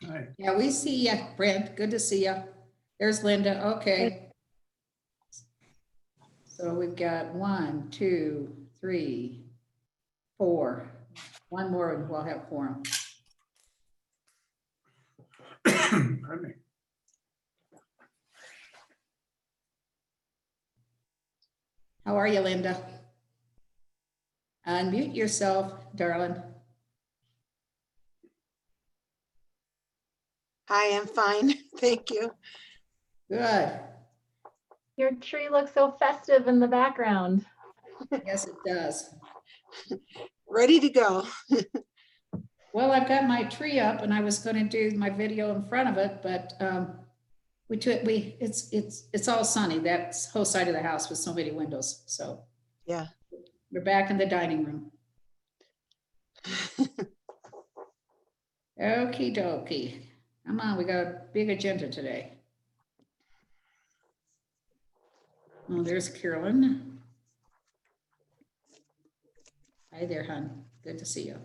Hi. Yeah, we see you, Brent. Good to see you. There's Linda. Okay. So we've got 1, 2, 3, 4. One more and we'll have quorum. Pardon me. How are you, Linda? Unmute yourself, darling. Hi, I'm fine. Thank you. Good. Your tree looks so festive in the background. Yes, it does. Ready to go. Well, I've got my tree up and I was going to do my video in front of it, but it's all sunny. That whole side of the house with so many windows. So Yeah. we're back in the dining room. Okie dokie. Come on, we got a big agenda today. Oh, there's Carolyn. Hi there, hon. Good to see you.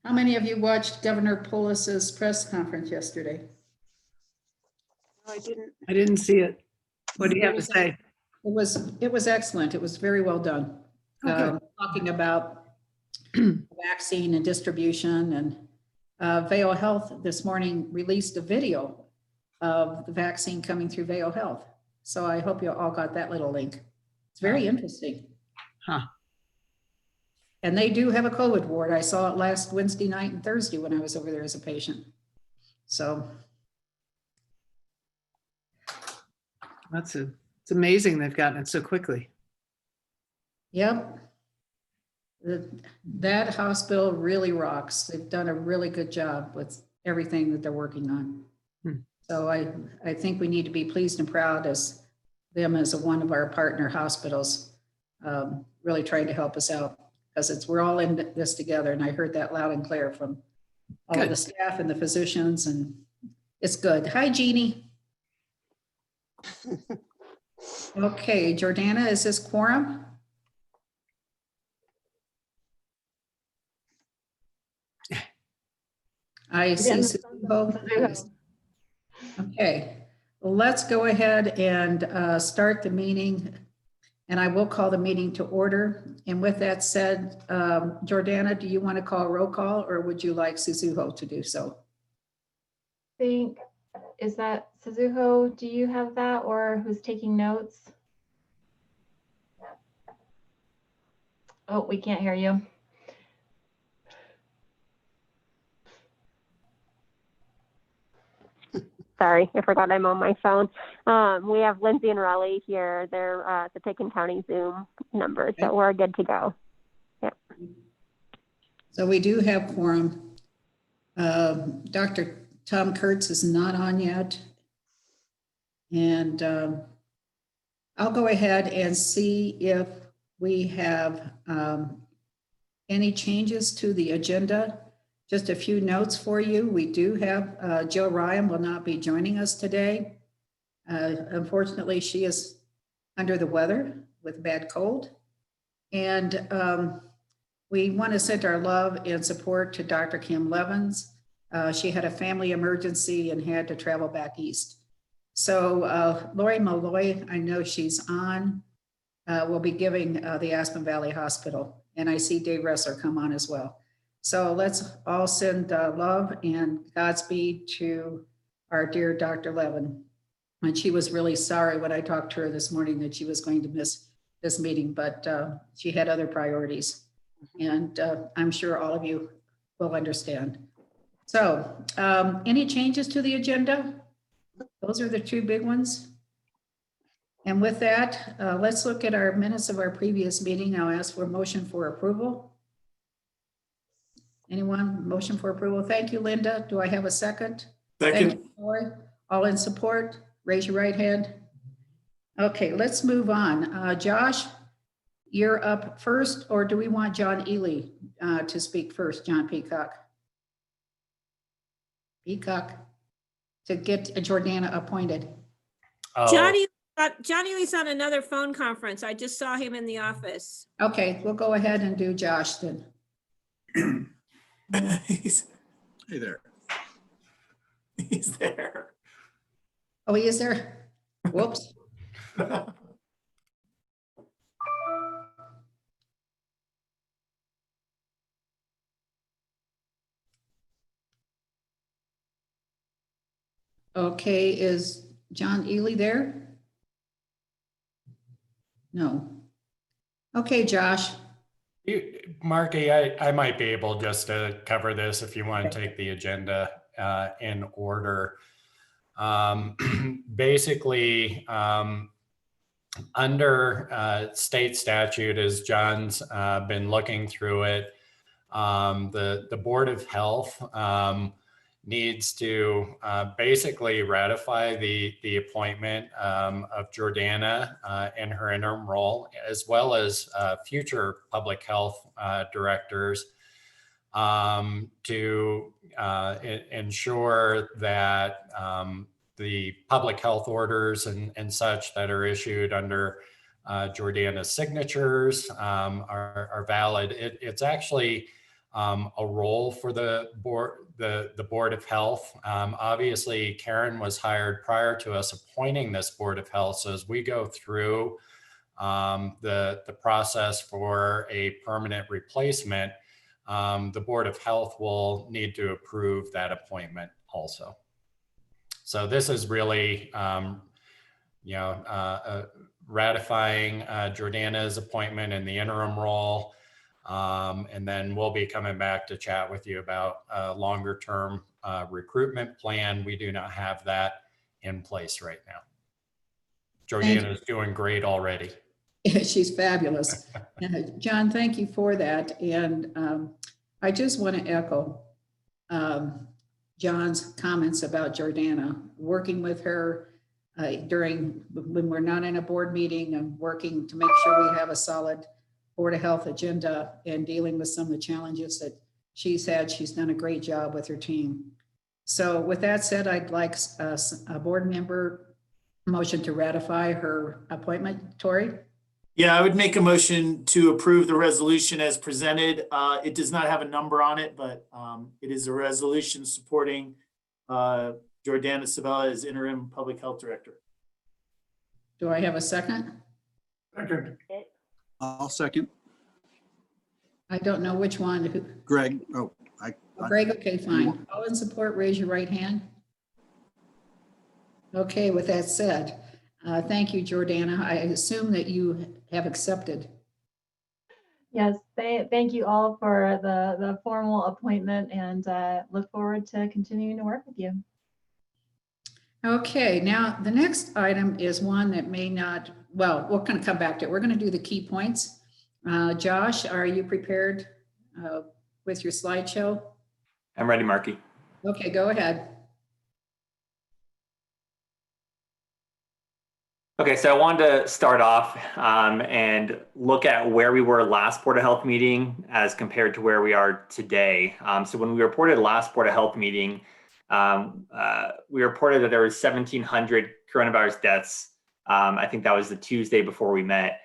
How many of you watched Governor Polis's press conference yesterday? No, I didn't. I didn't see it. What do you have to say? It was excellent. It was very well done. Okay. Talking about vaccine and distribution, and Vale Health this morning released a video of the vaccine coming through Vale Health. So I hope you all got that little link. It's very interesting. Huh. And they do have a COVID ward. I saw it last Wednesday night and Thursday when I was over there as a patient. So It's amazing they've gotten it so quickly. yep. That hospital really rocks. They've done a really good job with everything that they're working on. So I think we need to be pleased and proud as them as one of our partner hospitals, really trying to help us out because we're all in this together. And I heard that loud and clear from all of the staff and the physicians, and it's good. Hi, Jeannie. Okay, Jordana, is this quorum? I see both. Okay, well, let's go ahead and start the meeting, and I will call the meeting to order. And with that said, Jordana, do you want to call a roll call, or would you like Suzuho to do so? Is that Suzuho? Do you have that, or who's taking notes? Oh, we can't hear you. Sorry, I forgot I'm on my phone. We have Lindsay and Raleigh here. They're the Picken County Zoom number, so we're good to go. Yeah. So we do have quorum. Dr. Tom Kurtz is not on yet. And I'll go ahead and see if we have any changes to the agenda. Just a few notes for you. We do have Jill Ryan will not be joining us today. Unfortunately, she is under the weather with a bad cold. And we want to send our love and support to Dr. Kim Levins. She had a family emergency and had to travel back east. So Lori Malloy, I know she's on, will be giving the Aspen Valley Hospital. And I see Dave Ressler come on as well. So let's all send love and Godspeed to our dear Dr. Levin. And she was really sorry when I talked to her this morning that she was going to miss this meeting, but she had other priorities. And I'm sure all of you will understand. So any changes to the agenda? Those are the two big ones. And with that, let's look at our minutes of our previous meeting. I'll ask for a motion for approval. Anyone? Motion for approval. Thank you, Linda. Do I have a second? Second. Thank you, Lori. All in support? Raise your right hand. Okay, let's move on. Josh, you're up first, or do we want John Ely to speak first? John Peacock. Peacock, to get Jordana appointed. Johnny Johnny Lee's on another phone conference. I just saw him in the office. Okay, we'll go ahead and do Josh then. He's, Hey there. he's there. Oh, he is there? Whoops. Okay, is John Ely there? No. Okay, Josh. Marky, I might be able just to cover this if you want to take the agenda in order. Basically, under state statute, as John's been looking through it, the Board of Health needs to basically ratify the appointment of Jordana in her interim role, as well as future public health directors, to ensure that the public health orders and such that are issued under Jordana's signatures are valid. It's actually a role for the Board of Health. Obviously, Karen was hired prior to us appointing this Board of Health. So as we go through the process for a permanent replacement, the Board of Health will need to approve that appointment also. So this is really, ratifying Jordana's appointment in the interim role. And then we'll be coming back to chat with you about a longer term recruitment plan. We do not have that in place right now. Jordana is doing great already. She's fabulous. John, thank you for that. And I just want to echo John's comments about Jordana. Working with her during when we're not in a board meeting and working to make sure we have a solid Board of Health agenda and dealing with some of the challenges that she's had. She's done a great job with her team. So with that said, I'd like a board member motion to ratify her appointment. Tori? Yeah, I would make a motion to approve the resolution as presented. It does not have a number on it, but it is a resolution supporting Jordana Sabella as interim public health director. Do I have a second? Second. I'll second. I don't know which one. Greg. Greg, okay, fine. All in support, raise your right hand. Okay, with that said, thank you, Jordana. I assume that you have accepted. Yes, thank you all for the formal appointment, and look forward to continuing to work with you. Okay, now the next item is one that may not, well, we're going to come back to it. We're going to do the key points. Josh, are you prepared with your slideshow? I'm ready, Marky. Okay, go ahead. Okay, so I wanted to start off and look at where we were last Board of Health meeting as compared to where we are today. So when we reported last Board of Health meeting, we reported that there was 1,700 coronavirus deaths. I think that was the Tuesday before we met.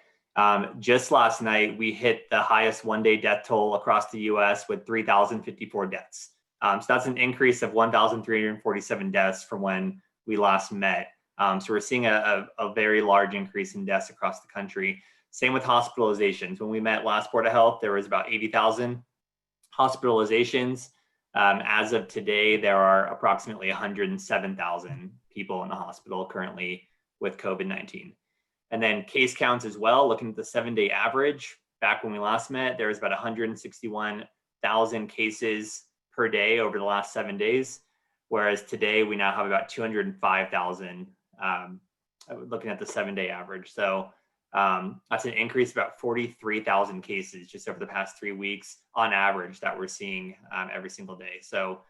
Just last night, we hit the highest one-day death toll across the US with 3,054 deaths. So that's an increase of 1,347 deaths from when we last met. So we're seeing a very large increase in deaths across the country. Same with hospitalizations. When we met last Board of Health, there was about 80,000 hospitalizations. As of today, there are approximately 107,000 people in the hospital currently with COVID-19. And then case counts as well, looking at the 7-day average, back when we last met, there was about 161,000 cases per day over the last 7 days. Whereas today we now have about 205,000 looking at the 7-day average. So that's an increase of about 43,000 cases just over the past 3 weeks on average that we're seeing every single day. So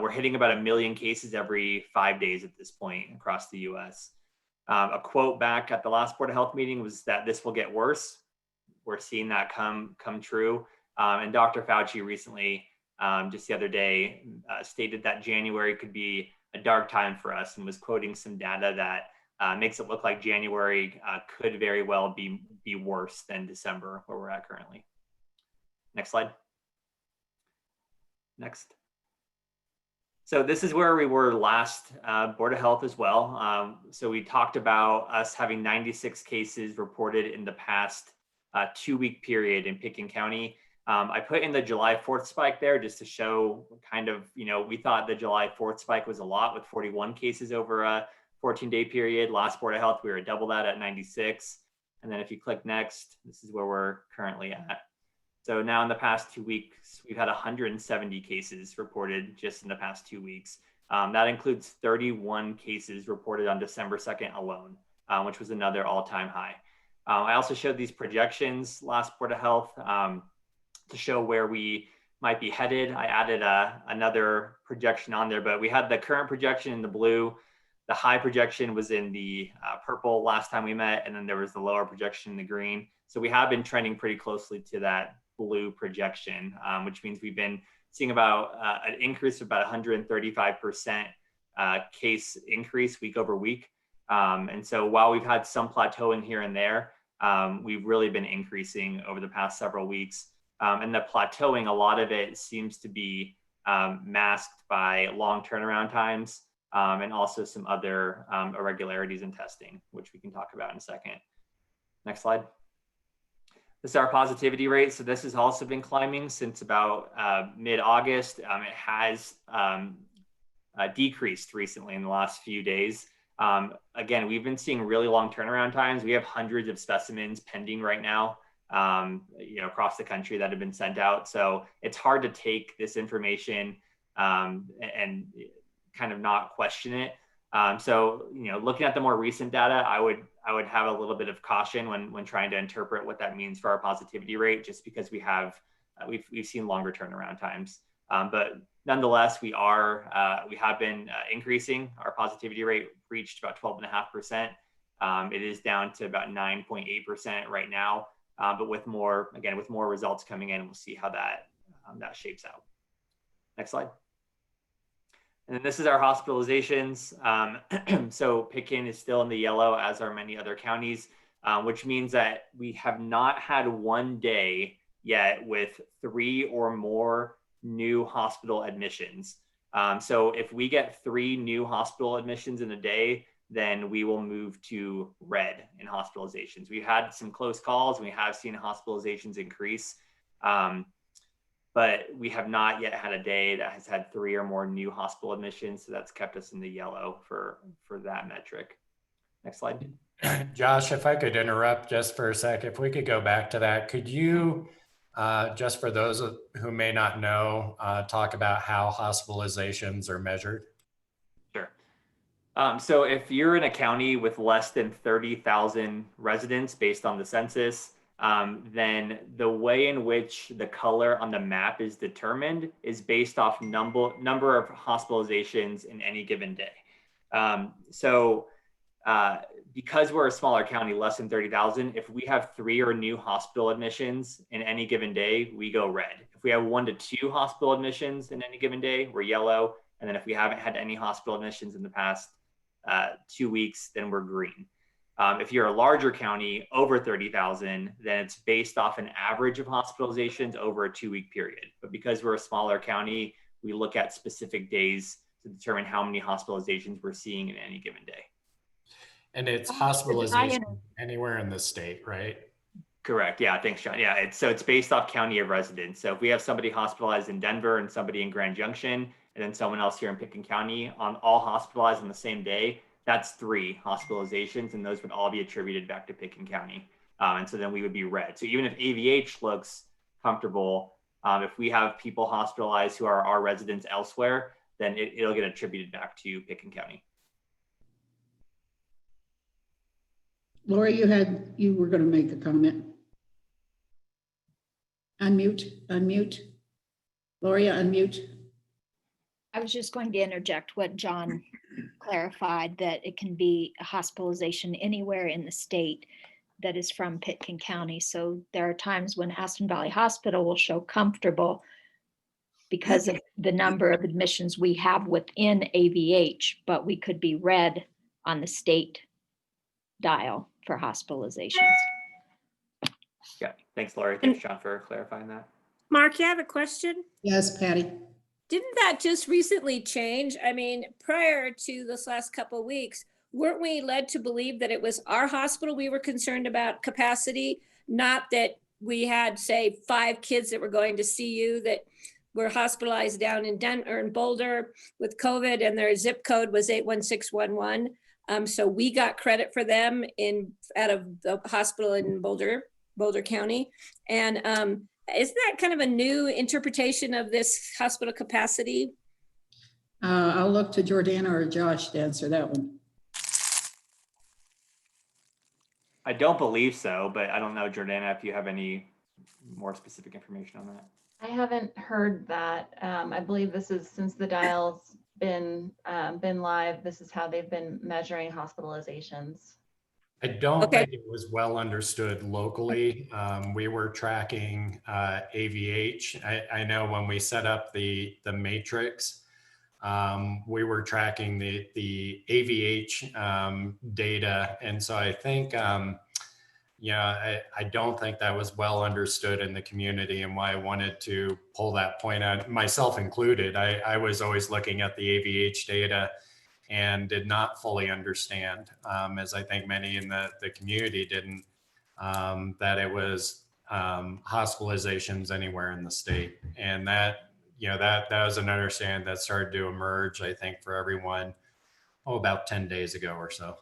we're hitting about 1 million cases every 5 days at this point across the US. A quote back at the last Board of Health meeting was that this will get worse. We're seeing that come true. And Dr. Fauci recently, just the other day, stated that January could be a dark time for us and was quoting some data that makes it look like January could very well be worse than December, where we're at currently. Next slide. Next. So this is where we were last Board of Health as well. So we talked about us having 96 cases reported in the past 2-week period in Picken County. I put in the July 4th spike there just to show kind of, we thought the July 4th spike was a lot with 41 cases over a 14-day period. Last Board of Health, we were double that at 96. And then if you click next, this is where we're currently at. So now in the past 2 weeks, we've had 170 cases reported just in the past 2 weeks. That includes 31 cases reported on December 2nd alone, which was another all-time high. I also showed these projections last Board of Health to show where we might be headed. I added another projection on there, but we had the current projection in the blue. The high projection was in the purple last time we met, and then there was the lower projection in the green. So we have been trending pretty closely to that blue projection, which means we've been seeing about an increase of about 135% case increase week over week. And so while we've had some plateauing here and there, we've really been increasing over the past several weeks. And the plateauing, a lot of it seems to be masked by long turnaround times and also some other irregularities in testing, which we can talk about in a second. Next slide. This is our positivity rate. So this has also been climbing since about mid-August. It has decreased recently in the last few days. Again, we've been seeing really long turnaround times. We have hundreds of specimens pending right now, across the country that have been sent out. So it's hard to take this information and kind of not question it. So, looking at the more recent data, I would have a little bit of caution when trying to interpret what that means for our positivity rate, just because we've seen longer turnaround times. But nonetheless, we have been increasing. Our positivity rate reached about 12.5%. It is down to about 9.8% right now. But with more results coming in, we'll see how that shapes out. Next slide. And then this is our hospitalizations. So Picken is still in the yellow, as are many other counties, which means that we have not had one day yet with 3 or more new hospital admissions. So if we get 3 new hospital admissions in a day, then we will move to red in hospitalizations. We've had some close calls and we have seen hospitalizations increase. But we have not yet had a day that has had 3 or more new hospital admissions. So that's kept us in the yellow for that metric. Next slide. Josh, if I could interrupt just for a sec, if we could go back to that, could you, just for those who may not know, talk about how hospitalizations are measured? Sure. So if you're in a county with less than 30,000 residents based on the census, then the way in which the color on the map is determined is based off number of hospitalizations in any given day. Because we're a smaller county, less than 30,000, if we have 3 or new hospital admissions in any given day, we go red. If we have 1 to 2 hospital admissions in any given day, we're yellow. And then if we haven't had any hospital admissions in the past 2 weeks, then we're green. If you're a larger county, over 30,000, then it's based off an average of hospitalizations over a 2-week period. But because we're a smaller county, we look at specific days to determine how many hospitalizations we're seeing in any given day. And it's hospitalization anywhere in the state, right? Correct. Yeah, thanks, John. Yeah, it's based off county of residence. So if we have somebody hospitalized in Denver and somebody in Grand Junction, and then someone else here in Picken County, all hospitalized on the same day, that's 3 hospitalizations, and those would all be attributed back to Picken County. And so then we would be red. So even if AVH looks comfortable, if we have people hospitalized who are our residents elsewhere, then it'll get attributed back to Picken County. Lori, you were going to make a comment. Unmute. Gloria, unmute. I was just going to interject what John clarified, that it can be a hospitalization anywhere in the state that is from Picken County. So there are times when Aspen Valley Hospital will show comfortable because of the number of admissions we have within AVH, but we could be red on the state dial for hospitalizations. Yeah, thanks, Lori. Thanks, John, for clarifying that. Mark, you have a question? Yes, Patty. Didn't that just recently change? I mean, prior to this last couple of weeks, weren't we led to believe that it was our hospital we were concerned about capacity, not that we had, say, 5 kids that were going to CU that were hospitalized down in Denver and Boulder with COVID, and their zip code was 81611. So we got credit for them out of the hospital in Boulder County. And isn't that kind of a new interpretation of this hospital capacity? I'll look to Jordana or Josh to answer that one. I don't believe so, but I don't know, Jordana, if you have any more specific information on that. I haven't heard that. I believe this is, since the dial's been live, this is how they've been measuring hospitalizations. I don't think it was well understood locally. We were tracking AVH. I know when we set up the matrix, we were tracking the AVH data. And so I think, I don't think that was well understood in the community, and why I wanted to pull that point out, myself included. I was always looking at the AVH data and did not fully understand, as I think many in the community didn't, that it was hospitalizations anywhere in the state. And that was an understanding that started to emerge, I think, for everyone, about 10 days ago or so.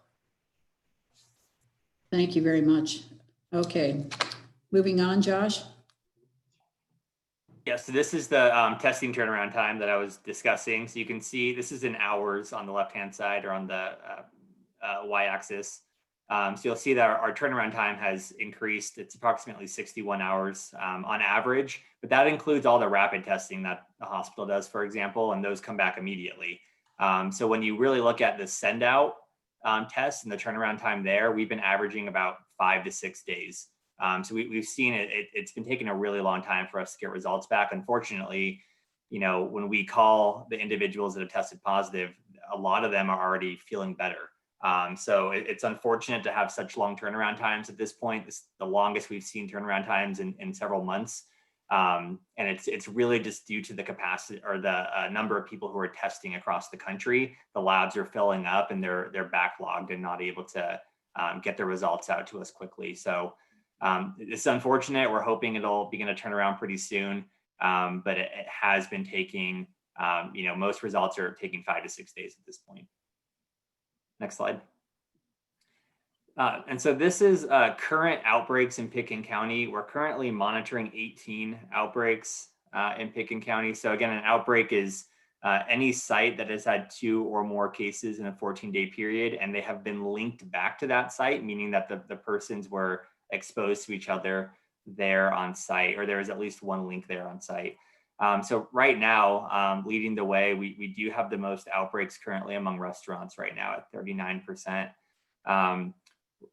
Thank you very much. Okay, moving on, Josh. Yeah, so this is the testing turnaround time that I was discussing. So you can see this is in hours on the left-hand side, or on the y-axis. So you'll see that our turnaround time has increased. It's approximately 61 hours on average, but that includes all the rapid testing that the hospital does, for example, and those come back immediately. So when you really look at the send out tests and the turnaround time there, we've been averaging about 5 to 6 days. So we've seen it's been taking a really long time for us to get results back. Unfortunately, when we call the individuals that have tested positive, a lot of them are already feeling better. So it's unfortunate to have such long turnaround times at this point. This is the longest we've seen turnaround times in several months. And it's really just due to the capacity, or the number of people who are testing across the country. The labs are filling up and they're backlogged and not able to get the results out to us quickly. So it's unfortunate. We're hoping it'll begin to turn around pretty soon, but it has been taking, most results are taking 5 to 6 days at this point. Next slide. And so this is current outbreaks in Picken County. We're currently monitoring 18 outbreaks in Picken County. So again, an outbreak is any site that has had 2 or more cases in a 14-day period, and they have been linked back to that site, meaning that the persons were exposed to each other there on site, or there is at least one link there on site. So right now, leading the way, we do have the most outbreaks currently among restaurants right now at 39%.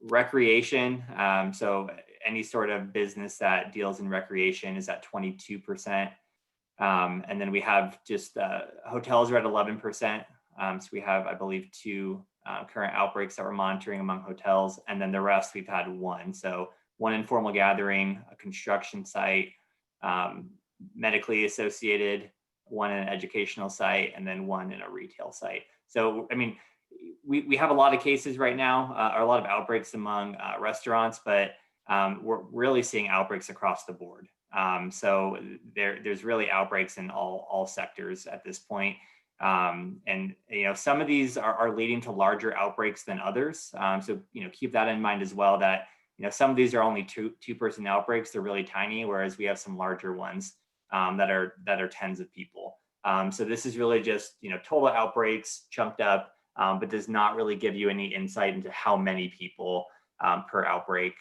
Recreation, so any sort of business that deals in recreation is at 22%. And then we have just hotels are at 11%. So we have, I believe, 2 current outbreaks that we're monitoring among hotels, and then the rest we've had 1. So 1 informal gathering, a construction site, medically associated, 1 in an educational site, and then 1 in a retail site. So, I mean, we have a lot of cases right now, or a lot of outbreaks among restaurants, but we're really seeing outbreaks across the board. So there's really outbreaks in all sectors at this point. And some of these are leading to larger outbreaks than others. So keep that in mind as well, that some of these are only two-person outbreaks. They're really tiny, whereas we have some larger ones that are tens of people. So this is really just total outbreaks chunked up, but does not really give you any insight into how many people per outbreak.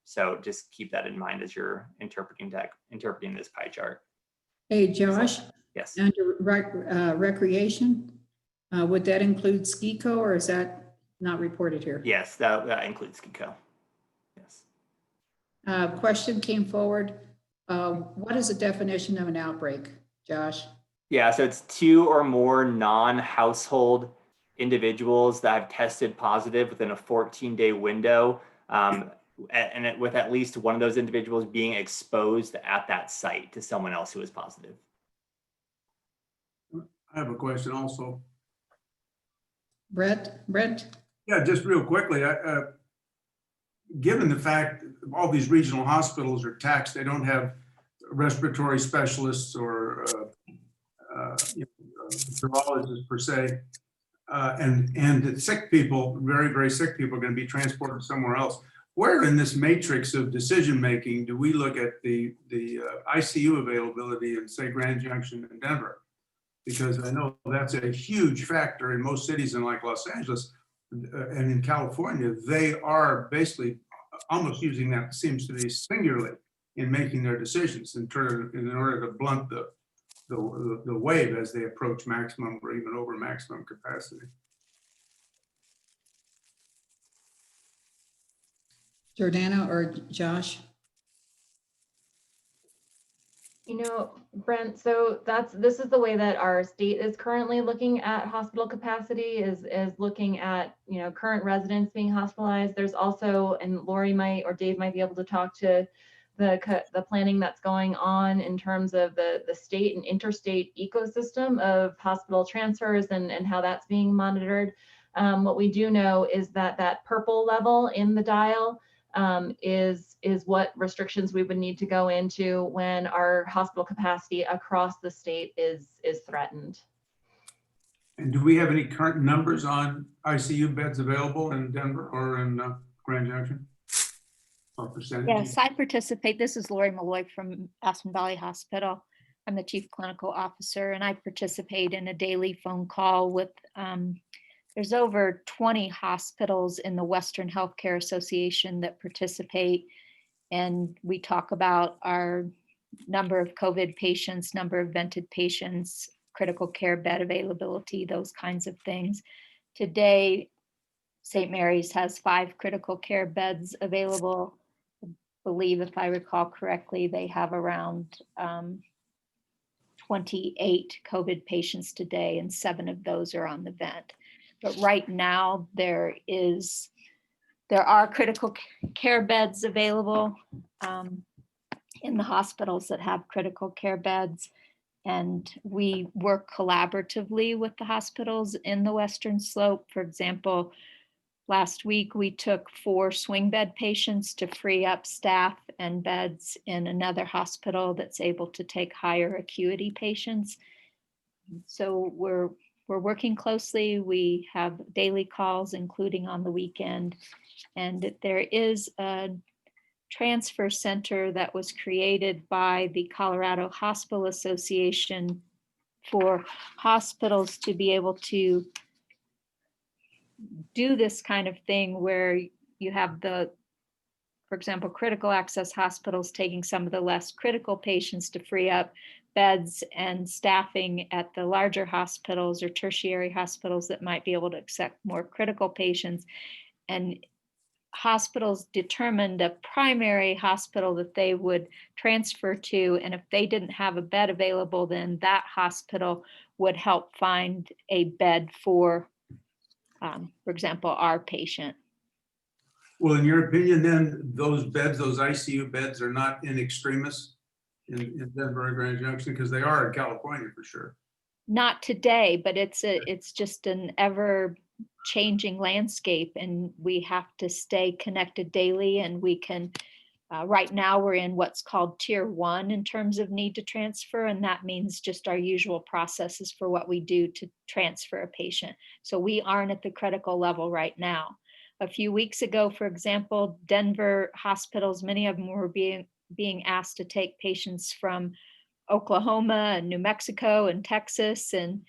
So just keep that in mind as you're interpreting this pie chart. Hey, Josh. Yes. Under recreation, would that include SKICO, or is that not reported here? Yes, that includes SKICO. Yes. Question came forward. What is the definition of an outbreak, Josh? Yeah, so it's 2 or more non-household individuals that have tested positive within a 14-day window, and with at least one of those individuals being exposed at that site to someone else who is positive. I have a question also. Brent? Yeah, just real quickly, given the fact all these regional hospitals are taxed, they don't have respiratory specialists or virologists per se, and the sick people, very, very sick people are going to be transported somewhere else. Where in this matrix of decision-making do we look at the ICU availability in, say, Grand Junction and Denver? Because I know that's a huge factor in most cities in like Los Angeles and in California. They are basically almost using that, seems to be singularly, in making their decisions in order to blunt the wave as they approach maximum or even over maximum capacity. Jordana or Josh? You know, Brent, so this is the way that our state is currently looking at hospital capacity, is looking at, you know, current residents being hospitalized. There's also, and Lori might or Dave might be able to talk to the planning that's going on in terms of the state and interstate ecosystem of hospital transfers and how that's being monitored. What we do know is that purple level in the dial is what restrictions we would need to go into when our hospital capacity across the state is threatened. And do we have any current numbers on ICU beds available in Denver or in Grand Junction? Or percentages? Yes, I participate. This is Lori Malloy from Aspen Valley Hospital. I'm the Chief Clinical Officer, and I participate in a daily phone call with there's over 20 hospitals in the Western Healthcare Association that participate, and we talk about our number of COVID patients, number of vented patients, critical care bed availability, those kinds of things. Today, St. Mary's has 5 critical care beds available. I believe, if I recall correctly, they have around 28 COVID patients today, and 7 of those are on the vent. But right now, there are critical care beds available in the hospitals that have critical care beds. And we work collaboratively with the hospitals in the Western Slope. For example, last week, we took 4 swing bed patients to free up staff and beds in another hospital that's able to take higher acuity patients. So we're working closely. We have daily calls, including on the weekend. And there is a transfer center that was created by the Colorado Hospital Association for hospitals to be able to do this kind of thing where you have for example, critical access hospitals taking some of the less critical patients to free up beds and staffing at the larger hospitals or tertiary hospitals that might be able to accept more critical patients. And hospitals determined a primary hospital that they would transfer to. And if they didn't have a bed available, then that hospital would help find a bed for example, our patient. Well, in your opinion, then those beds, those ICU beds, are not in extremis in Denver and Grand Junction, because they are in California for sure. Not today, but it's just an ever changing landscape, and we have to stay connected daily. And we can right now we're in what's called tier 1 in terms of need to transfer, and that means just our usual processes for what we do to transfer a patient. So we aren't at the critical level right now. A few weeks ago, for example, Denver hospitals, many of them were being asked to take patients from Oklahoma and New Mexico and Texas, and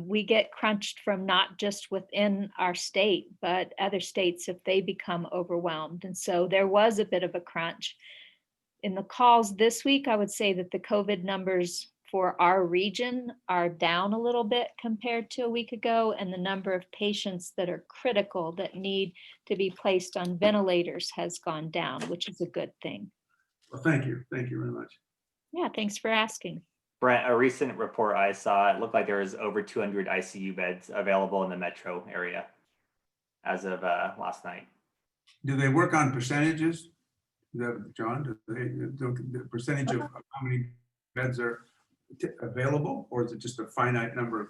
we get crunched from not just within our state, but other states if they become overwhelmed. And so there was a bit of a crunch. In the calls this week, I would say that the COVID numbers for our region are down a little bit compared to a week ago, and the number of patients that are critical that need to be placed on ventilators has gone down, which is a good thing. Well, thank you. Thank you very much. Yeah, thanks for asking. Brent, a recent report I saw, it looked like there was over 200 ICU beds available in the metro area as of last night. Do they work on percentages? John, do they do the percentage of how many beds are available, or is it just a finite number of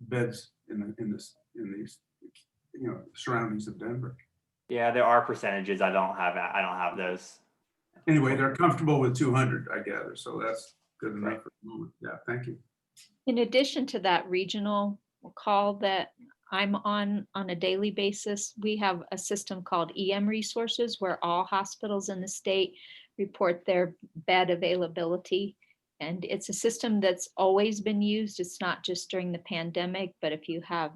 beds in these surroundings of Denver? Yeah, there are percentages. I don't have those. Anyway, they're comfortable with 200, I gather, so that's good enough for the moment. Yeah, thank you. In addition to that regional call that I'm on a daily basis, we have a system called EM Resources where all hospitals in the state report their bed availability. And it's a system that's always been used. It's not just during the pandemic, but if you have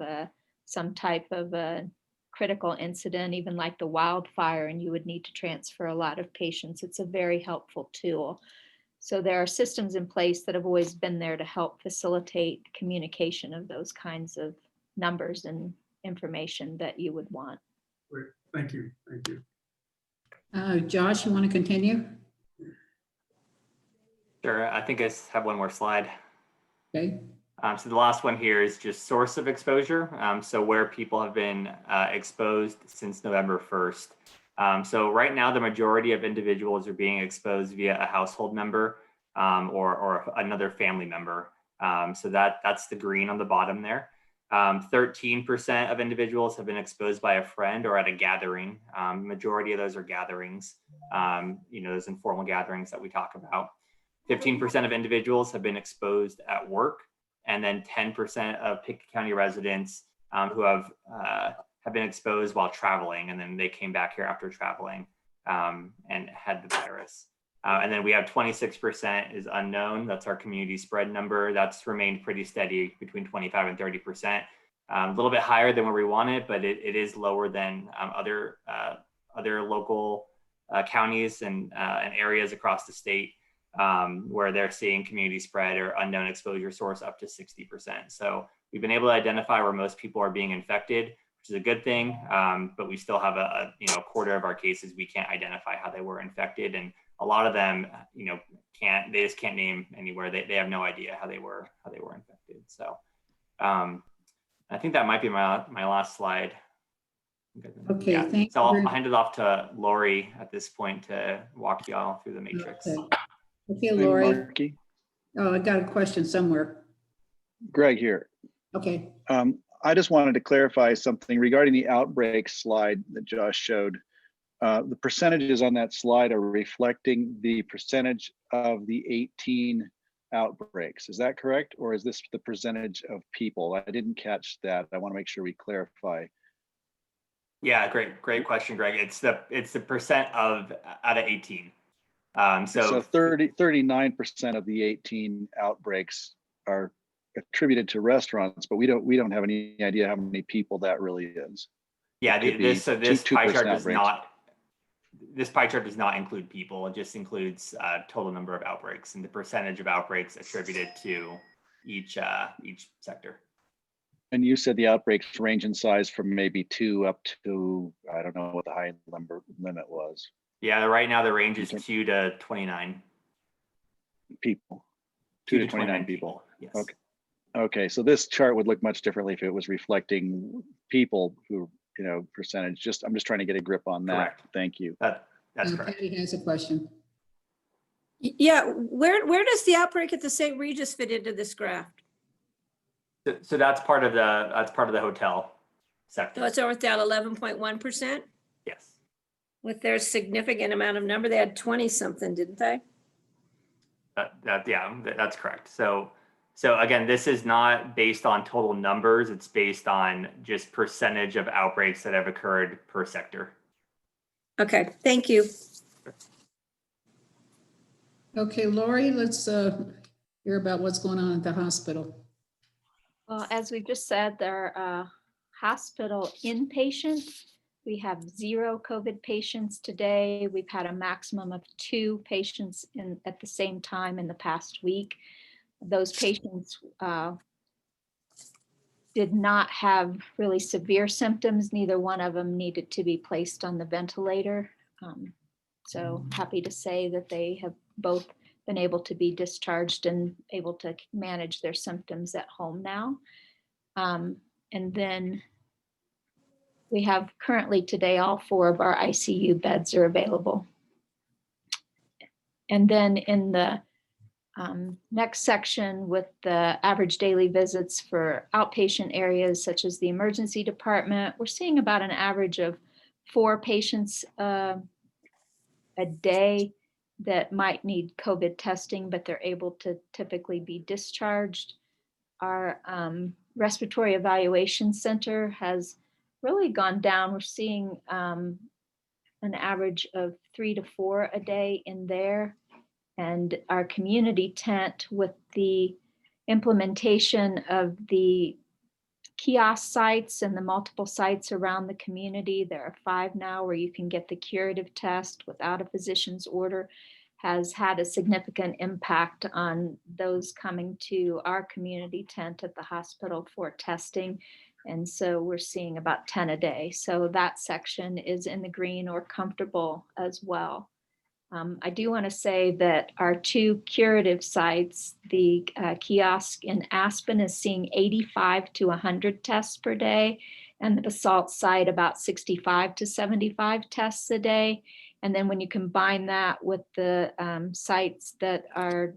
some type of a critical incident, even like the wildfire, and you would need to transfer a lot of patients, it's a very helpful tool. So there are systems in place that have always been there to help facilitate communication of those kinds of numbers and information that you would want. Great. Thank you. Thank you. Josh, you want to continue? Sure. I think I have one more slide. Okay. So the last one here is just source of exposure. So where people have been exposed since November 1st. So right now, the majority of individuals are being exposed via a household member or another family member. So that's the green on the bottom there. 13% of individuals have been exposed by a friend or at a gathering. Majority of those are gatherings, those informal gatherings that we talk about. 15% of individuals have been exposed at work, and then 10% of Picken County residents who have been exposed while traveling, and then they came back here after traveling and had the virus. And then we have 26% is unknown. That's our community spread number. That's remained pretty steady between 25 and 30%. A little bit higher than where we want it, but it is lower than other local counties and areas across the state where they're seeing community spread or unknown exposure source up to 60%. So we've been able to identify where most people are being infected, which is a good thing, but we still have a quarter of our cases we can't identify how they were infected, and a lot of them they just can't name anywhere. They have no idea how they were infected. So I think that might be my last slide. Okay, yeah. thank So you. I'll hand it off to Lori at this point to walk y'all through the matrix. Okay, Lori. Markey. Oh, I got a question somewhere. Greg here. Okay. I just wanted to clarify something regarding the outbreak slide that Josh showed. The percentages on that slide are reflecting the percentage of the 18 outbreaks. Is that correct? Or is this the percentage of people? I didn't catch that. I want to make sure we clarify. Yeah, great question, Greg. It's the percent out of 18. So 39% of the 18 outbreaks are attributed to restaurants, but we don't have any idea how many people that really is. Yeah, this pie chart does outbreaks. not. This pie chart does not include people. It just includes total number of outbreaks and the percentage of outbreaks attributed to each sector. And you said the outbreaks range in size from maybe 2 up to, I don't know what the high number limit was. Yeah, right now the range is 2 to 29 people. 2 to 29 people. Yes. Okay. Okay, so this chart would look much differently if it was reflecting people who, percentage. I'm just trying to get a grip on that. Correct. Thank you. That's correct. Patty has a question. Yeah, where does the outbreak at the St. Regis fit into this graph? So that's part of the hotel sector. So it's over that 11.1%? Yes. With their significant amount of number, they had 20 something, didn't they? That's correct. So again, this is not based on total numbers. It's based on just percentage of outbreaks that have occurred per sector. Okay, thank you. Okay, Lori, let's hear about what's going on at the hospital. Well, as we just said, there are hospital inpatients. We have 0 COVID patients today. We've had a maximum of 2 patients at the same time in the past week. Those patients did not have really severe symptoms. Neither one of them needed to be placed on the ventilator. So happy to say that they have both been able to be discharged and able to manage their symptoms at home now. And then we have currently today, all 4 of our ICU beds are available. And then in the next section with the average daily visits for outpatient areas such as the emergency department, we're seeing about an average of 4 patients a day that might need COVID testing, but they're able to typically be discharged. Our respiratory evaluation center has really gone down. We're seeing an average of 3 to 4 a day in there. And our community tent, with the implementation of the kiosk sites and the multiple sites around the community, there are 5 now where you can get the curative test without a physician's order, has had a significant impact on those coming to our community tent at the hospital for testing. And so we're seeing about 10 a day. So that section is in the green or comfortable as well. I do want to say that our 2 curative sites, the kiosk in Aspen is seeing 85 to 100 tests per day, and the Basalt site about 65 to 75 tests a day. And then when you combine that with the sites that are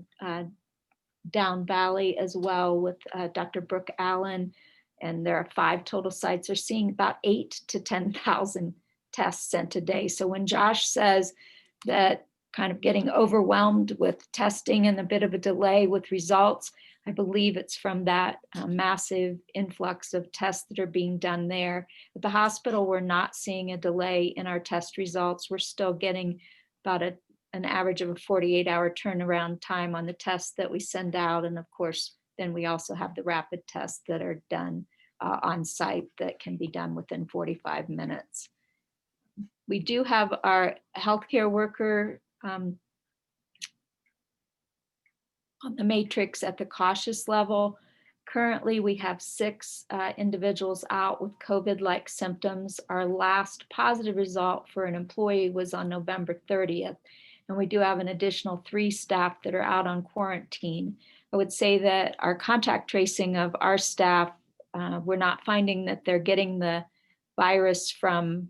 down valley as well with Dr. Brooke Allen, and there are 5 total sites, are seeing about 8 to 10,000 tests sent a day. So when Josh says that kind of getting overwhelmed with testing and a bit of a delay with results, I believe it's from that massive influx of tests that are being done there. At the hospital, we're not seeing a delay in our test results. We're still getting about an average of a 48-hour turnaround time on the tests that we send out. And of course, then we also have the rapid tests that are done on site that can be done within 45 minutes. We do have our healthcare worker on the matrix at the cautious level. Currently, we have 6 individuals out with COVID-like symptoms. Our last positive result for an employee was on November 30th. And we do have an additional 3 staff that are out on quarantine. I would say that our contact tracing of our staff, we're not finding that they're getting the virus from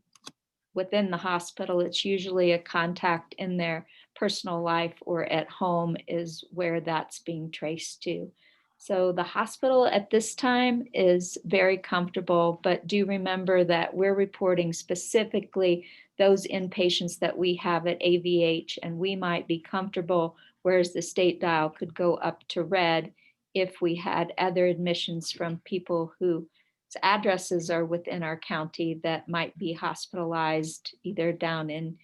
within the hospital. It's usually a contact in their personal life or at home is where that's being traced to. So the hospital at this time is very comfortable, but do remember that we're reporting specifically those inpatients that we have at AVH, and we might be comfortable, whereas the state dial could go up to red if we had other admissions from people whose addresses are within our county that might be hospitalized either down in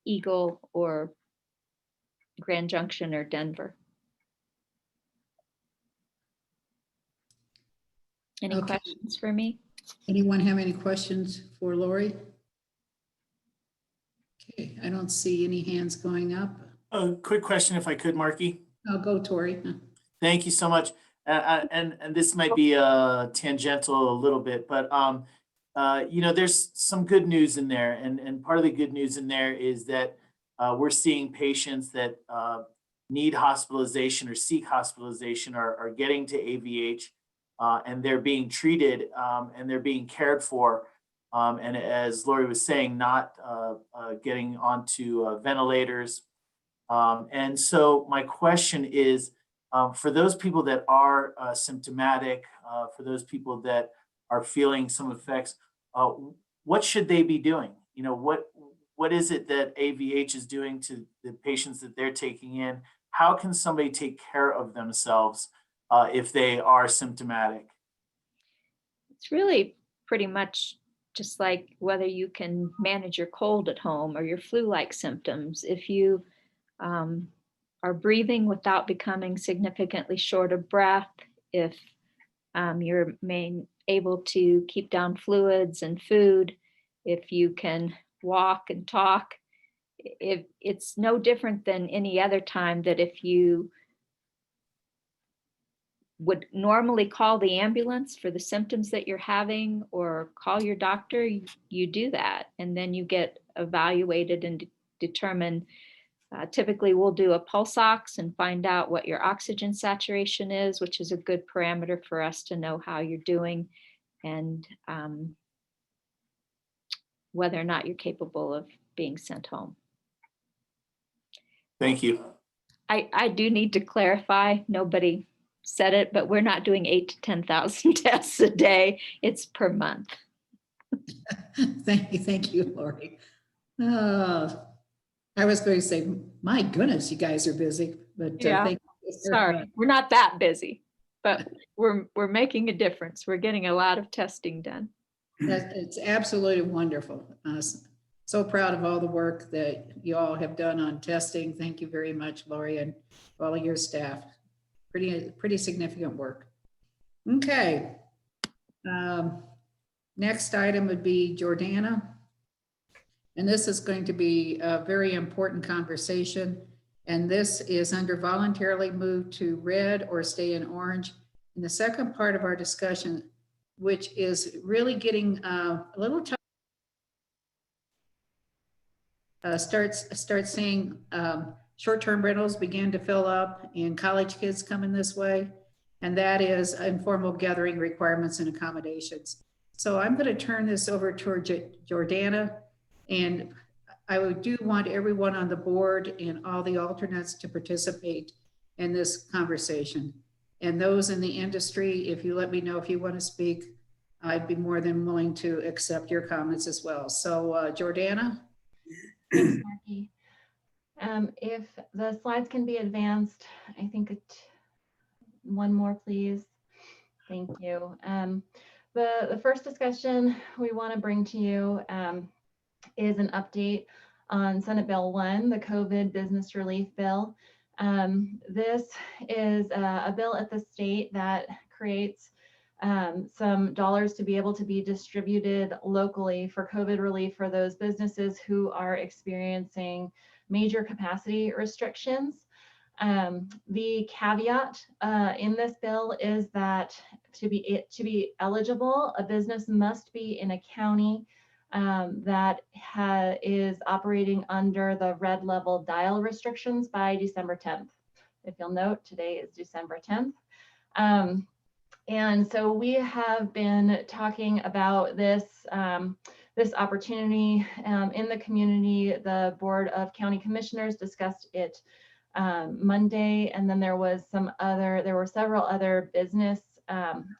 Eagle or Grand Junction or Denver. Any Okay. questions for me? Anyone have any questions for Lori? Okay, I don't see any hands going up. A quick question, if I could, Marky. I'll go, Tori. Thank you so much. And this might be tangential a little bit, but you know, there's some good news in there, and part of the good news in there is that we're seeing patients that need hospitalization or seek hospitalization are getting to AVH, and they're being treated and they're being cared for. And as Lori was saying, not getting onto ventilators. And so my question is, for those people that are symptomatic, for those people that are feeling some effects, what should they be doing? You know, what is it that AVH is doing to the patients that they're taking in? How can somebody take care of themselves if they are symptomatic? It's really pretty much just like whether you can manage your cold at home or your flu-like symptoms. If you are breathing without becoming significantly short of breath, if you're able to keep down fluids and food, if you can walk and talk, it's no different than any other time that if you would normally call the ambulance for the symptoms that you're having or call your doctor, you do that. And then you get evaluated and determine Typically, we'll do a pulse ox and find out what your oxygen saturation is, which is a good parameter for us to know how you're doing and whether or not you're capable of being sent home. Thank you. I do need to clarify, nobody said it, but we're not doing 8,000 to 10,000 tests a day. It's per month. Thank you, Lori. I was going to say, my goodness, you guys are busy, but Yeah, thank you. sorry, we're not that busy, but we're making a difference. We're getting a lot of testing done. It's absolutely wonderful. So proud of all the work that you all have done on testing. Thank you very much, Lori, and all of your staff. Pretty significant work. Okay. Next item would be Jordana. And this is going to be a very important conversation. And this is under voluntarily move to red or stay in orange. And the second part of our discussion, which is really getting a little tough, start seeing short-term rentals begin to fill up and college kids coming this way. And that is informal gathering requirements and accommodations. So I'm going to turn this over to Jordana. And I do want everyone on the board and all the alternates to participate in this conversation. And those in the industry, if you let me know if you want to speak, I'd be more than willing to accept your comments as well. So Jordana? Thanks, Marky. If the slides can be advanced, I think one more, please. Thank you. The first discussion we want to bring to you is an update on Senate Bill 1, the COVID Business Relief Bill. This is a bill at the state that creates some dollars to be able to be distributed locally for COVID relief for those businesses who are experiencing major capacity restrictions. The caveat in this bill is that to be eligible, a business must be in a county that is operating under the red level dial restrictions by December 10th. If you'll note, today is December 10th. And so we have been talking about this, this opportunity in the community. The Board of County Commissioners discussed it Monday, and then there were several other business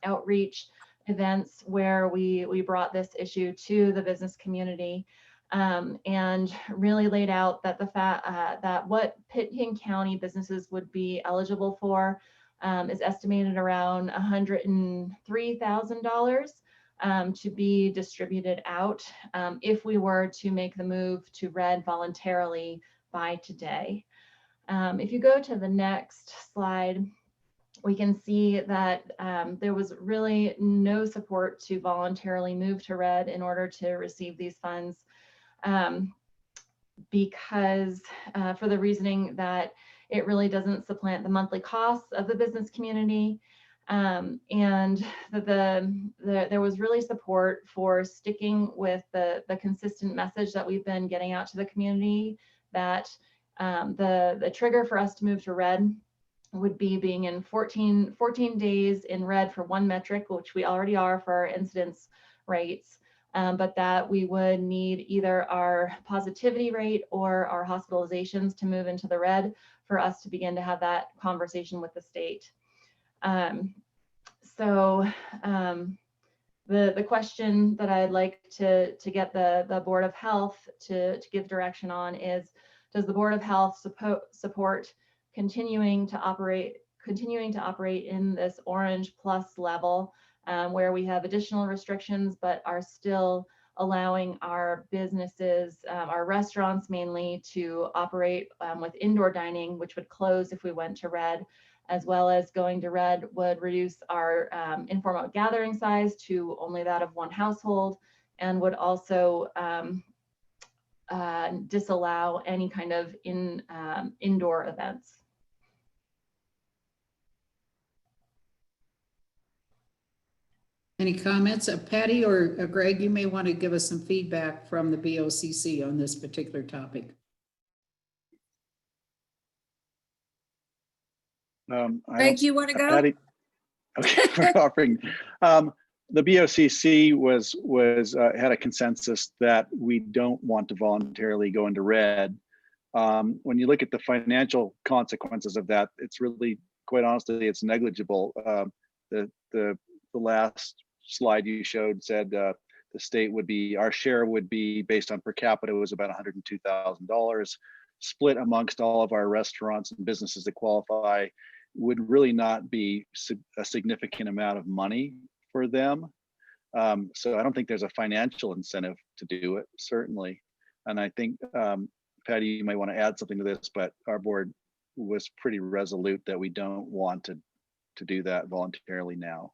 outreach events where we brought this issue to the business community and really laid out that the fact that what Picken County businesses would be eligible for is estimated around $103,000 to be distributed out if we were to make the move to red voluntarily by today. If you go to the next slide, we can see that there was really no support to voluntarily move to red in order to receive these funds because for the reasoning that it really doesn't supplant the monthly costs of the business community. And there was really support for sticking with the consistent message that we've been getting out to the community that the trigger for us to move to red would be being in 14 days in red for one metric, which we already are for our incidence rates, but that we would need either our positivity rate or our hospitalizations to move into the red for us to begin to have that conversation with the state. The question that I'd like to get the Board of Health to give direction on is, does the Board of Health support continuing to operate in this orange plus level where we have additional restrictions but are still allowing our businesses, our restaurants mainly, to operate with indoor dining, which would close if we went to red, as well as going to red would reduce our informal gathering size to only that of one household and would also disallow any kind of indoor events. Any comments? Patty or Greg, you may want to give us some feedback from the BOCC on this particular topic. Greg, you want to go? Patty, okay, we're offering. The BOCC had a consensus that we don't want to voluntarily go into red. When you look at the financial consequences of that, it's really, quite honestly, it's negligible. The last slide you showed said the state would be, our share would be based on per capita was about $102,000, split amongst all of our restaurants and businesses that qualify, would really not be a significant amount of money for them. So I don't think there's a financial incentive to do it, certainly. And I think, Patty, you might want to add something to this, but our board was pretty resolute that we don't want to do that voluntarily now.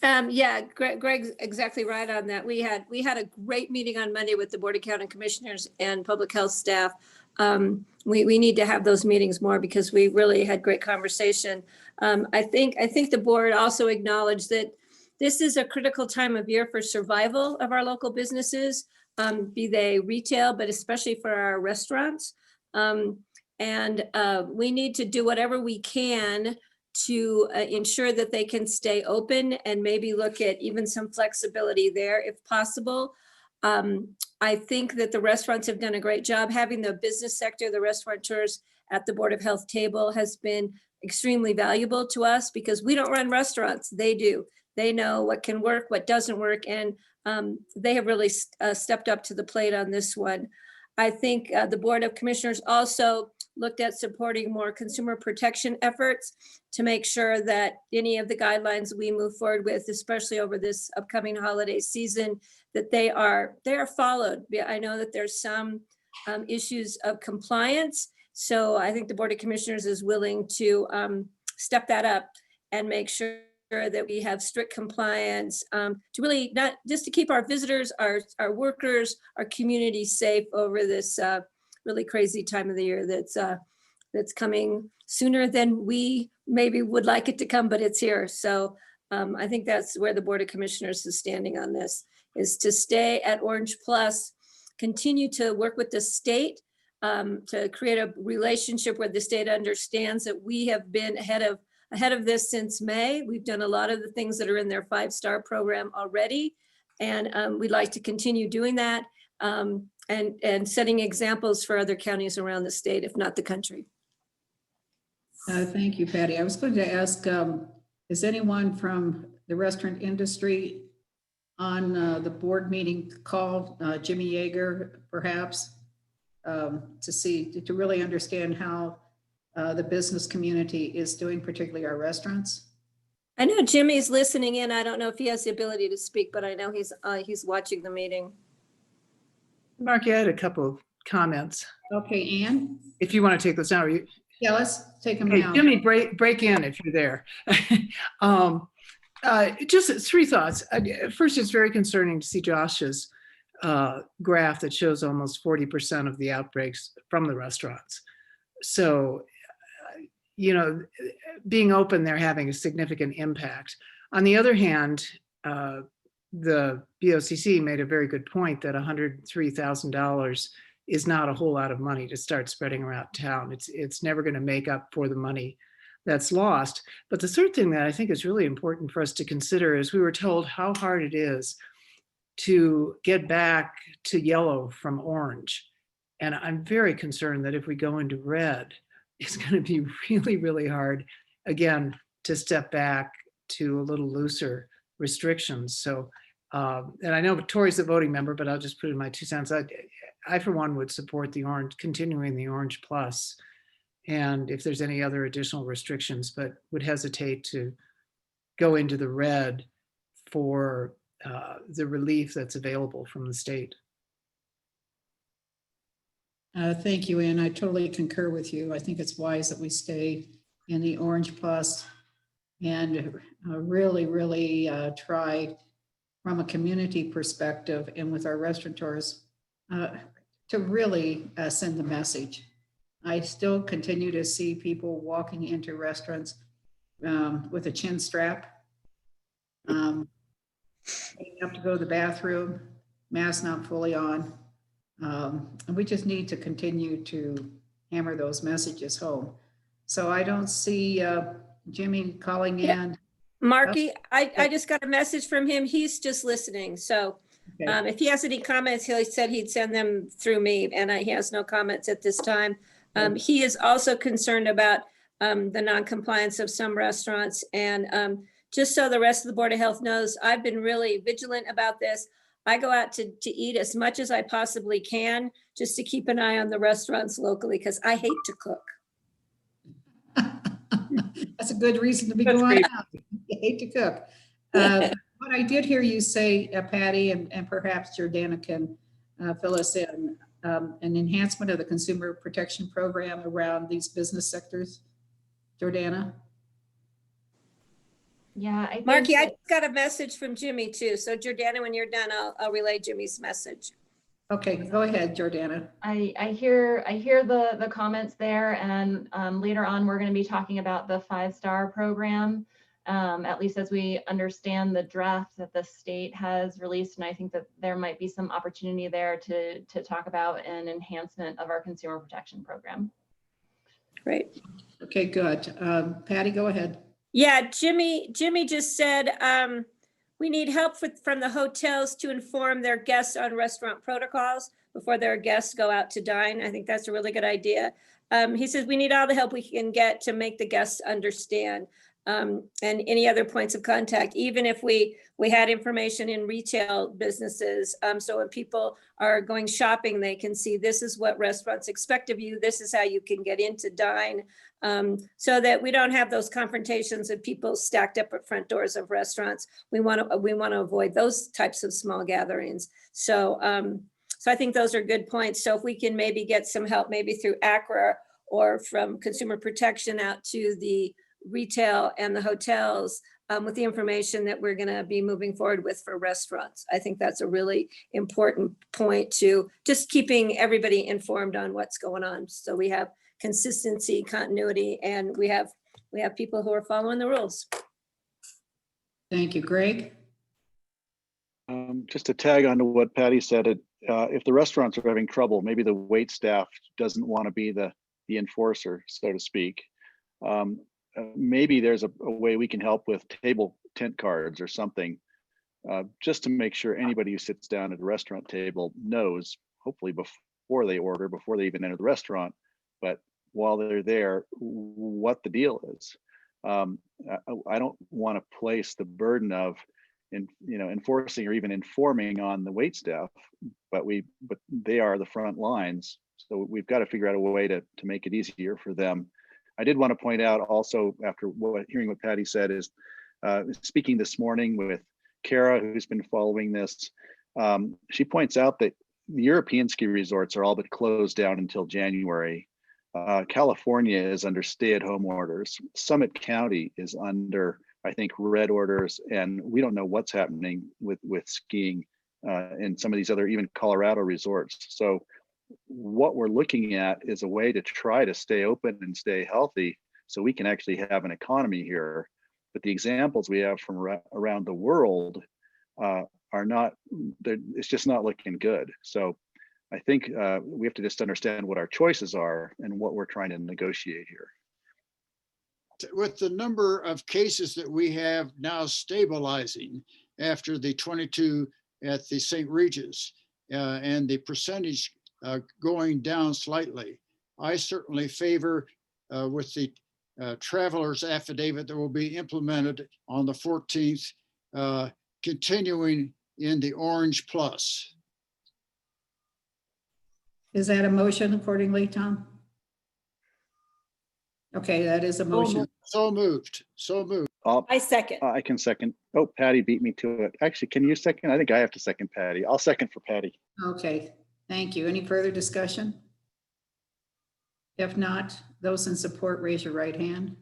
Yeah, Greg's exactly right on that. We had a great meeting on Monday with the Board of County Commissioners and public health staff. We need to have those meetings more because we really had great conversation. I think the board also acknowledged that this is a critical time of year for survival of our local businesses, be they retail, but especially for our restaurants. And we need to do whatever we can to ensure that they can stay open and maybe look at even some flexibility there if possible. I think that the restaurants have done a great job. Having the business sector, the restaurateurs at the Board of Health table has been extremely valuable to us because we don't run restaurants, they do. They know what can work, what doesn't work, and they have really stepped up to the plate on this one. I think the Board of Commissioners also looked at supporting more consumer protection efforts to make sure that any of the guidelines we move forward with, especially over this upcoming holiday season, that they are followed. I know that there's some issues of compliance. So I think the Board of Commissioners is willing to step that up and make sure that we have strict compliance to really not just to keep our visitors, our workers, our community safe over this really crazy time of the year that's coming sooner than we maybe would like it to come, but it's here. So I think that's where the Board of Commissioners is standing on this, is to stay at Orange Plus, continue to work with the state to create a relationship where the state understands that we have been ahead of this since May. We've done a lot of the things that are in their 5-star program already. And we'd like to continue doing that and setting examples for other counties around the state, if not the country. Thank you, Patty. I was going to ask, is anyone from the restaurant industry on the board meeting call, Jimmy Yeager, perhaps, to really understand how the business community is doing, particularly our restaurants? I know Jimmy's listening in. I don't know if he has the ability to speak, but I know he's watching the meeting. Mark, you had a couple of comments. Okay, Ann? If you want to take those now. Yeah, let's take them Okay, now. Jimmy, break in if you're there. Just 3 thoughts. First, it's very concerning to see Josh's graph that shows almost 40% of the outbreaks from the restaurants. So, being open, they're having a significant impact. On the other hand, the BOCC made a very good point that $103,000 is not a whole lot of money to start spreading around town. It's never going to make up for the money that's lost. But the third thing that I think is really important for us to consider is we were told how hard it is to get back to yellow from orange. And I'm very concerned that if we go into red, it's going to be really, really hard, again, to step back to a little looser restrictions. So, and I know Tori's the voting member, but I'll just put in my 2 cents. I for one, would support continuing the Orange Plus. And if there's any other additional restrictions, but would hesitate to go into the red for the relief that's available from the state. Thank you, Ann. I totally concur with you. I think it's wise that we stay in the Orange Plus and really, really try from a community perspective and with our restaurateurs to really send the message. I still continue to see people walking into restaurants with a chin strap, getting up to go to the bathroom, mask not fully on. And we just need to continue to hammer those messages home. So I don't see Jimmy calling Yeah. in. Marky, I just got a message from him. He's just listening. So Okay. if he has any comments, he said he'd send them through me, and he has no comments at this time. He is also concerned about the non-compliance of some restaurants. And just so the rest of the Board of Health knows, I've been really vigilant about this. I go out to eat as much as I possibly can, just to keep an eye on the restaurants locally, because I hate to cook. That's a good reason to be That's going great. out. You hate to cook. What I did hear you say, Patty, and perhaps Jordana can fill us in, an enhancement of the consumer protection program around these business sectors. Jordana? Yeah, I think Marky, I that- got a message from Jimmy too. So Jordana, when you're done, I'll relay Jimmy's message. Okay, go ahead, Jordana. I hear the comments there, and later on, we're going to be talking about the 5-star program, at least as we understand the draft that the state has released. And I think that there might be some opportunity there to talk about an enhancement of our consumer protection program. Great. Okay, good. Patty, go ahead. Yeah, Jimmy just said, we need help from the hotels to inform their guests on restaurant protocols before their guests go out to dine. I think that's a really good idea. He says we need all the help we can get to make the guests understand, and any other points of contact, even if we had information in retail businesses. So when people are going shopping, they can see this is what restaurants expect of you. This is how you can get in to dine. So that we don't have those confrontations of people stacked up at front doors of restaurants. We want to avoid those types of small gatherings. So I think those are good points. So if we can maybe get some help, maybe through ACRA or from Consumer Protection out to the retail and the hotels with the information that we're going to be moving forward with for restaurants. I think that's a really important point, to just keeping everybody informed on what's going on. So we have consistency, continuity, and we have people who are following the rules. Thank you. Greg? Just to tag on to what Patty said, if the restaurants are having trouble, maybe the wait staff doesn't want to be the enforcer, so to speak. Maybe there's a way we can help with table tent cards or something, just to make sure anybody who sits down at a restaurant table knows, hopefully before they order, before they even enter the restaurant, but while they're there, what the deal is. I don't want to place the burden of enforcing or even informing on the wait staff, but they are the front lines. So we've got to figure out a way to make it easier for them. I did want to point out also, after hearing what Patty said, is speaking this morning with Kara, who's been following this. She points out that the European ski resorts are all but closed down until January. California is under stay-at-home orders. Summit County is under, I think, red orders, and we don't know what's happening with skiing in some of these other, even Colorado resorts. So what we're looking at is a way to try to stay open and stay healthy so we can actually have an economy here. But the examples we have from around the world are not, it's just not looking good. So I think we have to just understand what our choices are and what we're trying to negotiate here. With the number of cases that we have now stabilizing after the 22 at the St. Regis and the percentage going down slightly, I certainly favor with the traveler's affidavit that will be implemented on the 14th, continuing in the orange plus. Is that a motion accordingly, Tom? Okay, that is a motion. So moved. I second. I can second. Oh, Patty beat me to it. Actually, can you second? I think I have to second Patty. I'll second for Patty. Okay, thank you. Any further discussion? If not, those in support, raise your right hand.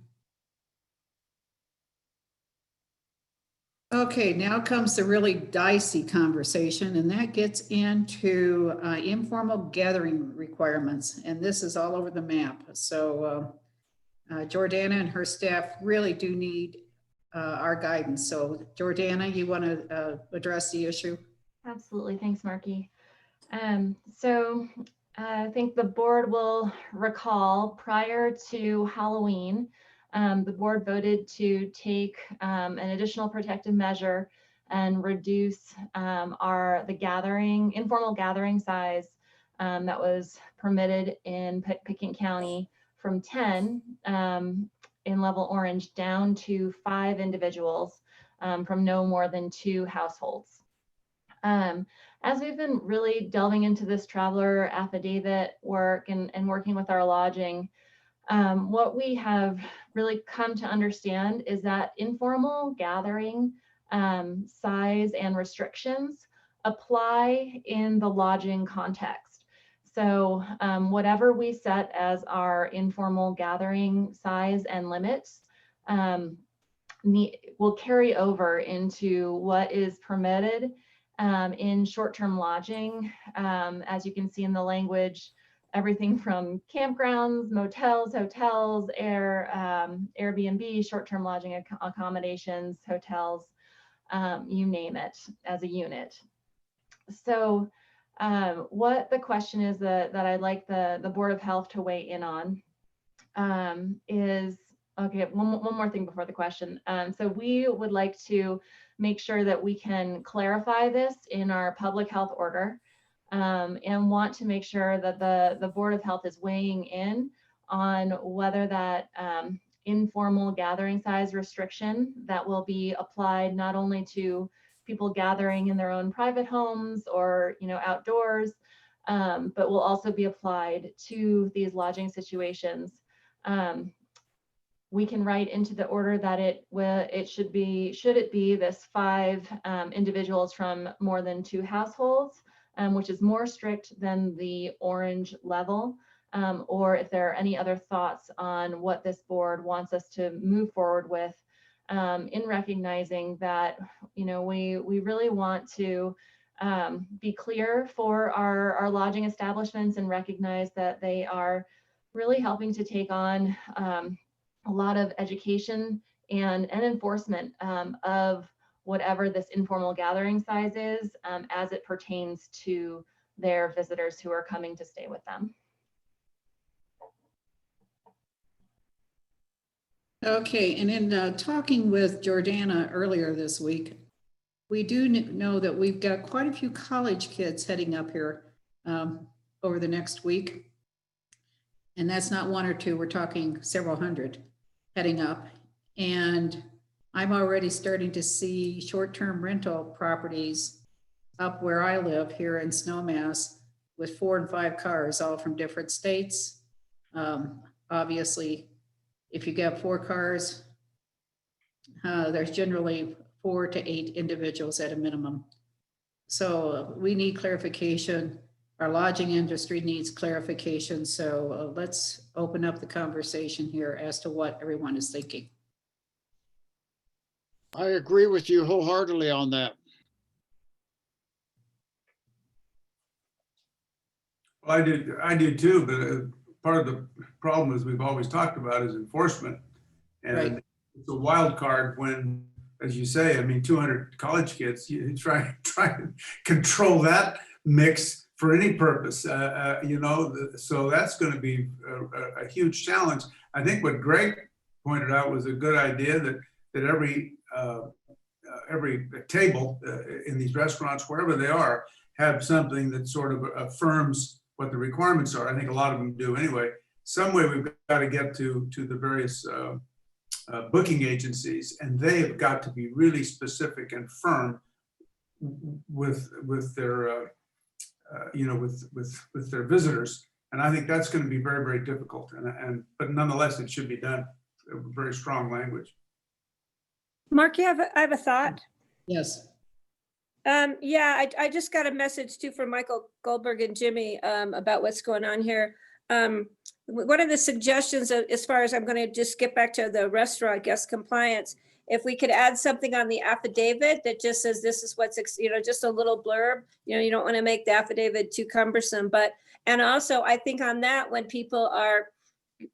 Okay, now comes the really dicey conversation, and that gets into informal gathering requirements. And this is all over the map. So Jordana and her staff really do need our guidance. So Jordana, you want to address the issue? Absolutely. Thanks, Marky. So I think the board will recall prior to Halloween, the board voted to take an additional protective measure and reduce the informal gathering size that was permitted in Picken County from 10 in level orange down to 5 individuals from no more than 2 households. As we've been really delving into this traveler affidavit work and working with our lodging, what we have really come to understand is that informal gathering size and restrictions apply in the lodging context. So whatever we set as our informal gathering size and limits will carry over into what is permitted in short-term lodging. As you can see in the language, everything from campgrounds, motels, hotels, Airbnb, short-term lodging accommodations, hotels, you name it, as a unit. So what the question is that I'd like the Board of Health to weigh in on is, okay, one more thing before the question. So we would like to make sure that we can clarify this in our public health order, and want to make sure that the Board of Health is weighing in on whether that informal gathering size restriction that will be applied not only to people gathering in their own private homes or outdoors, but will also be applied to these lodging situations. We can write into the order that should it be this 5 individuals from more than 2 households, which is more strict than the orange level, or if there are any other thoughts on what this board wants us to move forward with, in recognizing that we really want to be clear for our lodging establishments and recognize that they are really helping to take on a lot of education and enforcement of whatever this informal gathering size is, as it pertains to their visitors who are coming to stay with them. Okay, and in talking with Jordana earlier this week, we do know that we've got quite a few college kids heading up here over the next week. And that's not 1 or 2, we're talking several hundred heading up. And I'm already starting to see short-term rental properties up where I live here in Snowmass with 4 and 5 cars, all from different states. Obviously, if you get 4 cars, there's generally 4 to 8 individuals at a minimum. So we need clarification. Our lodging industry needs clarification. So let's open up the conversation here as to what everyone is thinking. I agree with you wholeheartedly on that. Well, I do too, but part of the problem, as we've always talked about, is enforcement. And Right. It's a wild card when, as you say, 200 college kids, you try to control that mix for any purpose, so that's going to be a huge challenge. I think what Greg pointed out was a good idea, that every table in these restaurants, wherever they are, have something that sort of affirms what the requirements are. I think a lot of them do anyway. Some way we've got to get to the various booking agencies, and they have got to be really specific and firm with their with their visitors. And I think that's going to be very, very difficult. But nonetheless, it should be done. Very strong language. Mark, I have a thought. Yes. Yeah, I just got a message too from Michael Goldberg and Jimmy about what's going on here. One of the suggestions, as far as I'm going to just get back to the restaurant guest compliance, if we could add something on the affidavit that just says this is what's, just a little blurb, you don't want to make the affidavit too cumbersome, and also I think on that, when people are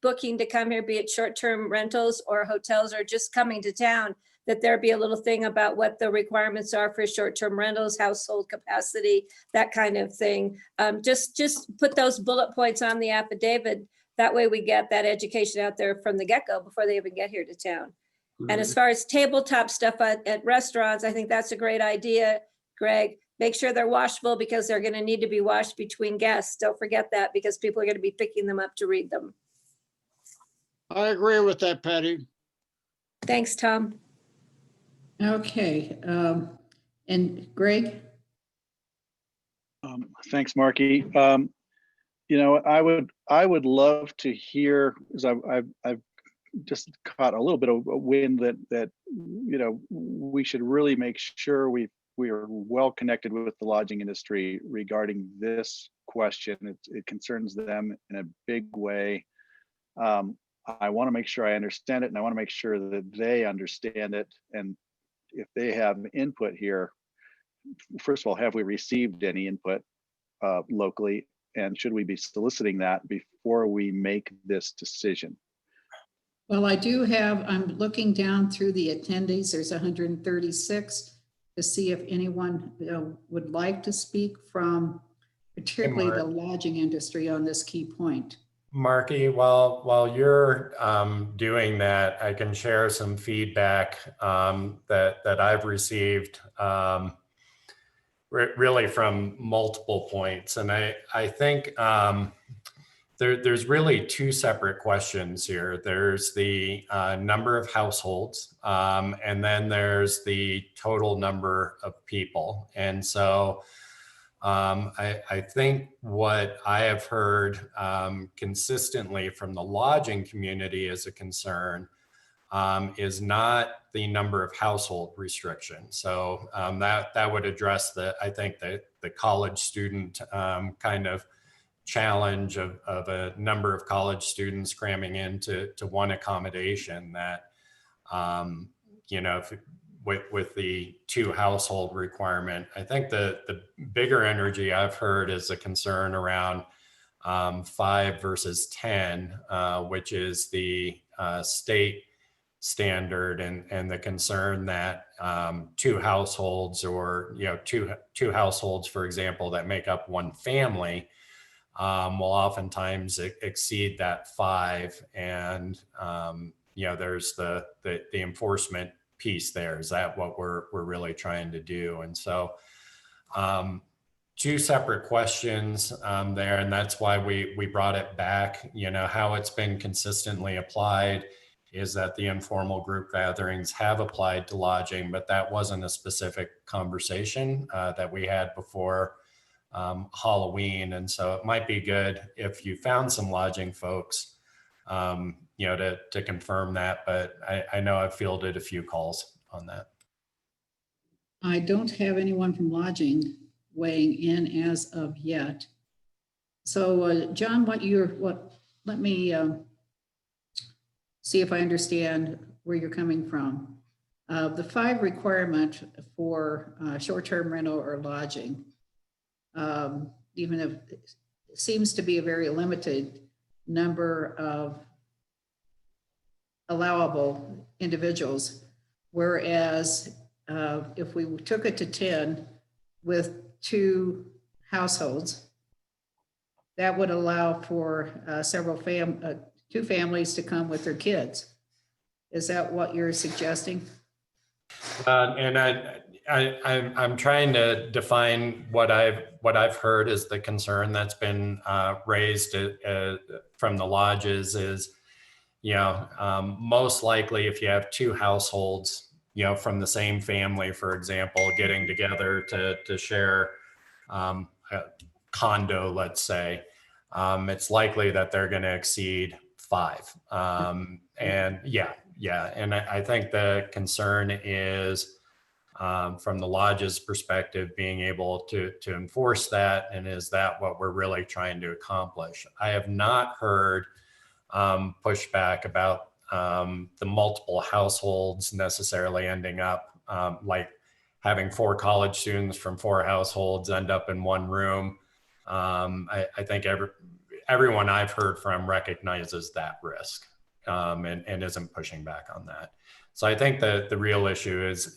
booking to come here, be it short-term rentals or hotels or just coming to town, that there be a little thing about what the requirements are for short-term rentals, household capacity, that kind of thing. Just put those bullet points on the affidavit. That way we get that education out there from the get-go before they even get here to town. And as far as tabletop stuff at restaurants, I think that's a great idea, Greg. Make sure they're washable because they're going to need to be washed between guests. Don't forget that because people are going to be picking them up to read them. I agree with that, Patty. Thanks, Tom. Okay, and Greg? Thanks, Marky. You know, I would love to hear, because I've just caught a little bit of a wind that you know, we should really make sure we are well connected with the lodging industry regarding this question. It concerns them in a big way. I want to make sure I understand it, and I want to make sure that they understand it. And if they have input here, first of all, have we received any input locally? And should we be soliciting that before we make this decision? Well, I'm looking down through the attendees. There's 136 to see if anyone would like to speak from particularly the lodging industry on this key point. Marky, while you're doing that, I can share some feedback that I've received really from multiple points. And I think there's really two separate questions here. There's the number of households, and then there's the total number of people. And so I think what I have heard consistently from the lodging community as a concern is not the number of household restrictions. So that would address I think the college student kind of challenge of a number of college students cramming into one accommodation that, you know, with the 2 household requirement. I think the bigger energy I've heard is a concern around 5 versus 10, which is the state standard, and the concern that 2 households, or two households, for example, that make up one family will oftentimes exceed that 5, and there's the enforcement piece there. Is that what we're really trying to do? And so 2 separate questions there, and that's why we brought it back. How it's been consistently applied is that the informal group gatherings have applied to lodging, but that wasn't a specific conversation that we had before Halloween. And so it might be good if you found some lodging folks to confirm that, but I know I've fielded a few calls on that. I don't have anyone from lodging weighing in as of yet. So John, let me see if I understand where you're coming from. The 5 requirement for short-term rental or lodging, even if it seems to be a very limited number of allowable individuals, whereas if we took it to 10 with 2 households, that would allow for 2 families to come with their kids. Is that what you're suggesting? And I'm trying to define what I've heard as the concern that's been raised from the lodges is, most likely if you have 2 households, from the same family, for example, getting together to share a condo, let's say, it's likely that they're going to exceed 5. And and I think the concern is from the lodge's perspective, being able to enforce that, and is that what we're really trying to accomplish? I have not heard pushback about the multiple households necessarily ending up like having 4 college students from 4 households end up in one room. I think everyone I've heard from recognizes that risk. and isn't pushing back on that. So I think that the real issue is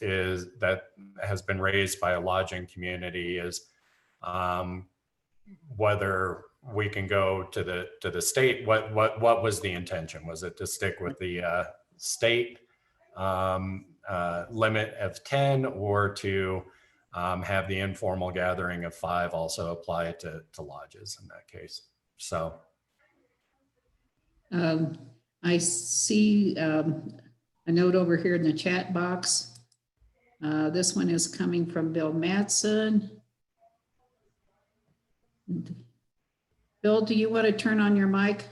that has been raised by a lodging community is whether we can go to the state. What was the intention? Was it to stick with the state limit of 10, or to have the informal gathering of 5 also apply to lodges in that case? So I see a note over here in the chat box. This one is coming from Bill Matson. Bill, do you want to turn on your mic?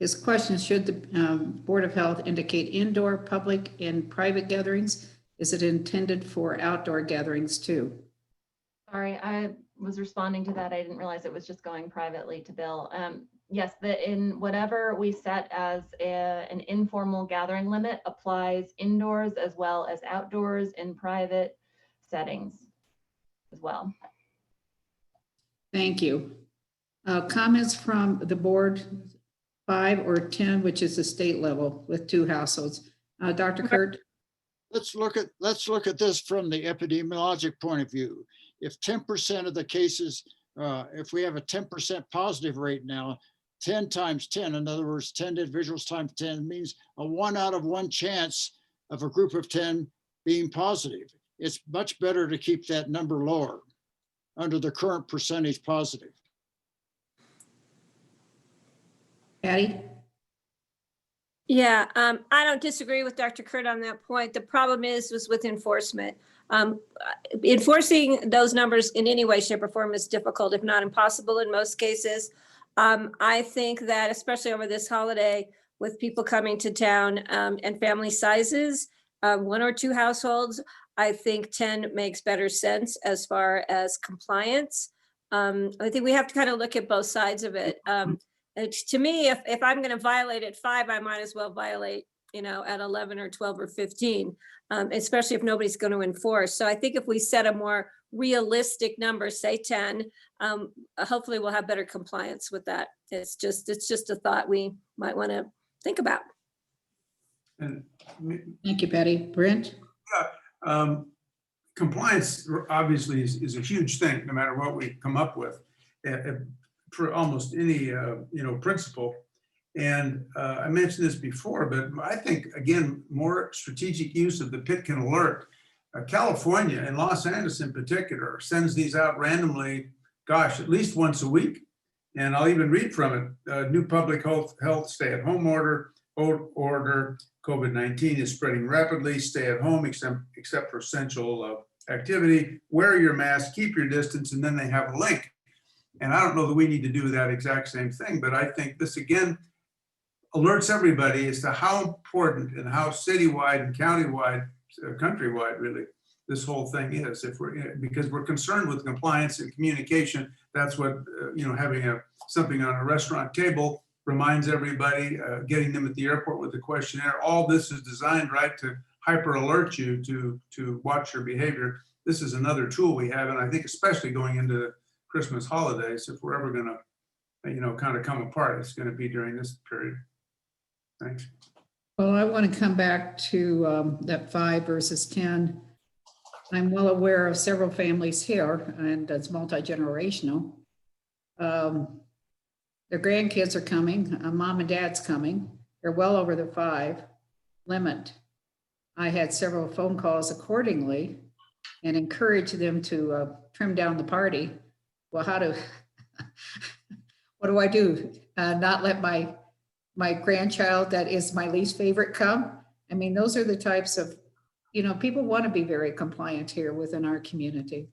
His question, should the Board of Health indicate indoor, public, and private gatherings? Is it intended for outdoor gatherings too? Sorry, I was responding to that. I didn't realize it was just going privately to Bill. Yes, in whatever we set as an informal gathering limit applies indoors as well as outdoors in private settings as well. Thank you. Comments from the board, 5 or 10, which is the state level with 2 households. Dr. Kurt? Let's look at this from the epidemiologic point of view. If 10% of the cases, if we have a 10% positive rate now, 10 times 10, in other words, 10 individuals times 10 means a 1 out of 1 chance of a group of 10 being positive. It's much better to keep that number lower under the current percentage positive. Patty? Yeah, I don't disagree with Dr. Kurt on that point. The problem was with enforcement. Enforcing those numbers in any way, shape, or form is difficult, if not impossible in most cases. I think that especially over this holiday, with people coming to town and family sizes, 1 or 2 households, I think 10 makes better sense as far as compliance. I think we have to kind of look at both sides of it. To me, if I'm going to violate at 5, I might as well violate, at 11 or 12 or 15, especially if nobody's going to enforce. So I think if we set a more realistic number, say 10, hopefully we'll have better compliance with that. It's just a thought we might want to think about. And Thank you, Patty. Brent? compliance obviously is a huge thing, no matter what we come up with for almost any principle. And I mentioned this before, but I think, again, more strategic use of the Picken alert. California and Los Angeles in particular sends these out randomly, gosh, at least once a week. And I'll even read from it. New public health stay-at-home order, COVID-19 is spreading rapidly, stay at home except for essential activity, wear your mask, keep your distance, and then they have a link. And I don't know that we need to do that exact same thing, but I think this again alerts everybody as to how important and how citywide and countywide, countrywide really, this whole thing is. Because we're concerned with compliance and communication. That's what having something on a restaurant table reminds everybody, getting them at the airport with the questionnaire. All this is designed, right, to hyper alert you to watch your behavior. This is another tool we have, and I think especially going into the Christmas holidays, if we're ever going to, kind of come apart, it's going to be during this period. Thanks. Well, I want to come back to that 5 versus 10. I'm well aware of several families here, and it's multi-generational. Their grandkids are coming, mom and dad's coming. They're well over the 5 limit. I had several phone calls accordingly and encouraged them to trim down the party. Well, what do I do? Not let my grandchild that is my least favorite come? I mean, those are the types of, people want to be very compliant here within our community.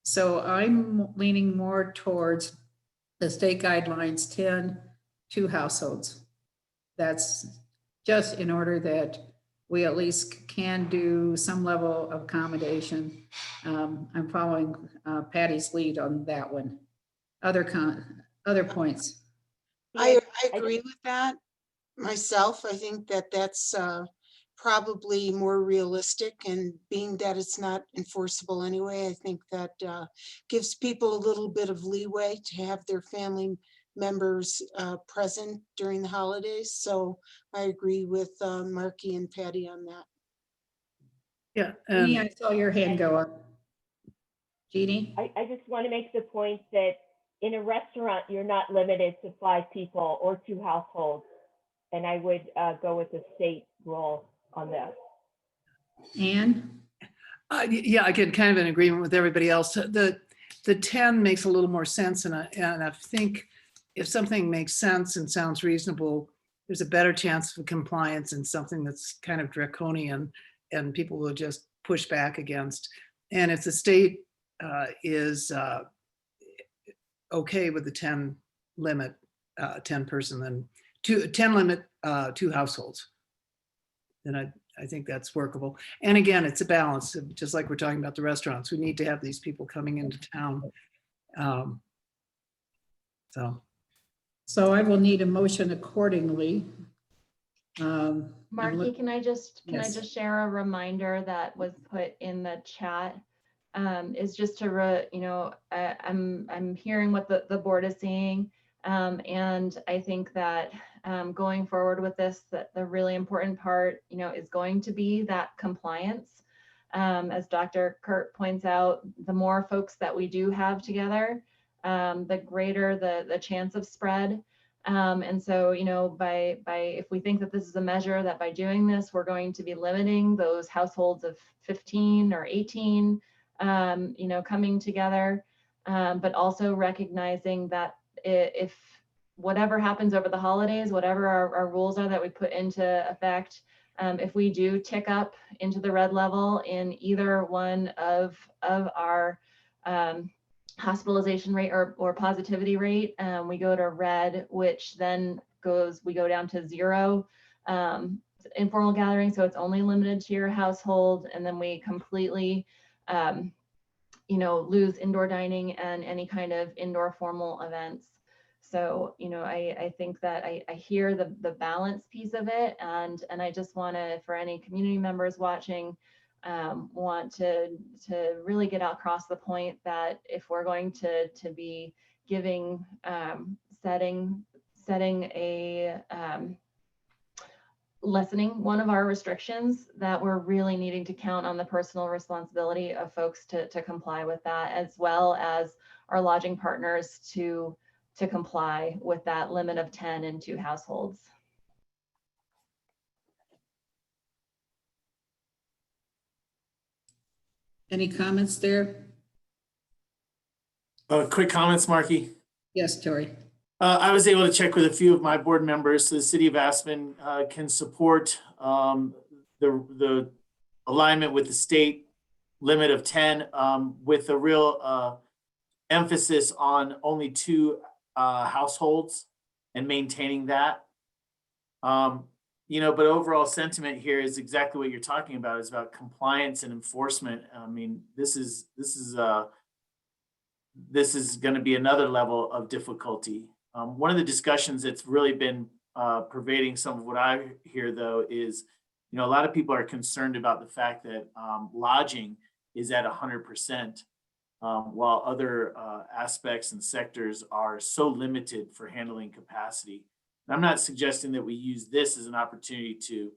So I'm leaning more towards the state guidelines, 10, 2 households. That's just in order that we at least can do some level of accommodation. I'm following Patty's lead on that one. Other points. I agree with that myself. I think that's probably more realistic, and being that it's not enforceable anyway, I think that gives people a little bit of leeway to have their family members present during the holidays. So I agree with Marky and Patty on that. Yeah. Jeannie, I saw your hand go up. Jeannie? I just want to make the point that in a restaurant, you're not limited to 5 people or 2 households. And I would go with the state rule on that. Anne? Yeah, I get kind of in agreement with everybody else. The 10 makes a little more sense, and I think if something makes sense and sounds reasonable, there's a better chance of compliance in something that's kind of draconian and people will just push back against. And if the state is okay with the 10 limit, 10 person, then 10 limit, 2 households, then I think that's workable. And again, it's a balance, just like we're talking about the restaurants. We need to have these people coming into town. So I will need a motion accordingly. Marky, can I just Yes. share a reminder that was put in the chat? Is just to, I'm hearing what the board is seeing. And I think that going forward with this, that the really important part, is going to be that compliance. As Dr. Kurt points out, the more folks that we do have together, the greater the chance of spread. And so, if we think that this is a measure that by doing this, we're going to be limiting those households of 15 or 18, coming together, but also recognizing that if whatever happens over the holidays, whatever our rules are that we put into effect, if we do tick up into the red level in either one of our hospitalization rate or positivity rate, we go to red, which then we go down to 0 informal gathering. So it's only limited to your household. And then we completely, lose indoor dining and any kind of indoor formal events. So, I think that I hear the balance piece of it. And I just want to, for any community members watching, want to really get across the point that if we're going to be giving, setting a, lessening one of our restrictions, that we're really needing to count on the personal responsibility of folks to comply with that, as well as our lodging partners to comply with that limit of 10 in 2 households. Any comments there? Quick comments, Marky. Yes, Tori. I was able to check with a few of my board members. So the city of Aspen can support the alignment with the state limit of 10 with a real emphasis on only 2 households and maintaining that. But overall sentiment here is exactly what you're talking about. It's about compliance and enforcement. I mean, this is going to be another level of difficulty. One of the discussions that's really been pervading some of what I hear, though, is, a lot of people are concerned about the fact that lodging is at 100%, while other aspects and sectors are so limited for handling capacity. And I'm not suggesting that we use this as an opportunity to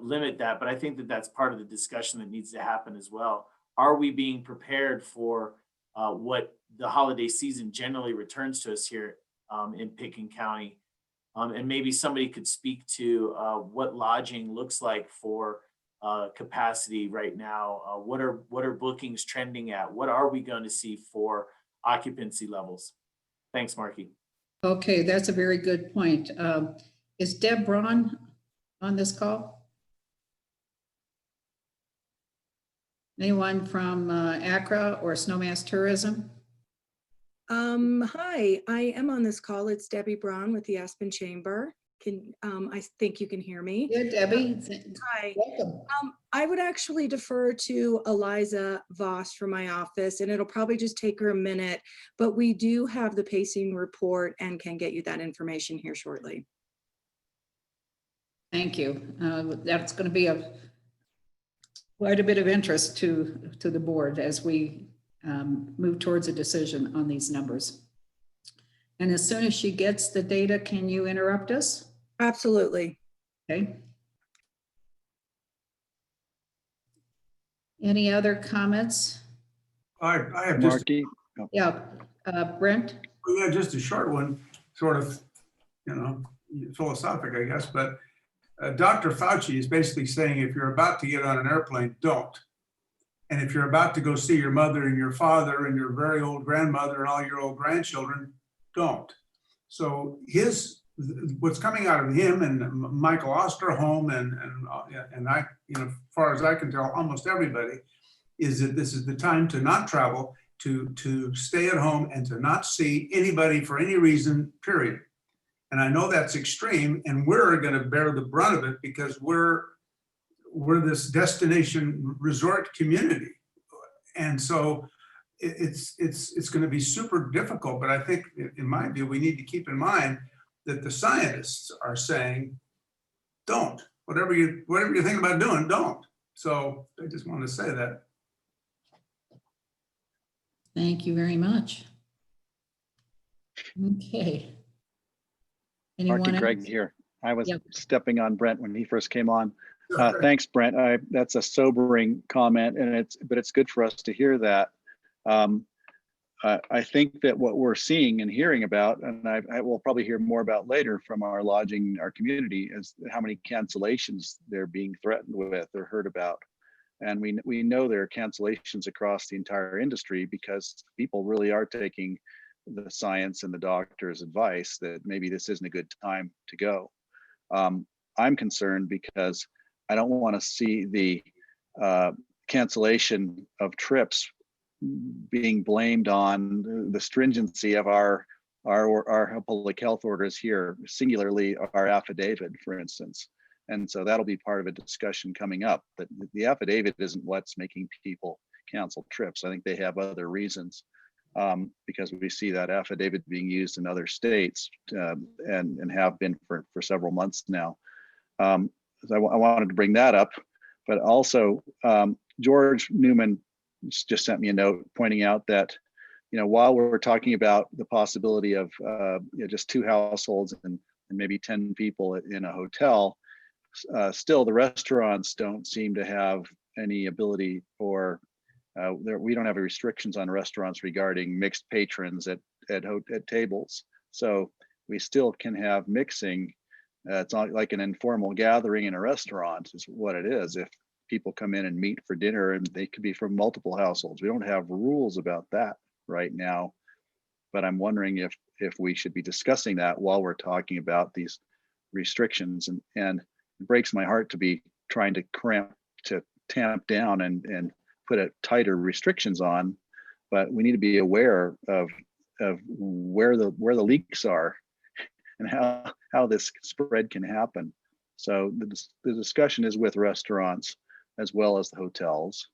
limit that, but I think that that's part of the discussion that needs to happen as well. Are we being prepared for what the holiday season generally returns to us here in Picken County? And maybe somebody could speak to what lodging looks like for capacity right now. What are bookings trending at? What are we going to see for occupancy levels? Thanks, Marky. Okay, that's a very good point. Is Deb Braun on this call? Anyone from ACRA or Snowmass Tourism? Hi, I am on this call. It's Debbie Braun with the Aspen Chamber. I think you can hear me. Yeah, Debbie. Hi. Welcome. I would actually defer to Eliza Voss from my office, and it'll probably just take her a minute, but we do have the pacing report and can get you that information here shortly. Thank you. That's going to be quite a bit of interest to the board as we move towards a decision on these numbers. And as soon as she gets the data, can you interrupt us? Absolutely. Okay. Any other comments? I have just, Marky, Yeah, Brent? yeah, just a short one, sort of, you know, philosophic, I guess, but Dr. Fauci is basically saying if you're about to get on an airplane, don't. And if you're about to go see your mother and your father and your very old grandmother and all your old grandchildren, don't. So what's coming out of him and Michael Osterholm and I, you know, as far as I can tell, almost everybody, is that this is the time to not travel, to stay at home and to not see anybody for any reason, period. And I know that's extreme, and we're going to bear the brunt of it because we're this destination resort community. And so it's going to be super difficult, but I think in my view, we need to keep in mind that the scientists are saying, don't, whatever you think about doing, don't. So I just wanted to say that. Thank you very much. Okay. Anyone Marky, Greg else? here. I was Yep. stepping on Brent when he first came on. Thanks, Brent. That's a sobering comment, but it's good for us to hear that. I think that what we're seeing and hearing about, and I will probably hear more about later from our community, is how many cancellations they're being threatened with or heard about. And we know there are cancellations across the entire industry because people really are taking the science and the doctor's advice that maybe this isn't a good time to go. I'm concerned because I don't want to see the cancellation of trips being blamed on the stringency of our public health orders here, singularly our affidavit, for instance. And so that'll be part of a discussion coming up. But the affidavit isn't what's making people cancel trips. I think they have other reasons, because we see that affidavit being used in other states and have been for several months now. So I wanted to bring that up, but also George Newman just sent me a note pointing out that, you know, while we're talking about the possibility of just 2 households and maybe 10 people in a hotel, still the restaurants don't seem to have any ability, or we don't have restrictions on restaurants regarding mixed patrons at tables. So we still can have mixing. It's not like an informal gathering in a restaurant is what it is. If people come in and meet for dinner, and they could be from multiple households. We don't have rules about that right now, but I'm wondering if we should be discussing that while we're talking about these restrictions. And it breaks my heart to be trying to tamp down and put tighter restrictions on, but we need to be aware of where the leaks are and how this spread can happen. So the discussion is with restaurants as well as the hotels.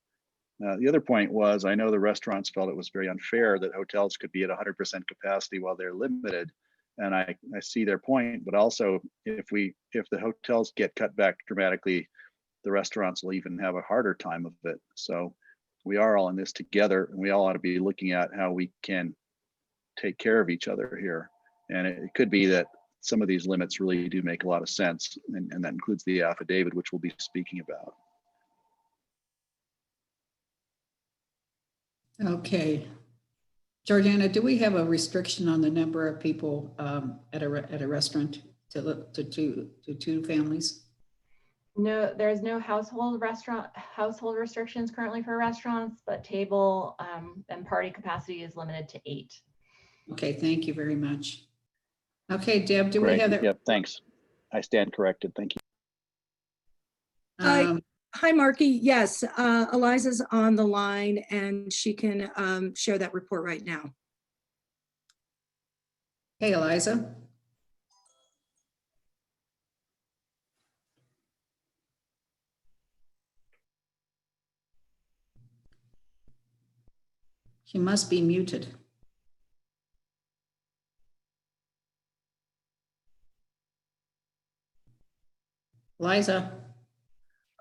The other point was, I know the restaurants felt it was very unfair that hotels could be at 100% capacity while they're limited. And I see their point, but also if the hotels get cut back dramatically, the restaurants will even have a harder time of it. So we are all in this together, and we all ought to be looking at how we can take care of each other here. And it could be that some of these limits really do make a lot of sense, and that includes the affidavit, which we'll be speaking about. Okay. Jordana, do we have a restriction on the number of people at a restaurant to 2 families? No, there's no household restrictions currently for restaurants, but table and party capacity is limited to 8. Okay, thank you very much. Okay, Deb, do we Great. have that? Yep, thanks. I stand corrected. Thank you. Hi, Marky. Yes, Eliza's on the line and she can share that report right now. Hey, Eliza. She must be muted. Liza,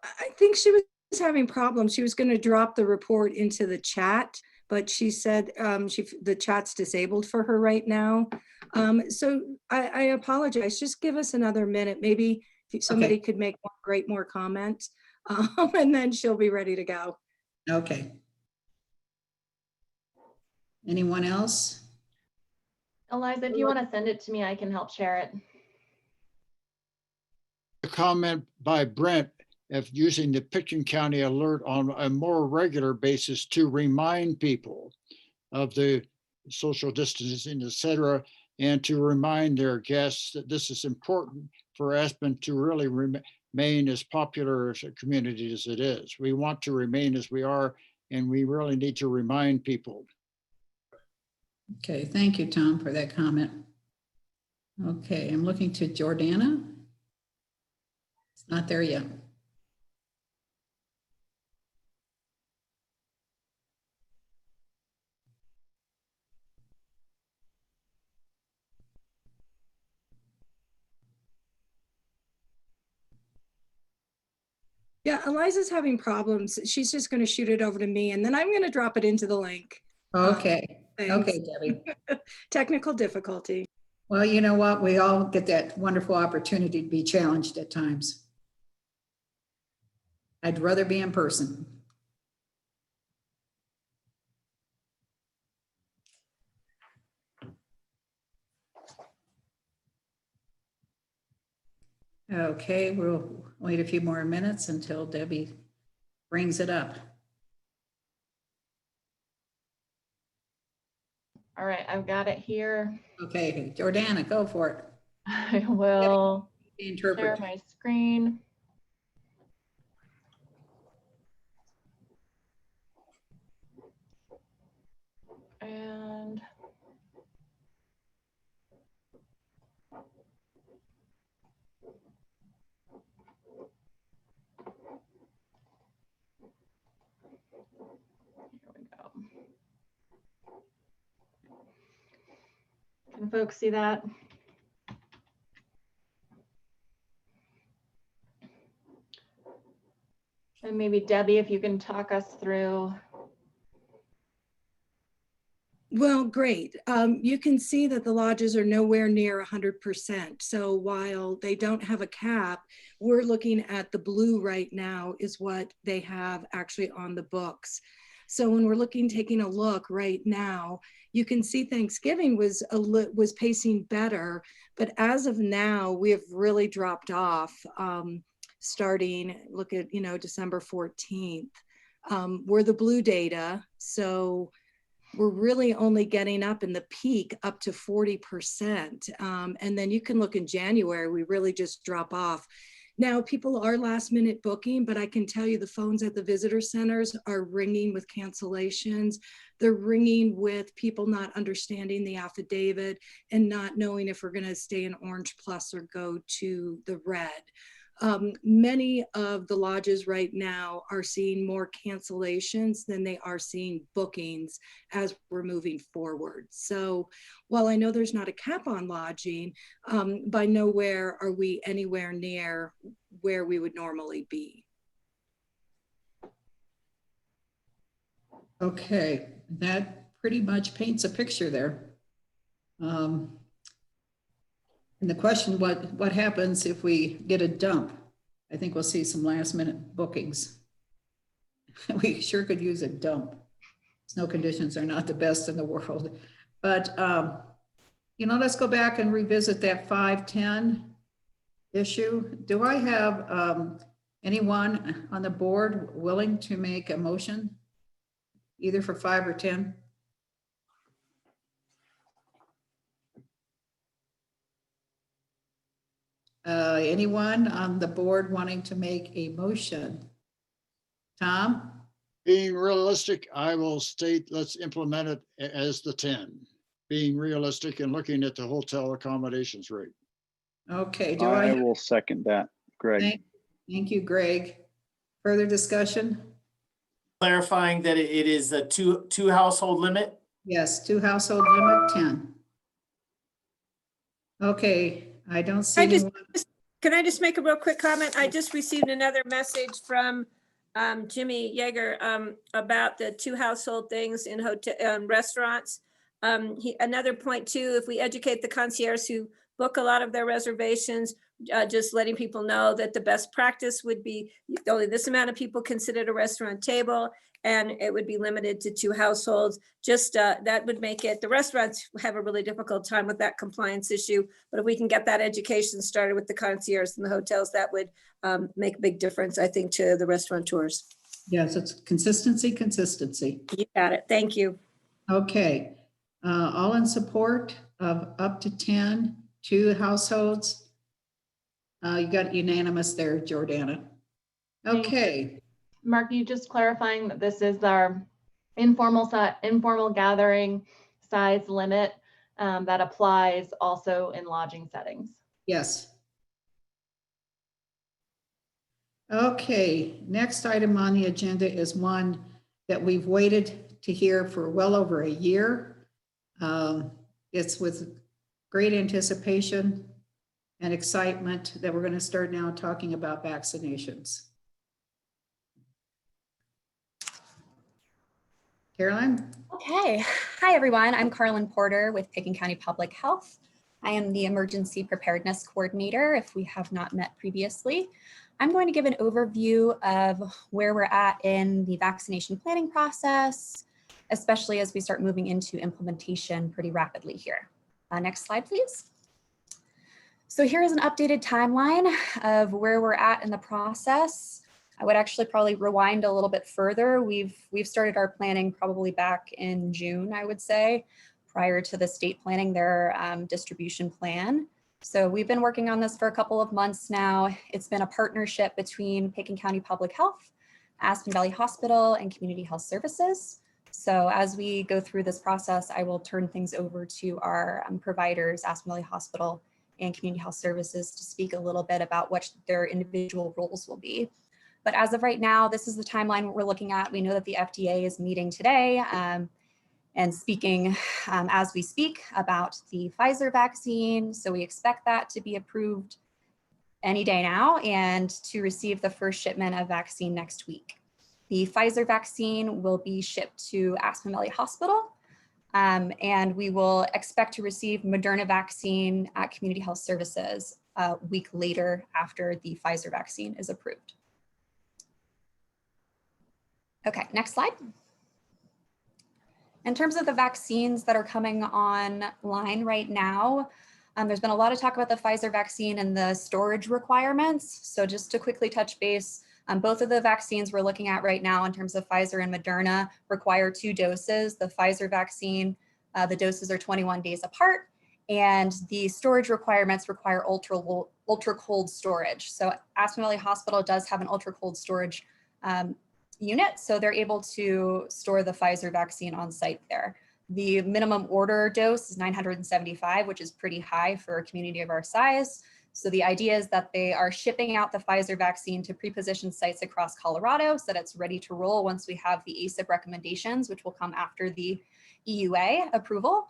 I think she was having problems. She was going to drop the report into the chat, but she said the chat's disabled for her right now. So I apologize. Just give us another minute. Maybe if somebody could make more comments, and then she'll be ready to go. okay. Anyone else? Eliza, if you want to send it to me, I can help share it. A comment by Brent of using the Picken County alert on a more regular basis to remind people of the social distancing, et cetera, and to remind their guests that this is important for Aspen to really remain as popular as a community as it is. We want to remain as we are, and we really need to remind people. Okay, thank you, Tom, for that comment. Okay, I'm looking to Jordana. It's not there yet. Yeah, Eliza's having problems. She's just going to shoot it over to me, and then I'm going to drop it into the link. Okay, Thanks. okay, Debbie. Technical difficulty. Well, you know what? We all get that wonderful opportunity to be challenged at times. I'd rather be in person. Okay, we'll wait a few more minutes until Debbie brings it up. All right, I've got it here. Okay, Jordana, go for it. I will Interpret. share my screen. And here we go. Can folks see that? And maybe Debbie, if you can talk us through. Well, great. You can see that the lodges are nowhere near 100%. So while they don't have a cap, we're looking at the blue right now is what they have actually on the books. So when we're taking a look right now, you can see Thanksgiving was pacing better, but as of now, we have really dropped off. Starting, look at December 14th. We're the blue data, so we're really only getting up in the peak up to 40%. And then you can look in January, we really just drop off. Now, people are last minute booking, but I can tell you the phones at the visitor centers are ringing with cancellations. They're ringing with people not understanding the affidavit and not knowing if we're gonna stay in Orange Plus or go to the red. Many of the lodges right now are seeing more cancellations than they are seeing bookings as we're moving forward. So while I know there's not a cap on lodging, by nowhere are we anywhere near where we would normally be. Okay, that pretty much paints a picture there. And the question, what happens if we get a dump? I think we'll see some last minute bookings. We sure could use a dump. Snow conditions are not the best in the world. But, let's go back and revisit that 5-10 issue. Do I have anyone on the board willing to make a motion either for 5 or 10? Anyone on the board wanting to make a motion? Tom? Being realistic, I will state, let's implement it as the 10. Being realistic and looking at the hotel accommodations rate. Okay. I will second that, Greg. Thank you, Greg. Further discussion? Clarifying that it is a two household limit? Yes, 2 household limit, 10. Okay, I don't see anyone. Can I just make a real quick comment? I just received another message from Jimmy Yeager about the 2 household things in hotel restaurants. Another point too, if we educate the concierge who book a lot of their reservations, just letting people know that the best practice would be only this amount of people can sit at a restaurant table, and it would be limited to 2 households. Just that would make it, the restaurants have a really difficult time with that compliance issue. But if we can get that education started with the concierge and the hotels, that would make a big difference, I think, to the restaurateurs. Yes, it's consistency, consistency. You got it. Thank you. Okay, all in support of up to 10, 2 households? You got unanimous there, Jordana. Okay. Mark, you just clarifying that this is our informal gathering size limit that applies also in lodging settings. Yes. Okay, next item on the agenda is one that we've waited to hear for well over a year. It's with great anticipation and excitement that we're going to start now talking about vaccinations. Caroline? Okay. Hi, everyone. I'm Carlin Porter with Picken County Public Health. I am the Emergency Preparedness Coordinator, if we have not met previously. I'm going to give an overview of where we're at in the vaccination planning process, especially as we start moving into implementation pretty rapidly here. Next slide, please. So here is an updated timeline of where we're at in the process. I would actually probably rewind a little bit further. We've started our planning probably back in June, I would say, prior to the state planning their distribution plan. So we've been working on this for a couple of months now. It's been a partnership between Picken County Public Health, Aspen Valley Hospital, and Community Health Services. So as we go through this process, I will turn things over to our providers, Aspen Valley Hospital and Community Health Services, to speak a little bit about what their individual roles will be. But as of right now, this is the timeline we're looking at. We know that the FDA is meeting today and speaking as we speak about the Pfizer vaccine. So we expect that to be approved any day now and to receive the first shipment of vaccine next week. The Pfizer vaccine will be shipped to Aspen Valley Hospital, and we will expect to receive Moderna vaccine at Community Health Services a week later after the Pfizer vaccine is approved. Okay, next slide. In terms of the vaccines that are coming online right now, there's been a lot of talk about the Pfizer vaccine and the storage requirements. So just to quickly touch base, both of the vaccines we're looking at right now in terms of Pfizer and Moderna require 2 doses. The Pfizer vaccine, the doses are 21 days apart, and the storage requirements require ultra cold storage. So Aspen Valley Hospital does have an ultra cold storage unit, so they're able to store the Pfizer vaccine on site there. The minimum order dose is 975, which is pretty high for a community of our size. So the idea is that they are shipping out the Pfizer vaccine to pre-positioned sites across Colorado so that it's ready to roll once we have the ACIP recommendations, which will come after the EUA approval.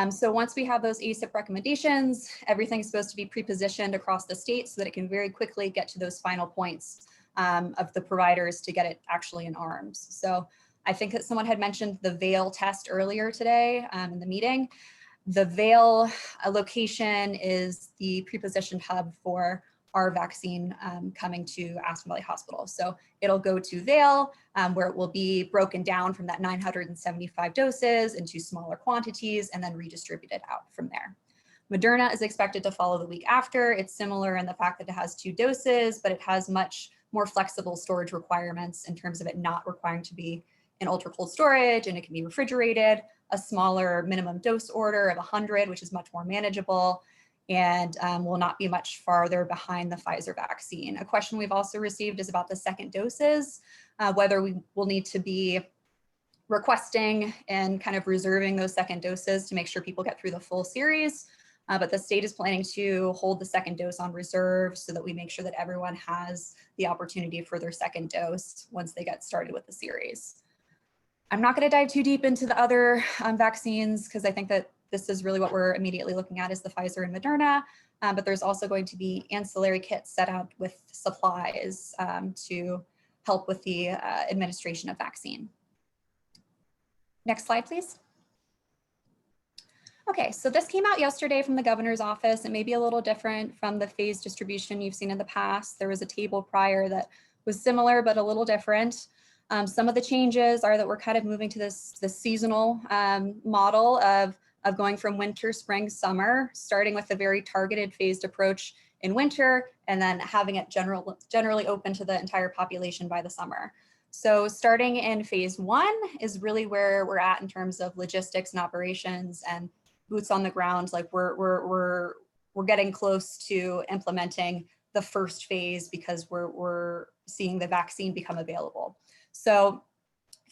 So once we have those ACIP recommendations, everything's supposed to be pre-positioned across the state so that it can very quickly get to those final points of the providers to get it actually in arms. So I think that someone had mentioned the Vail test earlier today in the meeting. The Vail location is the pre-positioned hub for our vaccine coming to Aspen Valley Hospital. So it'll go to Vail where it will be broken down from that 975 doses into smaller quantities and then redistributed out from there. Moderna is expected to follow the week after. It's similar in the fact that it has 2 doses, but it has much more flexible storage requirements in terms of it not requiring to be in ultra cold storage, and it can be refrigerated, a smaller minimum dose order of 100, which is much more manageable, and will not be much farther behind the Pfizer vaccine. A question we've also received is about the second doses, whether we will need to be requesting and kind of reserving those second doses to make sure people get through the full series. But the state is planning to hold the second dose on reserve so that we make sure that everyone has the opportunity for their second dose once they get started with the series. I'm not going to dive too deep into the other vaccines because I think that this is really what we're immediately looking at is the Pfizer and Moderna, but there's also going to be ancillary kits set out with supplies to help with the administration of vaccine. Next slide, please. Okay, so this came out yesterday from the governor's office. It may be a little different from the phase distribution you've seen in the past. There was a table prior that was similar, but a little different. Some of the changes are that we're kind of moving to this seasonal model of going from winter, spring, summer, starting with a very targeted phased approach in winter, and then having it generally open to the entire population by the summer. So starting in phase 1 is really where we're at in terms of logistics and operations and boots on the ground. Like we're getting close to implementing the first phase because we're seeing the vaccine become available. So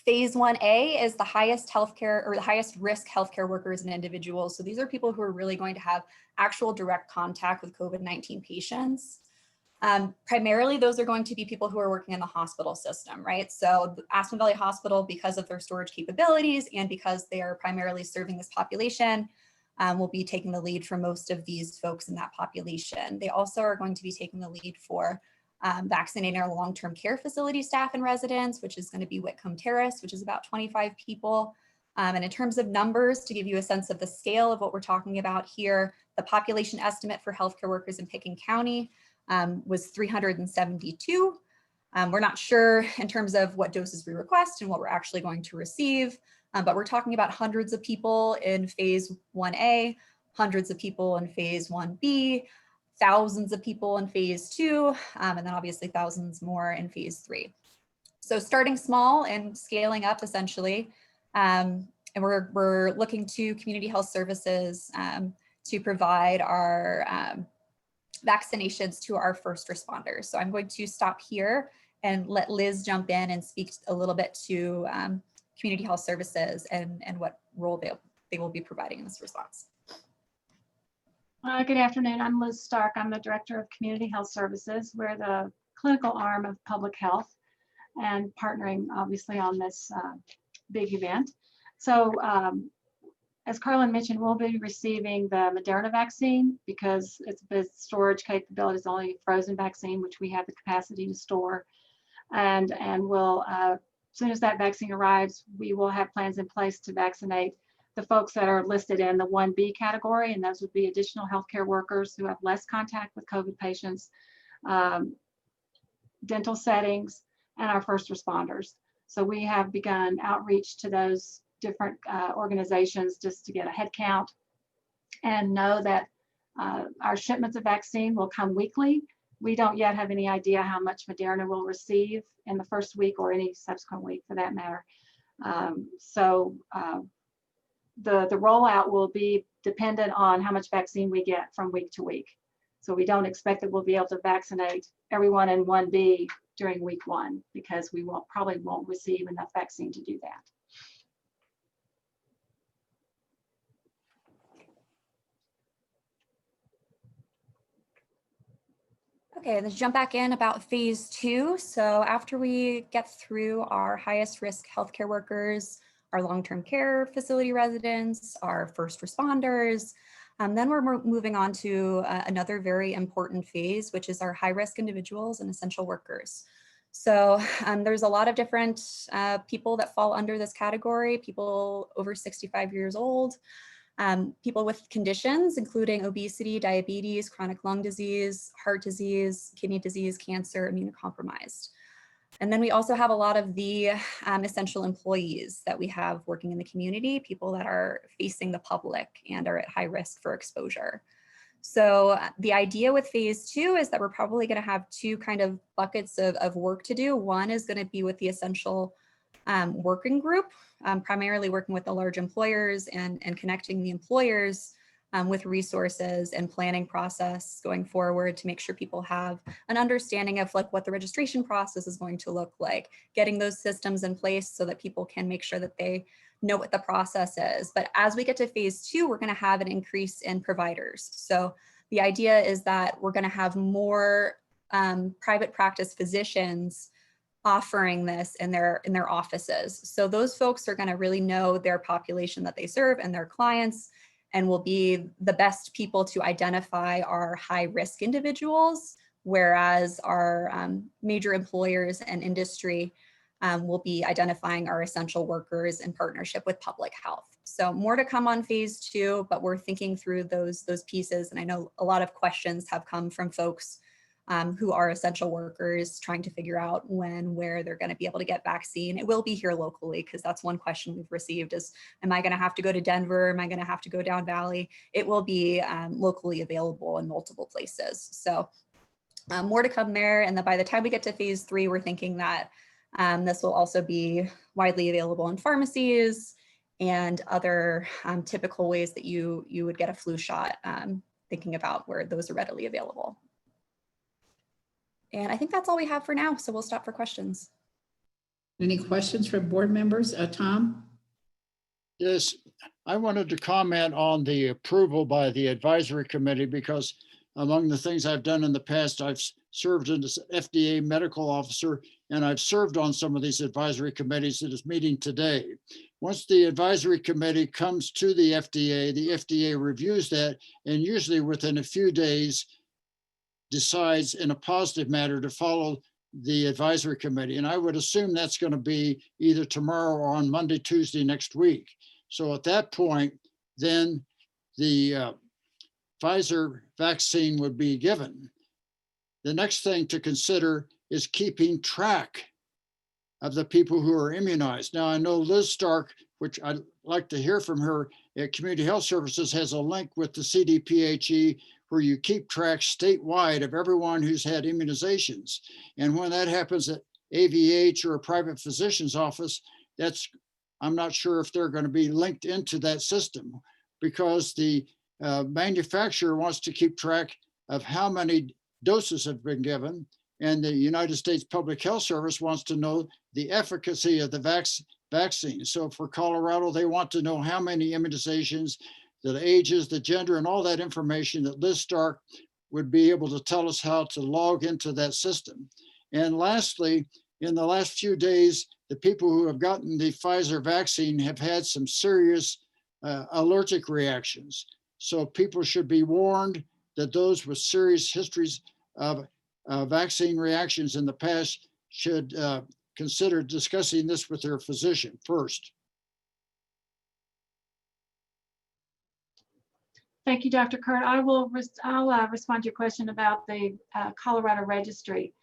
phase 1A is the highest healthcare or the highest risk healthcare workers and individuals. So these are people who are really going to have actual direct contact with COVID-19 patients. Primarily, those are going to be people who are working in the hospital system, right? So Aspen Valley Hospital, because of their storage capabilities and because they are primarily serving this population, will be taking the lead for most of these folks in that population. They also are going to be taking the lead for vaccinating our long-term care facility staff and residents, which is going to be Whitcomb Terrace, which is about 25 people. And in terms of numbers, to give you a sense of the scale of what we're talking about here, the population estimate for healthcare workers in Picken County was 372. We're not sure in terms of what doses we request and what we're actually going to receive, but we're talking about hundreds of people in phase 1A, hundreds of people in phase 1B, thousands of people in phase 2, and then obviously thousands more in phase 3. So starting small and scaling up essentially, and we're looking to community health services to provide our vaccinations to our first responders. So I'm going to stop here and let Liz jump in and speak a little bit to community health services and what role they will be providing in this response. Good afternoon. I'm Liz Stark. I'm the Director of Community Health Services. We're the clinical arm of public health and partnering obviously on this big event. So as Carlin mentioned, we'll be receiving the Moderna vaccine because its storage capability is only frozen vaccine, which we have the capacity to store. And we'll, as soon as that vaccine arrives, we will have plans in place to vaccinate the folks that are listed in the 1B category, and those would be additional healthcare workers who have less contact with COVID patients, dental settings, and our first responders. So we have begun outreach to those different organizations just to get a head count and know that our shipments of vaccine will come weekly. We don't yet have any idea how much Moderna will receive in the first week or any subsequent week for that matter. The rollout will be dependent on how much vaccine we get from week to week. So we don't expect that we'll be able to vaccinate everyone in 1B during week 1 because we probably won't receive enough vaccine to do that. Okay, let's jump back in about phase 2. So after we get through our highest risk healthcare workers, our long-term care facility residents, our first responders, then we're moving on to another very important phase, which is our high-risk individuals and essential workers. So there's a lot of different people that fall under this category, people over 65 years old, people with conditions, including obesity, diabetes, chronic lung disease, heart disease, kidney disease, cancer, immunocompromised. And then we also have a lot of the essential employees that we have working in the community, people that are facing the public and are at high risk for exposure. So the idea with phase 2 is that we're probably going to have 2 kind of buckets of work to do. One is going to be with the essential working group, primarily working with the large employers and connecting the employers with resources and planning process going forward to make sure people have an understanding of like what the registration process is going to look like, getting those systems in place so that people can make sure that they know what the process is. But as we get to phase 2, we're going to have an increase in providers. So the idea is that we're going to have more private practice physicians offering this in their offices. So those folks are going to really know their population that they serve and their clients and will be the best people to identify our high-risk individuals, whereas our major employers and industry will be identifying our essential workers in partnership with public health. So more to come on phase 2, but we're thinking through those pieces. And I know a lot of questions have come from folks who are essential workers trying to figure out when, where they're going to be able to get vaccine. It will be here locally, because that's one question we've received is, am I going to have to go to Denver? Am I going to have to go down Valley? It will be locally available in multiple places. So more to come there. And then by the time we get to phase 3, we're thinking that this will also be widely available in pharmacies and other typical ways that you would get a flu shot, thinking about where those are readily available. And I think that's all we have for now, so we'll stop for questions. Any questions from board members? Tom? Yes, I wanted to comment on the approval by the advisory committee, because among the things I've done in the past, I've served as FDA medical officer, and I've served on some of these advisory committees that is meeting today. Once the advisory committee comes to the FDA reviews that, and usually within a few days decides in a positive manner to follow the advisory committee. And I would assume that's going to be either tomorrow or on Monday, Tuesday next week. So at that point, then the Pfizer vaccine would be given. The next thing to consider is keeping track of the people who are immunized. Now, I know Liz Stark, which I'd like to hear from her at Community Health Services, has a link with the CDPHE where you keep track statewide of everyone who's had immunizations. And when that happens at AVH or a private physician's office, I'm not sure if they're going to be linked into that system, because the manufacturer wants to keep track of how many doses have been given, and the United States Public Health Service wants to know the efficacy of the vaccine. So for Colorado, they want to know how many immunizations, the ages, the gender, and all that information that Liz Stark would be able to tell us how to log into that system. And lastly, in the last few days, the people who have gotten the Pfizer vaccine have had some serious allergic reactions. So people should be warned that those with serious histories of vaccine reactions in the past should consider discussing this with their physician first. Thank you, Dr. Kurt. I'll respond to your question about the Colorado registry.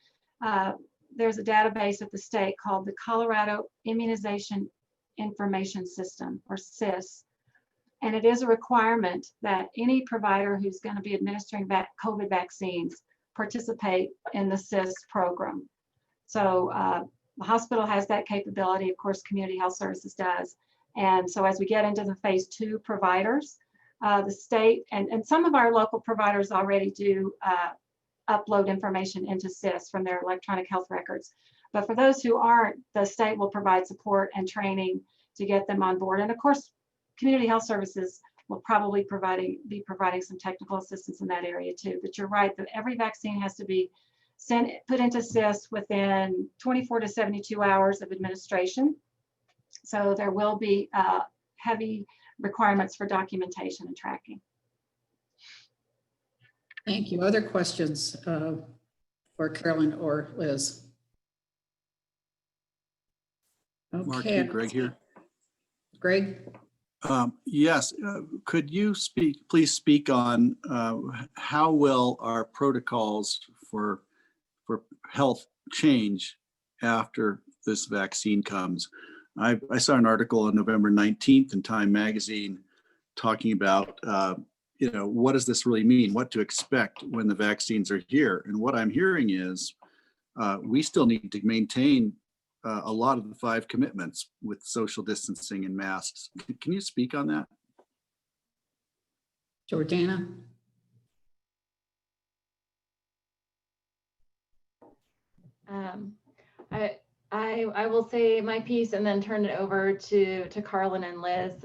There's a database at the state called the Colorado Immunization Information System, or CIS. And it is a requirement that any provider who's going to be administering COVID vaccines participate in the CIS program. So the hospital has that capability. Of course, Community Health Services does. And so as we get into the phase 2 providers, the state and some of our local providers already do upload information into CIS from their electronic health records. But for those who aren't, the state will provide support and training to get them on board. And of course, Community Health Services will probably be providing some technical assistance in that area too. But you're right that every vaccine has to be put into CIS within 24 to 72 hours of administration. So there will be heavy requirements for documentation and tracking. Thank you. Other questions for Carolyn or Liz? Mark, Okay. Greg here. Greg? Yes, could you please speak on how will our protocols for health change after this vaccine comes? I saw an article on November 19th in Time Magazine talking about, what does this really mean? What to expect when the vaccines are here? And what I'm hearing is we still need to maintain a lot of the 5 commitments with social distancing and masks. Can you speak on that? Jordana? I will say my piece and then turn it over to Carlin and Liz.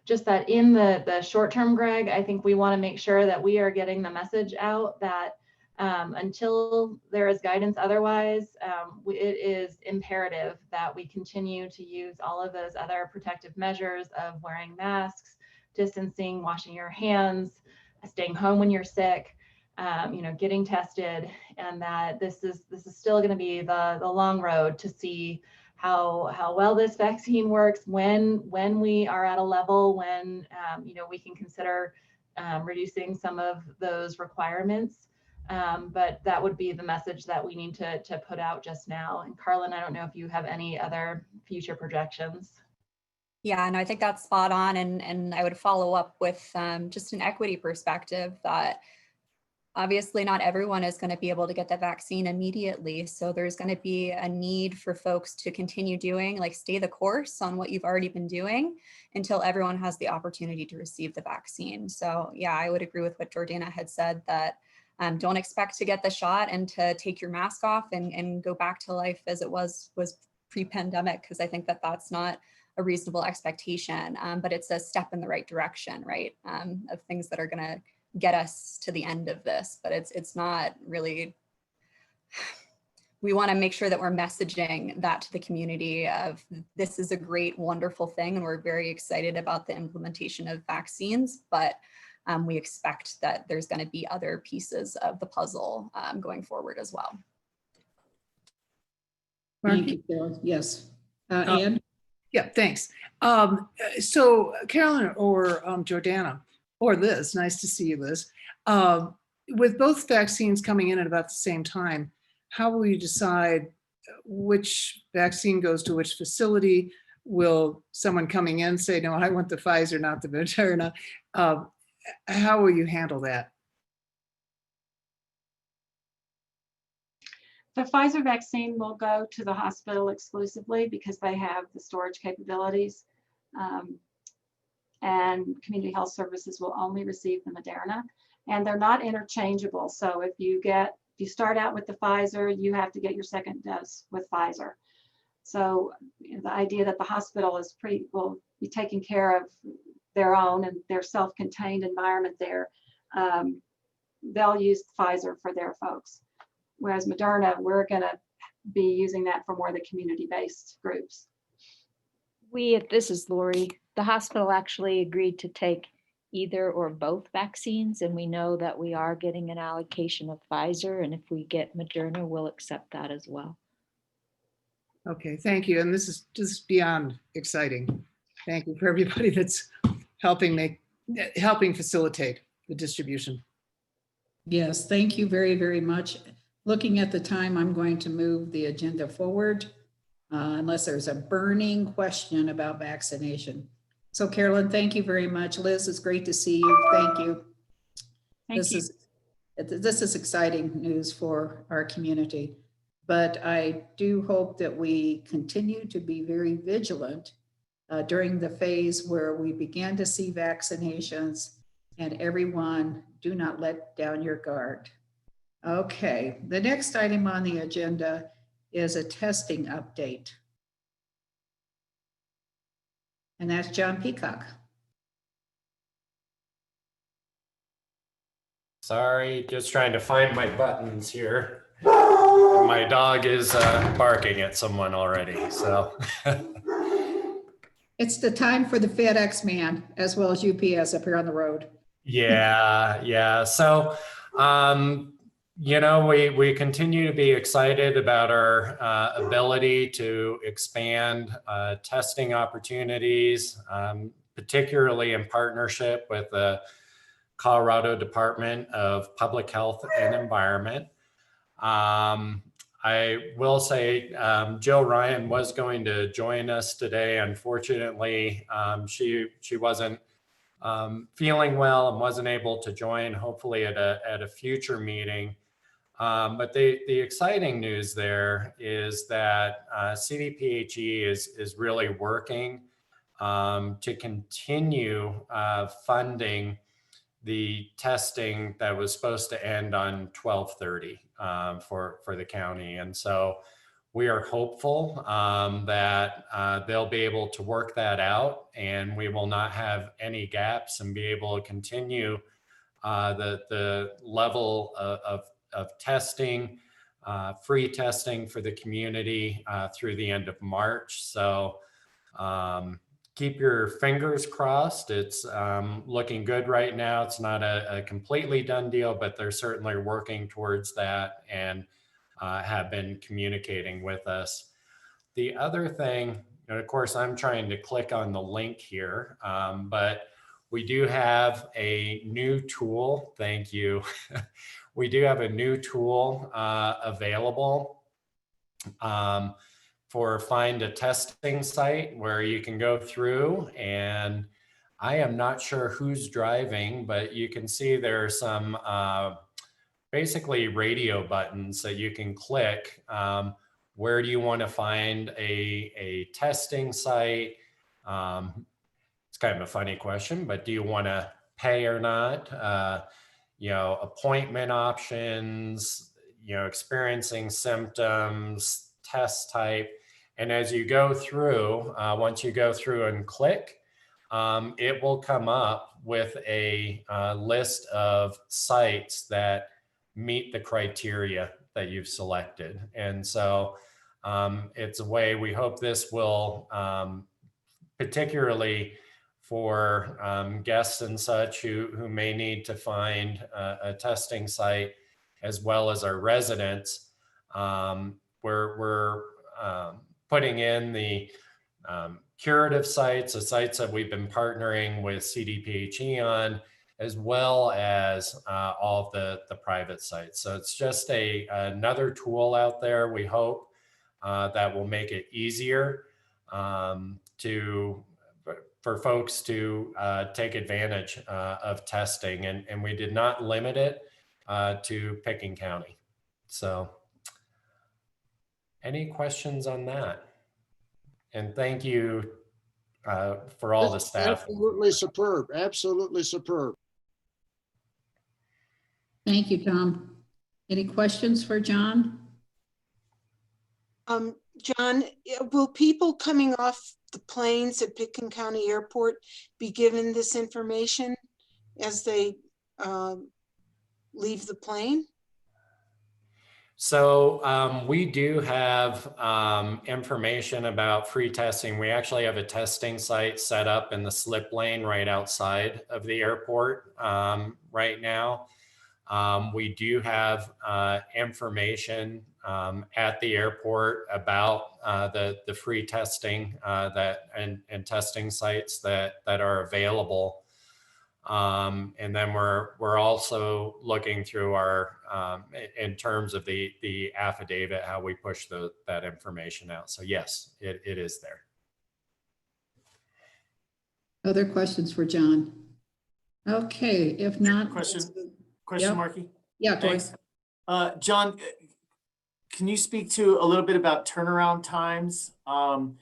Just that in the short term, Greg, I think we want to make sure that we are getting the message out that until there is guidance otherwise, it is imperative that we continue to use all of those other protective measures of wearing masks, distancing, washing your hands, staying home when you're sick, getting tested, and that this is still going to be the long road to see how well this vaccine works, when we are at a level when we can consider reducing some of those requirements. But that would be the message that we need to put out just now. And Carlin, I don't know if you have any other future projections. Yeah, no, I think that's spot on. And I would follow up with just an equity perspective that obviously not everyone is going to be able to get the vaccine immediately. So there's going to be a need for folks to continue doing, like, stay the course on what you've already been doing until everyone has the opportunity to receive the vaccine. So yeah, I would agree with what Jordana had said, that don't expect to get the shot and to take your mask off and go back to life as it was pre-pandemic, because I think that that's not a reasonable expectation, but it's a step in the right direction, right? Of things that are going to get us to the end of this, but it's not really. We want to make sure that we're messaging that to the community of this is a great, wonderful thing, and we're very excited about the implementation of vaccines, but we expect that there's going to be other pieces of the puzzle going forward as well. Thank you, Carol. Yes. Ann? Yeah, thanks. So Carolyn or Jordana, or Liz, nice to see you, Liz. With both vaccines coming in at about the same time, how will you decide which vaccine goes to which facility? Will someone coming in say, no, I want the Pfizer, not the Moderna? How will you handle that? The Pfizer vaccine will go to the hospital exclusively because they have the storage capabilities. And community health services will only receive the Moderna, and they're not interchangeable. So if you start out with the Pfizer, you have to get your second dose with Pfizer. So the idea that the hospital will be taking care of their own and their self-contained environment there, they'll use Pfizer for their folks. Whereas Moderna, we're going to be using that for more of the community-based groups. This is Lori. The hospital actually agreed to take either or both vaccines, and we know that we are getting an allocation of Pfizer, and if we get Moderna, we'll accept that as well. Okay, thank you. And this is just beyond exciting. Thank you for everybody that's helping facilitate the distribution. Yes, thank you very, very much. Looking at the time, I'm going to move the agenda forward unless there's a burning question about vaccination. So Carolyn, thank you very much. Liz, it's great to see you. Thank you. This is exciting news for our community, but I do hope that we continue to be very vigilant during the phase where we began to see vaccinations, and everyone, do not let down your guard. Okay, the next item on the agenda is a testing update. And that's John Peacock. Sorry, just trying to find my buttons here. My dog is barking at someone already, so. It's the time for the FedEx man as well as UPS up here on the road. Yeah. So, we continue to be excited about our ability to expand testing opportunities, particularly in partnership with the Colorado Department of Public Health and Environment. I will say Jill Ryan was going to join us today. Unfortunately, she wasn't feeling well and wasn't able to join, hopefully at a future meeting. But the exciting news there is that CDPHE is really working to continue funding the testing that was supposed to end on 12/30 for the county. And so we are hopeful that they'll be able to work that out and we will not have any gaps and be able to continue the level of testing, free testing for the community through the end of March. So keep your fingers crossed. It's looking good right now. It's not a completely done deal, but they're certainly working towards that and have been communicating with us. The other thing, and of course, I'm trying to click on the link here, but we do have a new tool. Thank you. We do have a new tool available for Find a Testing Site, where you can go through, and I am not sure who's driving, but you can see there are some basically radio buttons that you can click. Where do you want to find a testing site? It's kind of a funny question, but do you want to pay or not? Appointment options, experiencing symptoms, test type. And as you go through, once you go through and click, it will come up with a list of sites that meet the criteria that you've selected. And so it's a way, we hope this will, particularly for guests and such who may need to find a testing site, as well as our residents, we're putting in the curative sites, the sites that we've been partnering with CDPHE on, as well as all of the private sites. So it's just another tool out there, we hope, that will make it easier for folks to take advantage of testing. And we did not limit it to Picken County. So any questions on that? And thank you for all the staff. Absolutely superb, absolutely superb. Thank you, Tom. Any questions for John? John, will people coming off the planes at Picken County Airport be given this information as they leave the plane? So we do have information about free testing. We actually have a testing site set up in the slip lane right outside of the airport right now. We do have information at the airport about the free testing and testing sites that are available. And then we're also looking through our, in terms of the affidavit, how we push that information out. So yes, it is there. Other questions for John? Okay, if not. Question, Yep. Marky? Yeah, go Thanks. ahead. John, can you speak to a little bit about turnaround times and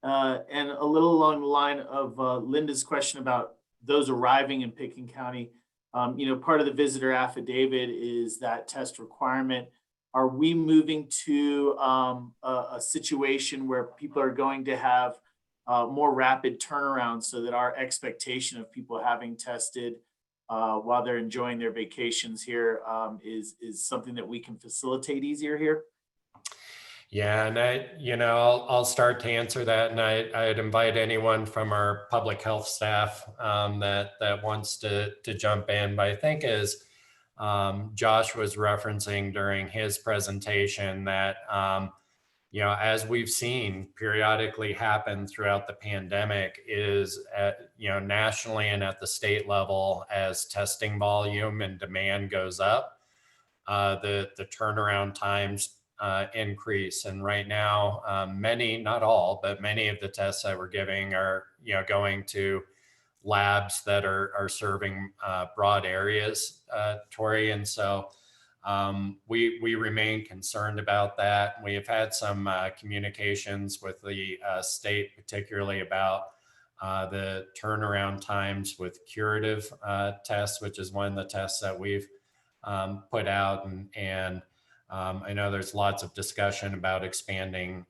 a little along the line of Linda's question about those arriving in Picken County? Part of the visitor affidavit is that test requirement. Are we moving to a situation where people are going to have more rapid turnaround, so that our expectation of people having tested while they're enjoying their vacations here is something that we can facilitate easier here? Yeah, and I'll start to answer that, and I'd invite anyone from our public health staff that wants to jump in. But I think, as Josh was referencing during his presentation, that as we've seen periodically happen throughout the pandemic, is nationally and at the state level, as testing volume and demand goes up, the turnaround times increase. And right now, many, not all, but many of the tests that we're giving are going to labs that are serving broad areas, Tori. And so we remain concerned about that. We have had some communications with the state, particularly about the turnaround times with curative tests, which is one of the tests that we've put out. And I know there's lots of discussion about expanding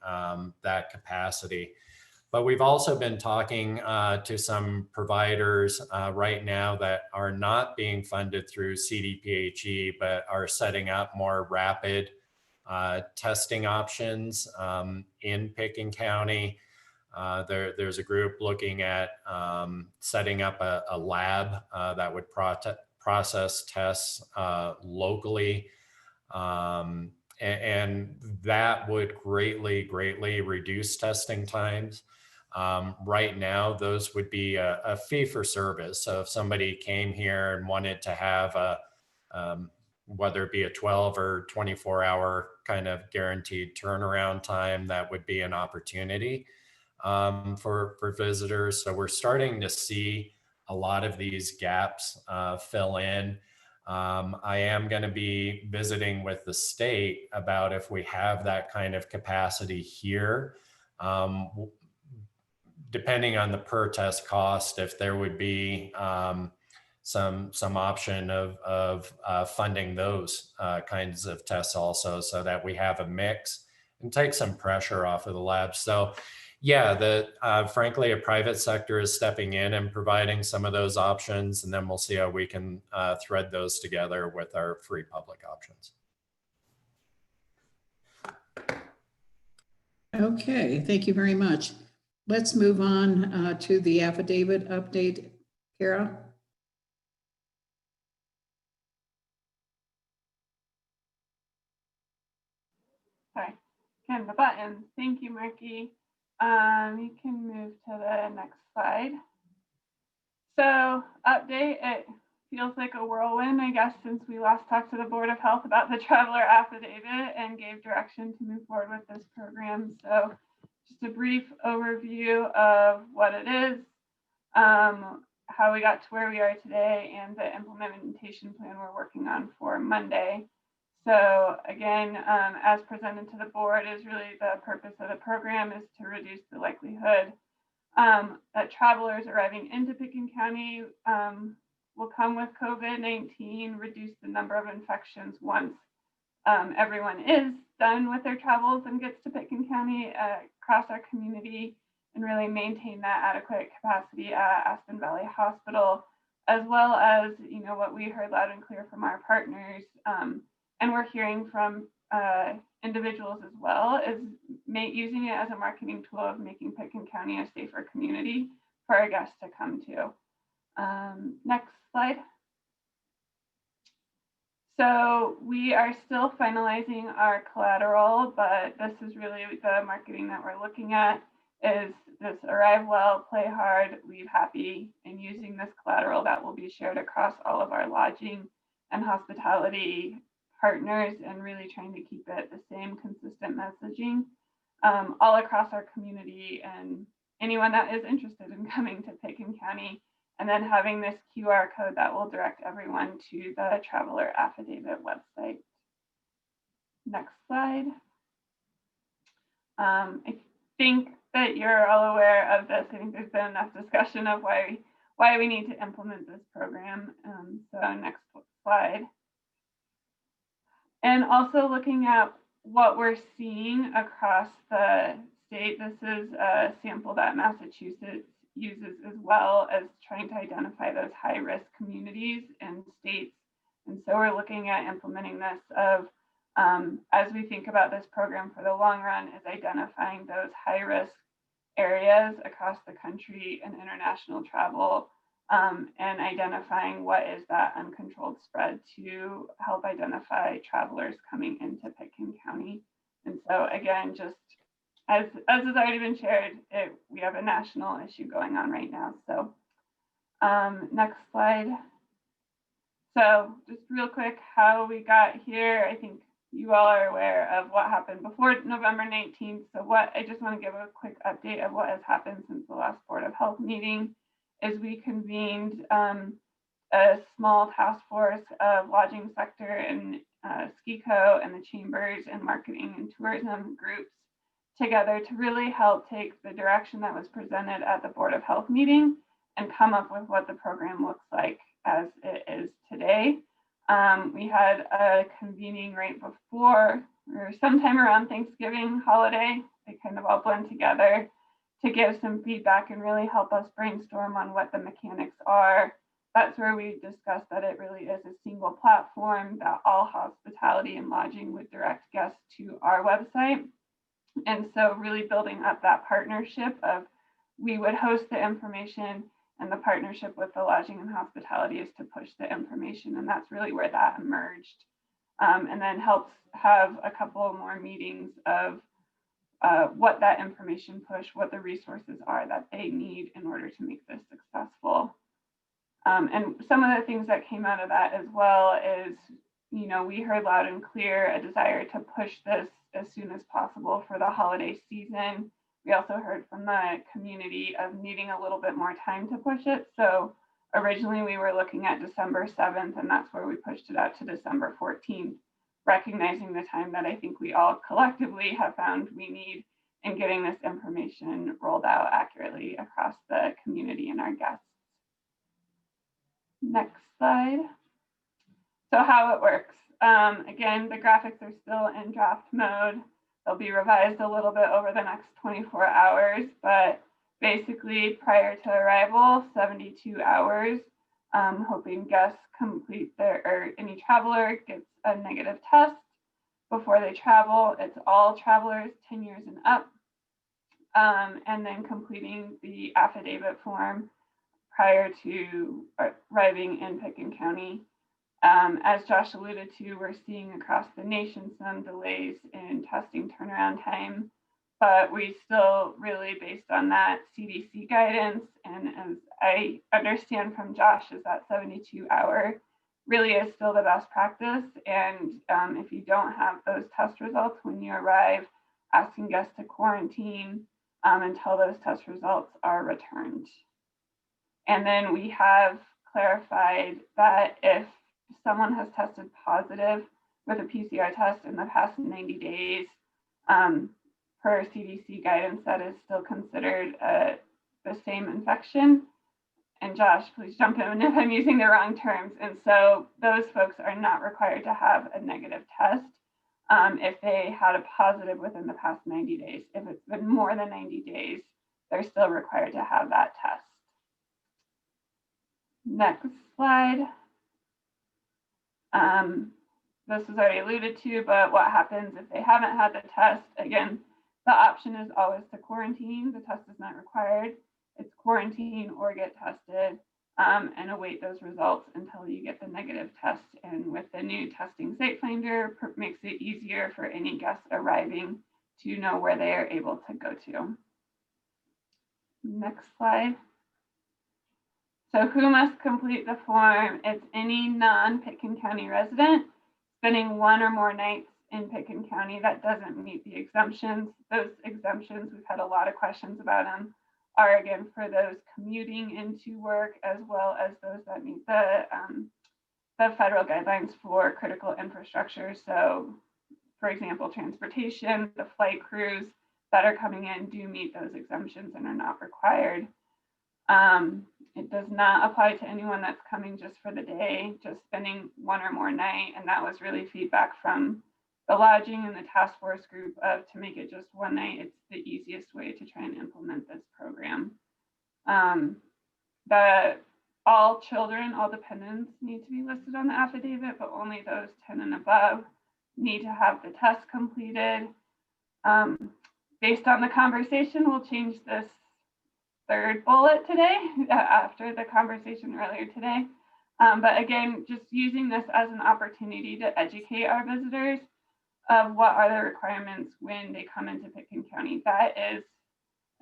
that capacity. But we've also been talking to some providers right now that are not being funded through CDPHE, but are setting up more rapid testing options in Picken County. There's a group looking at setting up a lab that would process tests locally. And that would greatly reduce testing times. Right now, those would be a fee for service. So if somebody came here and wanted to have whether it be a 12 or 24-hour kind of guaranteed turnaround time, that would be an opportunity for visitors. So we're starting to see a lot of these gaps fill in. I am going to be visiting with the state about if we have that kind of capacity here. Depending on the per test cost, if there would be some option of funding those kinds of tests also, so that we have a mix and take some pressure off of the labs. So yeah, frankly, a private sector is stepping in and providing some of those options, and then we'll see how we can thread those together with our free public options. Okay, thank you very much. Let's move on to the affidavit update. Kara? Sorry, kind the button. Thank you, Marky. You can move to the next slide. So update, it feels like a whirlwind, I guess, since we last talked to the Board of Health about the traveler affidavit and gave direction to move forward with this program. So just a brief overview of what it is, how we got to where we are today, and the implementation plan we're working on for Monday. So again, as presented to the board, is really the purpose of the program is to reduce the likelihood that travelers arriving into Picken County will come with COVID-19, reduce the number of infections once everyone is done with their travels and gets to Picken County across our community, and really maintain that adequate capacity at Aspen Valley Hospital, as well as, you know, what we heard loud and clear from our partners, and we're hearing from individuals as well, is using it as a marketing tool of making Picken County a safer community for our guests to come to. Next slide. So we are still finalizing our collateral, but this is really the marketing that we're looking at, is this arrive well, play hard, leave happy, and using this collateral that will be shared across all of our lodging and hospitality partners, and really trying to keep it the same consistent messaging all across our community and anyone that is interested in coming to Picken County, and then having this QR code that will direct everyone to the traveler affidavit website. Next slide. I think that you're all aware of this. I think there's been enough discussion of why we need to implement this program. So next slide. And also looking at what we're seeing across the state. This is a sample that Massachusetts uses, as well as trying to identify those high-risk communities and states. And so we're looking at implementing this as we think about this program for the long run, is identifying those high-risk areas across the country and international travel, and identifying what is that uncontrolled spread to help identify travelers coming into Picken County. And so again, just as has already been shared, we have a national issue going on right now. So next slide. So just real quick, how we got here. I think you all are aware of what happened before November 19th. So I just want to give a quick update of what has happened since the last Board of Health meeting. Is we convened a small task force of lodging sector and SKICO and the chambers and marketing and tourism groups together to really help take the direction that was presented at the Board of Health meeting and come up with what the program looks like as it is today. We had a convening right before, or sometime around Thanksgiving holiday. They kind of all blend together to give some feedback and really help us brainstorm on what the mechanics are. That's where we discussed that it really is a single platform, that all hospitality and lodging would direct guests to our website. And so really building up that partnership of we would host the information, and the partnership with the lodging and hospitality is to push the information. And that's really where that emerged. And then helps have a couple more meetings of what that information push, what the resources are that they need in order to make this successful. And some of the things that came out of that as well is, you know, we heard loud and clear a desire to push this as soon as possible for the holiday season. We also heard from the community of needing a little bit more time to push it. So originally we were looking at December 7th, and that's where we pushed it out to December 14th, recognizing the time that I think we all collectively have found we need in getting this information rolled out accurately across the community and our guests. Next slide. So how it works. Again, the graphics are still in draft mode. They'll be revised a little bit over the next 24 hours, but basically prior to arrival, 72 hours, hoping guests complete their, or any traveler gets a negative test before they travel. It's all travelers 10 years and up, and then completing the affidavit form prior to arriving in Picken County. As Josh alluded to, we're seeing across the nation some delays in testing turnaround time, but we still really, based on that CDC guidance, and as I understand from Josh, is that 72-hour really is still the best practice. And if you don't have those test results when you arrive, asking guests to quarantine until those test results are returned. And then we have clarified that if someone has tested positive with a PCR test in the past 90 days, per CDC guidance, that is still considered the same infection. And Josh, please jump in if I'm using the wrong terms. And so those folks are not required to have a negative test if they had a positive within the past 90 days. If it's been more than 90 days, they're still required to have that test. Next slide. This was already alluded to, but what happens if they haven't had the test? Again, the option is always to quarantine. The test is not required. It's quarantine or get tested and await those results until you get the negative test. And with the new testing site finder, makes it easier for any guests arriving to know where they are able to go to. Next slide. So who must complete the form? It's any non-Picken County resident spending 1 or more nights in Picken County that doesn't meet the exemptions. Those exemptions, we've had a lot of questions about them, are again for those commuting into work, as well as those that meet the federal guidelines for critical infrastructure. So for example, transportation, the flight crews that are coming in do meet those exemptions and are not required. It does not apply to anyone that's coming just for the day, just spending 1 or more night. And that was really feedback from the lodging and the task force group of to make it just 1 night. It's the easiest way to try and implement this program. All children, all dependents need to be listed on the affidavit, but only those 10 and above need to have the test completed. Based on the conversation, we'll change this 3rd bullet today after the conversation earlier today. But again, just using this as an opportunity to educate our visitors of what are the requirements when they come into Picken County. That is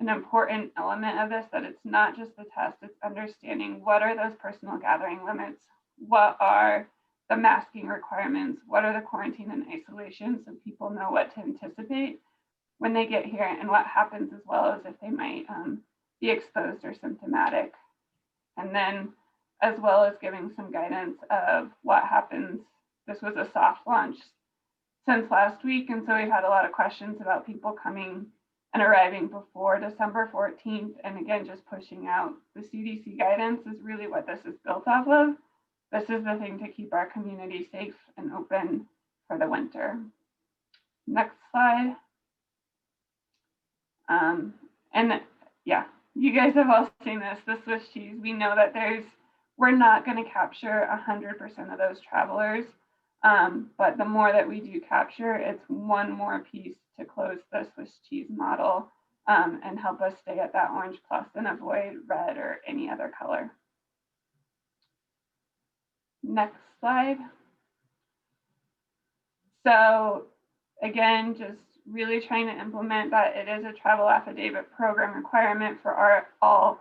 an important element of this, that it's not just the test, it's understanding what are those personal gathering limits, what are the masking requirements, what are the quarantine and isolation, so people know what to anticipate when they get here, and what happens as well as if they might be exposed or symptomatic. And then as well as giving some guidance of what happens. This was a soft launch since last week, and so we've had a lot of questions about people coming and arriving before December 14th. And again, just pushing out the CDC guidance is really what this is built off of. This is the thing to keep our community safe and open for the winter. Next slide. And yeah, you guys have all seen this, the Swiss cheese. We know that we're not going to capture 100% of those travelers. But the more that we do capture, it's one more piece to close the Swiss cheese model and help us stay at that orange plus and avoid red or any other color. Next slide. So again, just really trying to implement that it is a travel affidavit program requirement for all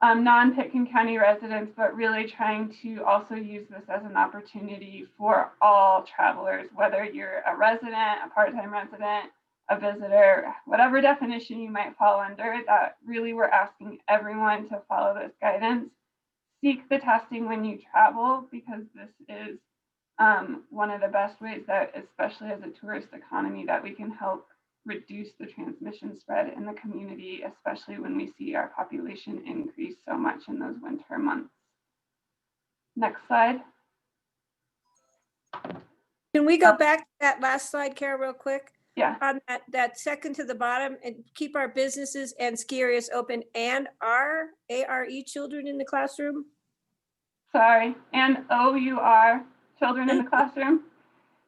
non-Picken County residents, but really trying to also use this as an opportunity for all travelers, whether you're a resident, a part-time resident, a visitor, whatever definition you might fall under, that really we're asking everyone to follow this guidance. Seek the testing when you travel, because this is one of the best ways that, especially as a tourist economy, that we can help reduce the transmission spread in the community, especially when we see our population increase so much in those winter months. Next slide. Can we go back to that last slide, Kara, real quick? Yeah. On that second to the bottom, and keep our businesses and ski areas open and our ARE children in the classroom? Sorry, and OUR, children in the classroom.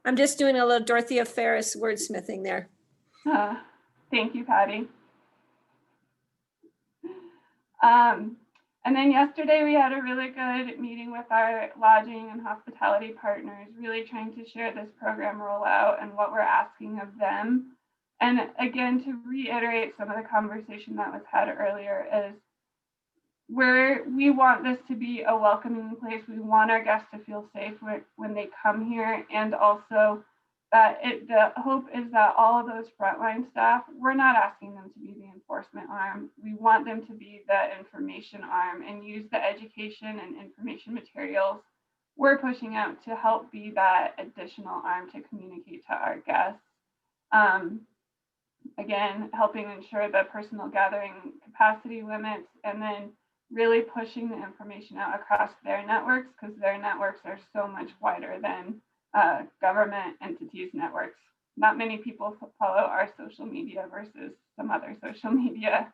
I'm just doing a little Dorothea Ferris wordsmithing there. Thank you, Patty. And then yesterday we had a really good meeting with our lodging and hospitality partners, really trying to share this program rollout and what we're asking of them. And again, to reiterate some of the conversation that was had earlier, is we want this to be a welcoming place. We want our guests to feel safe when they come here, and also that the hope is that all of those frontline staff, we're not asking them to be the enforcement arm. We want them to be the information arm and use the education and information materials we're pushing out to help be that additional arm to communicate to our guests. Again, helping ensure the personal gathering capacity limits, and then really pushing the information out across their networks, because their networks are so much wider than government entities' networks. Not many people follow our social media versus some other social media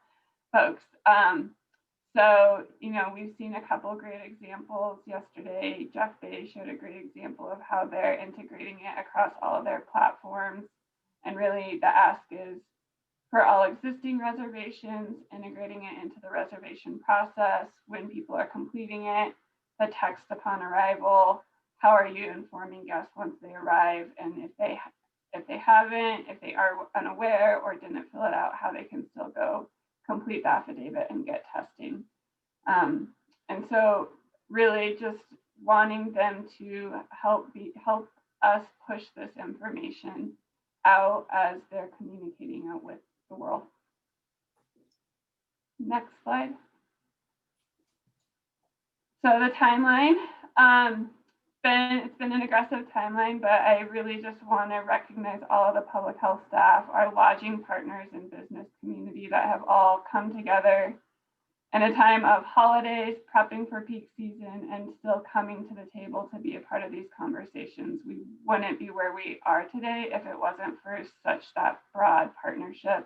folks. So, we've seen a couple of great examples yesterday. Jeff Bay showed a great example of how they're integrating it across all of their platforms. And really the ask is for all existing reservations, integrating it into the reservation process when people are completing it, the text upon arrival. How are you informing guests once they arrive? And if they haven't, if they are unaware or didn't fill it out, how they can still go complete the affidavit and get testing. And so really just wanting them to help us push this information out as they're communicating out with the world. Next slide. So the timeline, it's been an aggressive timeline, but I really just want to recognize all of the public health staff, our lodging partners and business community that have all come together in a time of holidays, prepping for peak season, and still coming to the table to be a part of these conversations. We wouldn't be where we are today if it wasn't for such that broad partnership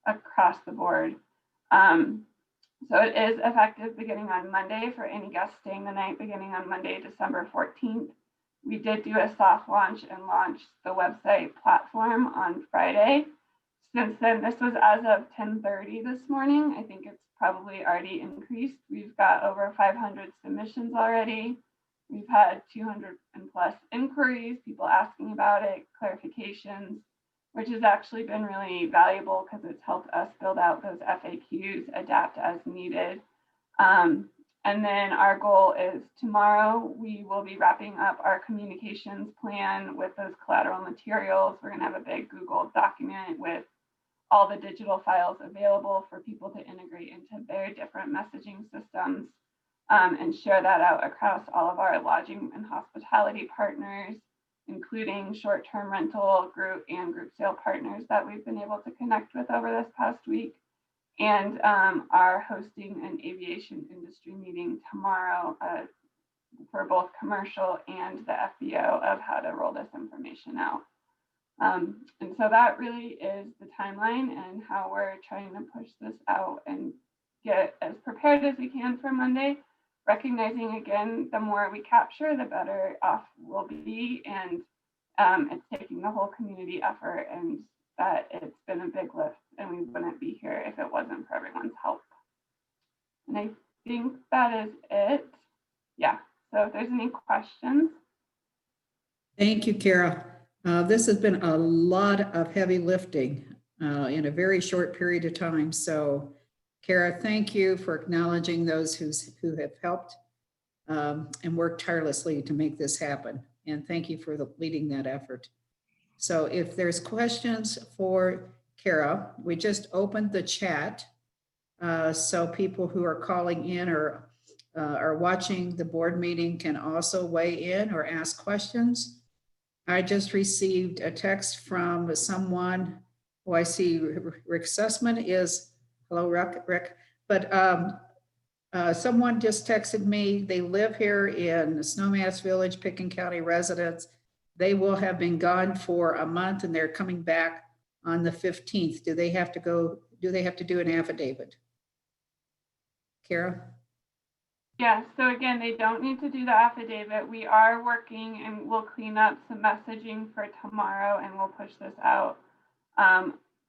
across the board. So it is effective beginning on Monday for any guests staying the night, beginning on Monday, December 14th. We did do a soft launch and launched the website platform on Friday. Since then, this was as of 10:30 this morning. I think it's probably already increased. We've got over 500 submissions already. We've had 200 and plus inquiries, people asking about it, clarifications, which has actually been really valuable because it's helped us build out those FAQs, adapt as needed. And then our goal is tomorrow, we will be wrapping up our communications plan with those collateral materials. We're gonna have a big Google document with all the digital files available for people to integrate into their different messaging systems, and share that out across all of our lodging and hospitality partners, including short-term rental group and group sale partners that we've been able to connect with over this past week, and are hosting an aviation industry meeting tomorrow for both commercial and the FBO of how to roll this information out. And so that really is the timeline and how we're trying to push this out and get as prepared as we can for Monday. recognizing again, the more we capture, the better off we'll be. And it's taking the whole community effort, and that it's been a big lift, and we wouldn't be here if it wasn't for everyone's help. And I think that is it. Yeah, so if there's any questions. Thank you, Kara. This has been a lot of heavy lifting in a very short period of time. So, Kara, thank you for acknowledging those who have helped and worked tirelessly to make this happen. And thank you for leading that effort. So if there's questions for Kara, we just opened the chat. So people who are calling in or are watching the board meeting can also weigh in or ask questions. I just received a text from someone who I see Rick Sussman is, hello, Rick. But someone just texted me, they live here in Snowmass Village, Picken County residents. They will have been gone for a month and they're coming back on the 15th. Do they have to do an affidavit? Kara? Yeah, so again, they don't need to do the affidavit. We are working and we'll clean up some messaging for tomorrow, and we'll push this out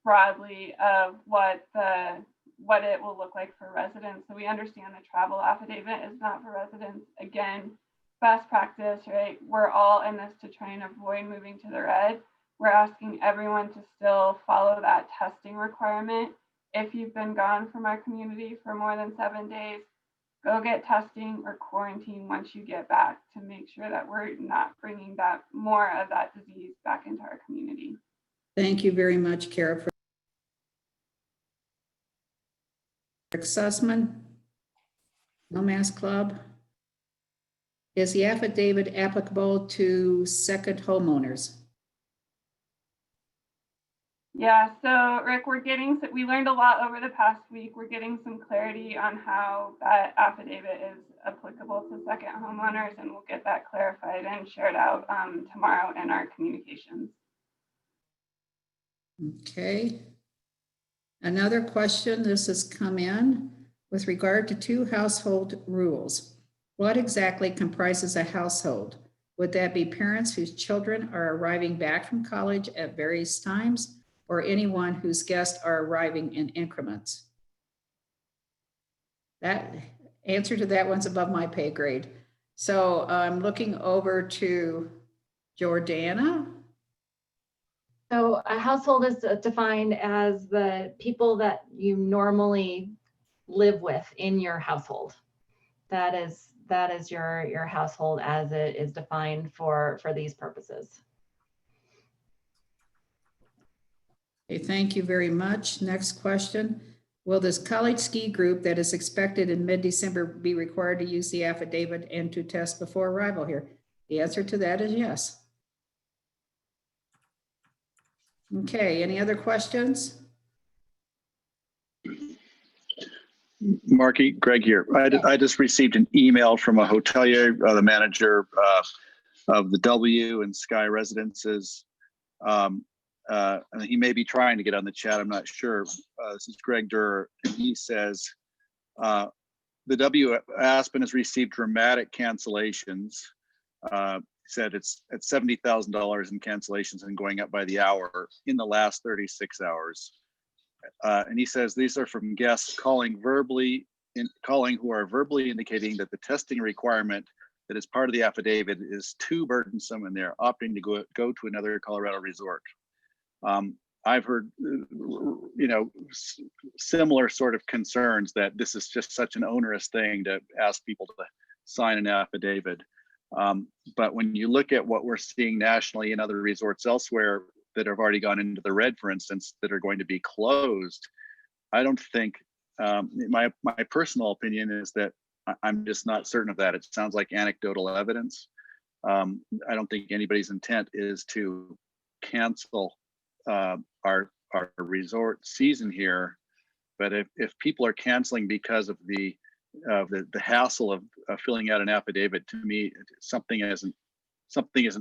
broadly of what it will look like for residents. So we understand the travel affidavit is not for residents. Again, best practice, right? We're all in this to try and avoid moving to the red. We're asking everyone to still follow that testing requirement. If you've been gone from our community for more than 7 days, go get testing or quarantine once you get back to make sure that we're not bringing that more of that disease back into our community. Thank you very much, Kara. For Rick Sussman, No Mask Club. Is the affidavit applicable to second homeowners? Yeah, so Rick, we learned a lot over the past week. We're getting some clarity on how that affidavit is applicable to second homeowners, and we'll get that clarified and shared out tomorrow in our communications. Okay. Another question, this has come in with regard to 2 household rules. What exactly comprises a household? Would that be parents whose children are arriving back from college at various times, or anyone whose guests are arriving in increments? That answer to that one's above my pay grade. So I'm looking over to Jordana. So a household is defined as the people that you normally live with in your household. That is your household as it is defined for these purposes. Okay, thank you very much. Next question. Will this college ski group that is expected in mid-December be required to use the affidavit and to test before arrival here? The answer to that is yes. Okay, any other questions? Marky, Greg here. I just received an email from a hotelier, the manager of the W and Sky Residences. And he may be trying to get on the chat, I'm not sure. This is Greg Durr, and he says, the W Aspen has received dramatic cancellations. Said it's at $70,000 in cancellations and going up by the hour in the last 36 hours. And he says these are from guests calling who are verbally indicating that the testing requirement that is part of the affidavit is too burdensome and they're opting to go to another Colorado resort. I've heard, similar sort of concerns that this is just such an onerous thing to ask people to sign an affidavit. But when you look at what we're seeing nationally in other resorts elsewhere that have already gone into the red, for instance, that are going to be closed, I don't think, my personal opinion is that I'm just not certain of that. It sounds like anecdotal evidence. I don't think anybody's intent is to cancel our resort season here. But if people are canceling because of the hassle of filling out an affidavit, to me, something isn't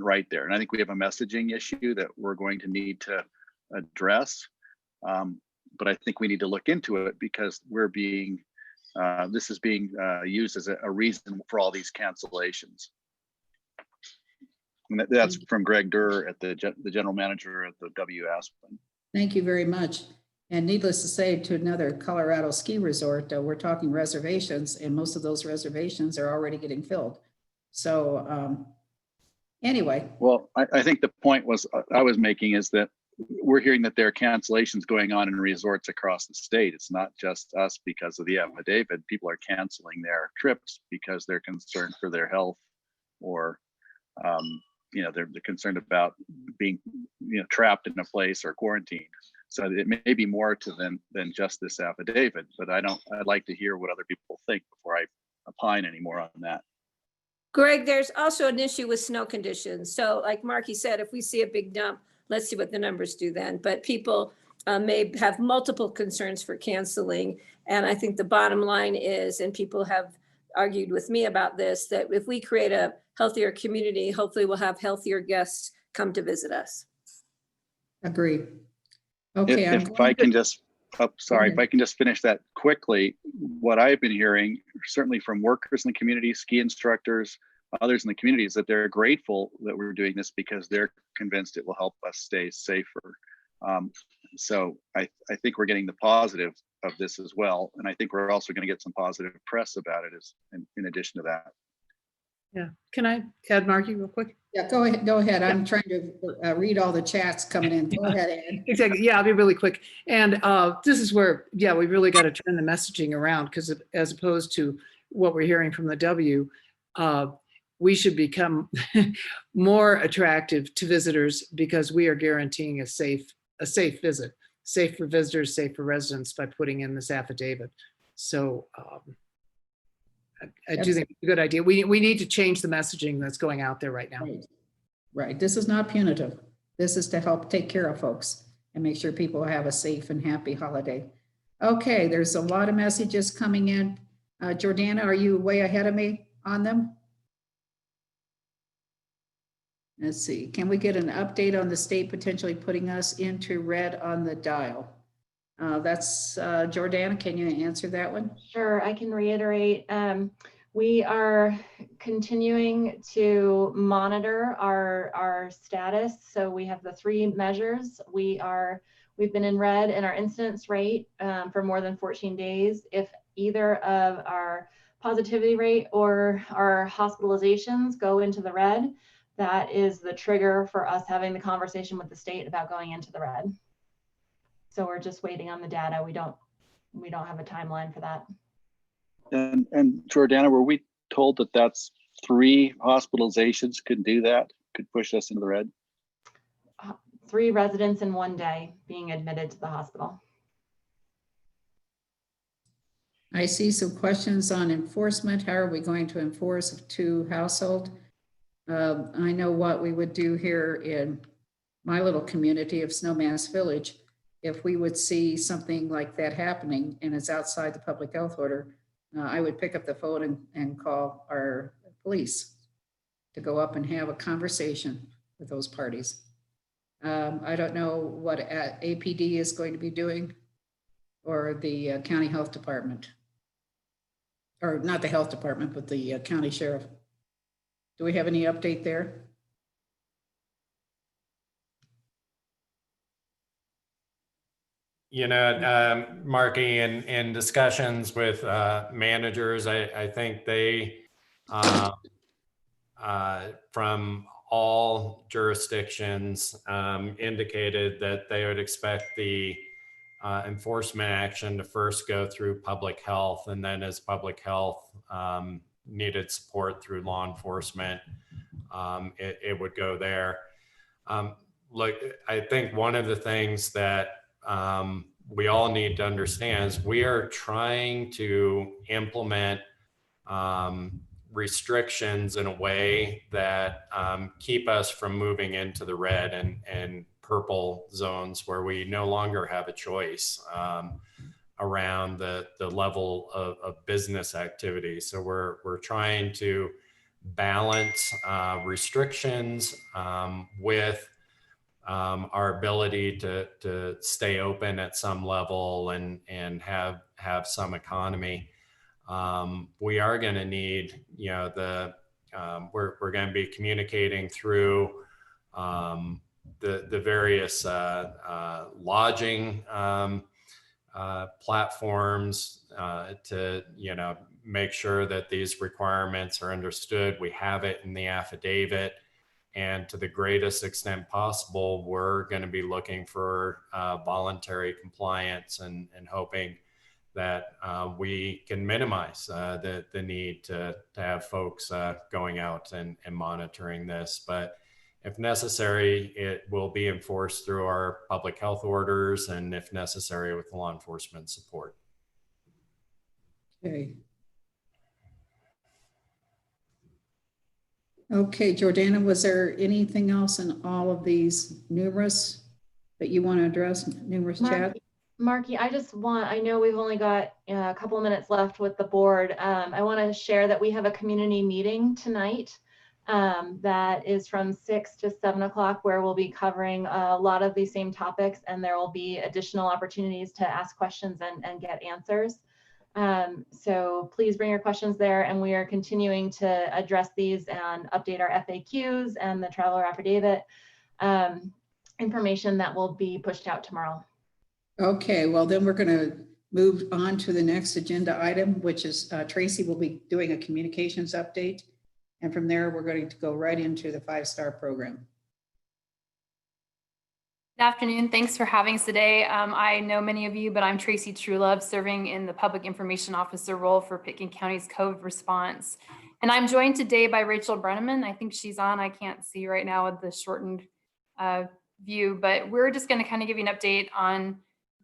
right there. And I think we have a messaging issue that we're going to need to address. But I think we need to look into it because we're being this is being used as a reason for all these cancellations. And that's from Greg Durr at the general manager at the W Aspen. Thank you very much. And needless to say, to another Colorado ski resort, we're talking reservations, and most of those reservations are already getting filled. So anyway. Well, I think the point I was making is that we're hearing that there are cancellations going on in resorts across the state. It's not just us because of the affidavit. People are canceling their trips because they're concerned for their health, or they're concerned about being trapped in a place or quarantined. So it may be more to them than just this affidavit, but I'd like to hear what other people think before I opine anymore on that. Greg, there's also an issue with snow conditions. So like Marky said, if we see a big dump, let's see what the numbers do then. But people may have multiple concerns for canceling. And I think the bottom line is, and people have argued with me about this, that if we create a healthier community, hopefully we'll have healthier guests come to visit us. Agree. Okay. If I can just finish that quickly, what I've been hearing, certainly from workers in the community, ski instructors, others in the community, is that they're grateful that we're doing this because they're convinced it will help us stay safer. So I think we're getting the positive of this as well. And I think we're also going to get some positive press about it in addition to that. Yeah. Can I add, Marky, real quick? Yeah, go ahead. Go ahead. I'm trying to read all the chats coming in. Go ahead, Ann. Exactly. Yeah, I'll be really quick. And this is where, we really got to turn the messaging around, because as opposed to what we're hearing from the W, we should become more attractive to visitors, because we are guaranteeing a safe visit, safe for visitors, safe for residents, by putting in this affidavit. So I do think it's a good idea. We need to change the messaging that's going out there right now. Right. This is not punitive. This is to help take care of folks and make sure people have a safe and happy holiday. Okay, there's a lot of messages coming in. Jordana, are you way ahead of me on them? Let's see. Can we get an update on the state potentially putting us into red on the dial? That's Jordana. Can you answer that one? Sure, I can reiterate. We are continuing to monitor our status. So we have the 3 measures. We've been in red in our incidence rate for more than 14 days. If either of our positivity rate or our hospitalizations go into the red, that is the trigger for us having the conversation with the state about going into the red. So we're just waiting on the data. We don't have a timeline for that. And Jordana, were we told that that's 3 hospitalizations could do that, could push us into the red? 3 residents in 1 day being admitted to the hospital. I see some questions on enforcement. How are we going to enforce a 2 household? I know what we would do here in my little community of Snowmass Village. If we would see something like that happening and it's outside the public health order, I would pick up the phone and call our police to go up and have a conversation with those parties. I don't know what APD is going to be doing, or the county health department, or not the health department, but the county sheriff. Do we have any update there? Marky, in discussions with managers, I think they, from all jurisdictions, indicated that they would expect the enforcement action to first go through public health, and then as public health needed support through law enforcement, it would go there. Look, I think one of the things that we all need to understand is we are trying to implement restrictions in a way that keep us from moving into the red and purple zones, where we no longer have a choice around the level of business activity. So we're trying to balance restrictions with our ability to stay open at some level and have some economy. we are going to need, we're going to be communicating through the various lodging platforms to, make sure that these requirements are understood. We have it in the affidavit. And to the greatest extent possible, we're going to be looking for voluntary compliance and hoping that we can minimize the need to have folks going out and monitoring this. But if necessary, it will be enforced through our public health orders and if necessary with law enforcement support. Okay. Okay, Jordana, was there anything else in all of these numerous that you want to address, numerous chat? Marky, I know we've only got a couple of minutes left with the board. I want to share that we have a community meeting tonight that is from 6 to 7 o'clock, where we'll be covering a lot of these same topics, and there will be additional opportunities to ask questions and get answers. So please bring your questions there, and we are continuing to address these and update our FAQs and the traveler affidavit information that will be pushed out tomorrow. Okay, well then we're going to move on to the next agenda item, which is Tracy will be doing a communications update. And from there, we're going to go right into the 5-star program. Good afternoon. Thanks for having us today. I know many of you, but I'm Tracy Truelove, serving in the Public Information Officer role for Picken County's COVID response. And I'm joined today by Rachel Brenneman. I think she's on. I can't see right now with the shortened view, but we're just going to kind of give you an update on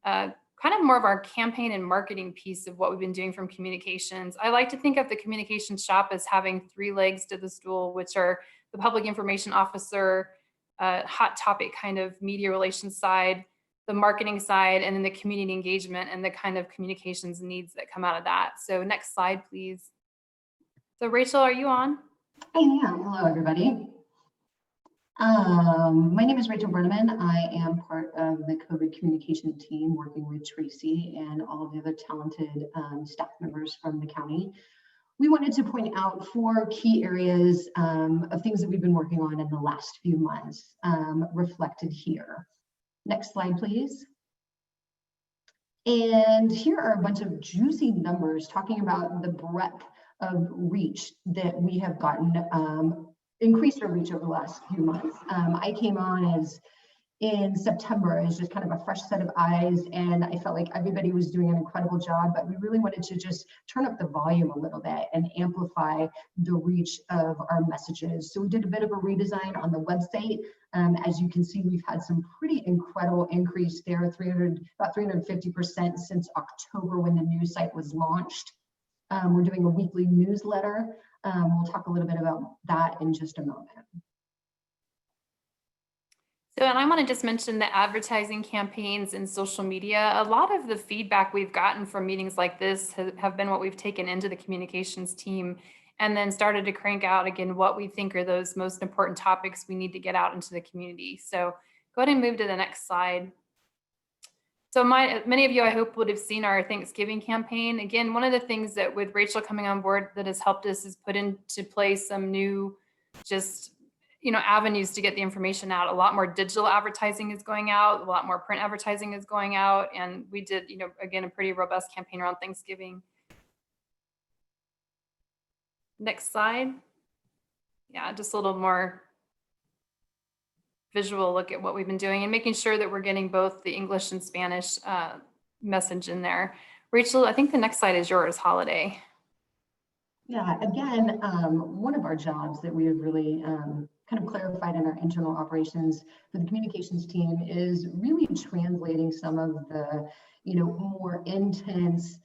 kind of more of our campaign and marketing piece of what we've been doing from communications. I like to think of the communications shop as having 3 legs to the stool, which are the Public Information Officer, hot topic kind of media relations side, the marketing side, and then the community engagement and the kind of communications needs that come out of that. So next slide, please. So Rachel, are you on? I am. Hello, everybody. My name is Rachel Brenneman. I am part of the COVID communication team working with Tracy and all of the other talented staff members from the county. We wanted to point out 4 key areas of things that we've been working on in the last few months reflected here. Next slide, please. And here are a bunch of juicy numbers talking about the breadth of reach that we have gotten, increased our reach over the last few months. I came on in September as just kind of a fresh set of eyes, and I felt like everybody was doing an incredible job, but we really wanted to just turn up the volume a little bit and amplify the reach of our messages. So we did a bit of a redesign on the website. As you can see, we've had some pretty incredible increase there, about 350% since October when the new site was launched. We're doing a weekly newsletter. We'll talk a little bit about that in just a moment. So, and I want to just mention the advertising campaigns and social media. A lot of the feedback we've gotten from meetings like this have been what we've taken into the communications team and then started to crank out again what we think are those most important topics we need to get out into the community. So go ahead and move to the next slide. So many of you, I hope, would have seen our Thanksgiving campaign. Again, one of the things that with Rachel coming on board that has helped us is put into place some new avenues to get the information out. A lot more digital advertising is going out, a lot more print advertising is going out, and we did, again, a pretty robust campaign around Thanksgiving. Next slide. Yeah, just a little more visual look at what we've been doing and making sure that we're getting both the English and Spanish message in there. Rachel, I think the next slide is yours, Holiday. Yeah, again, one of our jobs that we have really kind of clarified in our internal operations for the communications team is really translating some of the, more intense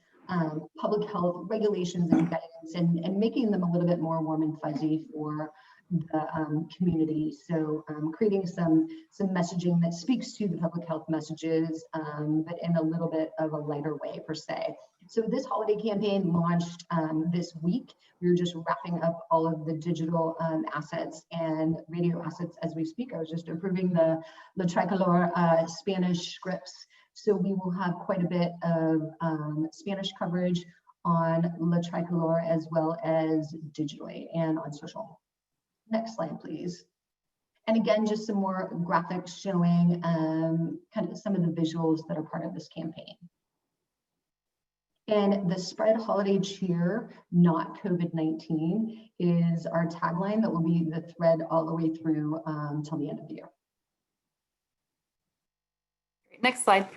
public health regulations and guidance and making them a little bit more warm and fuzzy for the community. So creating some messaging that speaks to the public health messages, but in a little bit of a lighter way per se. So this holiday campaign launched this week. We were just wrapping up all of the digital assets and radio assets as we speak. I was just approving the tricolor Spanish scripts. So we will have quite a bit of Spanish coverage on Le Tricolore as well as digitally and on social. Next slide, please. And again, just some more graphics showing kind of some of the visuals that are part of this campaign. And the Spread Holiday Cheer, Not COVID-19, is our tagline that will be the thread all the way through till the end of the year. Next slide.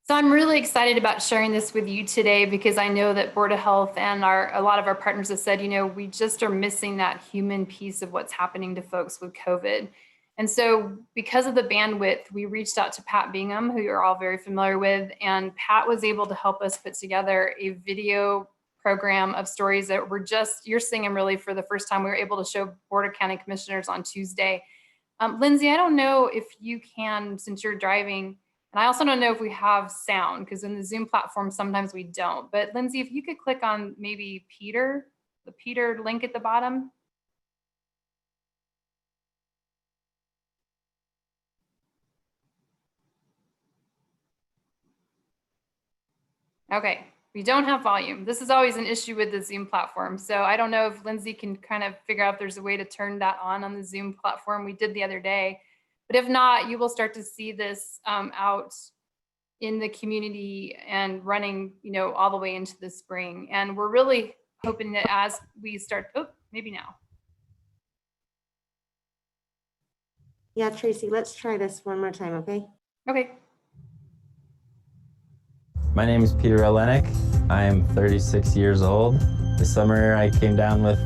So I'm really excited about sharing this with you today because I know that Board of Health and a lot of our partners have said, you know, we just are missing that human piece of what's happening to folks with COVID. And so because of the bandwidth, we reached out to Pat Bingham, who you're all very familiar with, and Pat was able to help us put together a video program of stories that were just, you're seeing them really for the first time. We were able to show Board of County Commissioners on Tuesday. Lindsay, I don't know if you can, since you're driving, and I also don't know if we have sound, because in the Zoom platform, sometimes we don't. But Lindsay, if you could click on maybe Peter, the Peter link at the bottom. Okay, we don't have volume. This is always an issue with the Zoom platform. So I don't know if Lindsay can kind of figure out if there's a way to turn that on the Zoom platform. We did the other day. But if not, you will start to see this out in the community and running, you know, all the way into the spring. And we're really hoping that as we start, oh, maybe now. Yeah, Tracy, let's try this one more time, okay? Okay. My name is Peter Olenek. I am 36 years old. This summer I came down with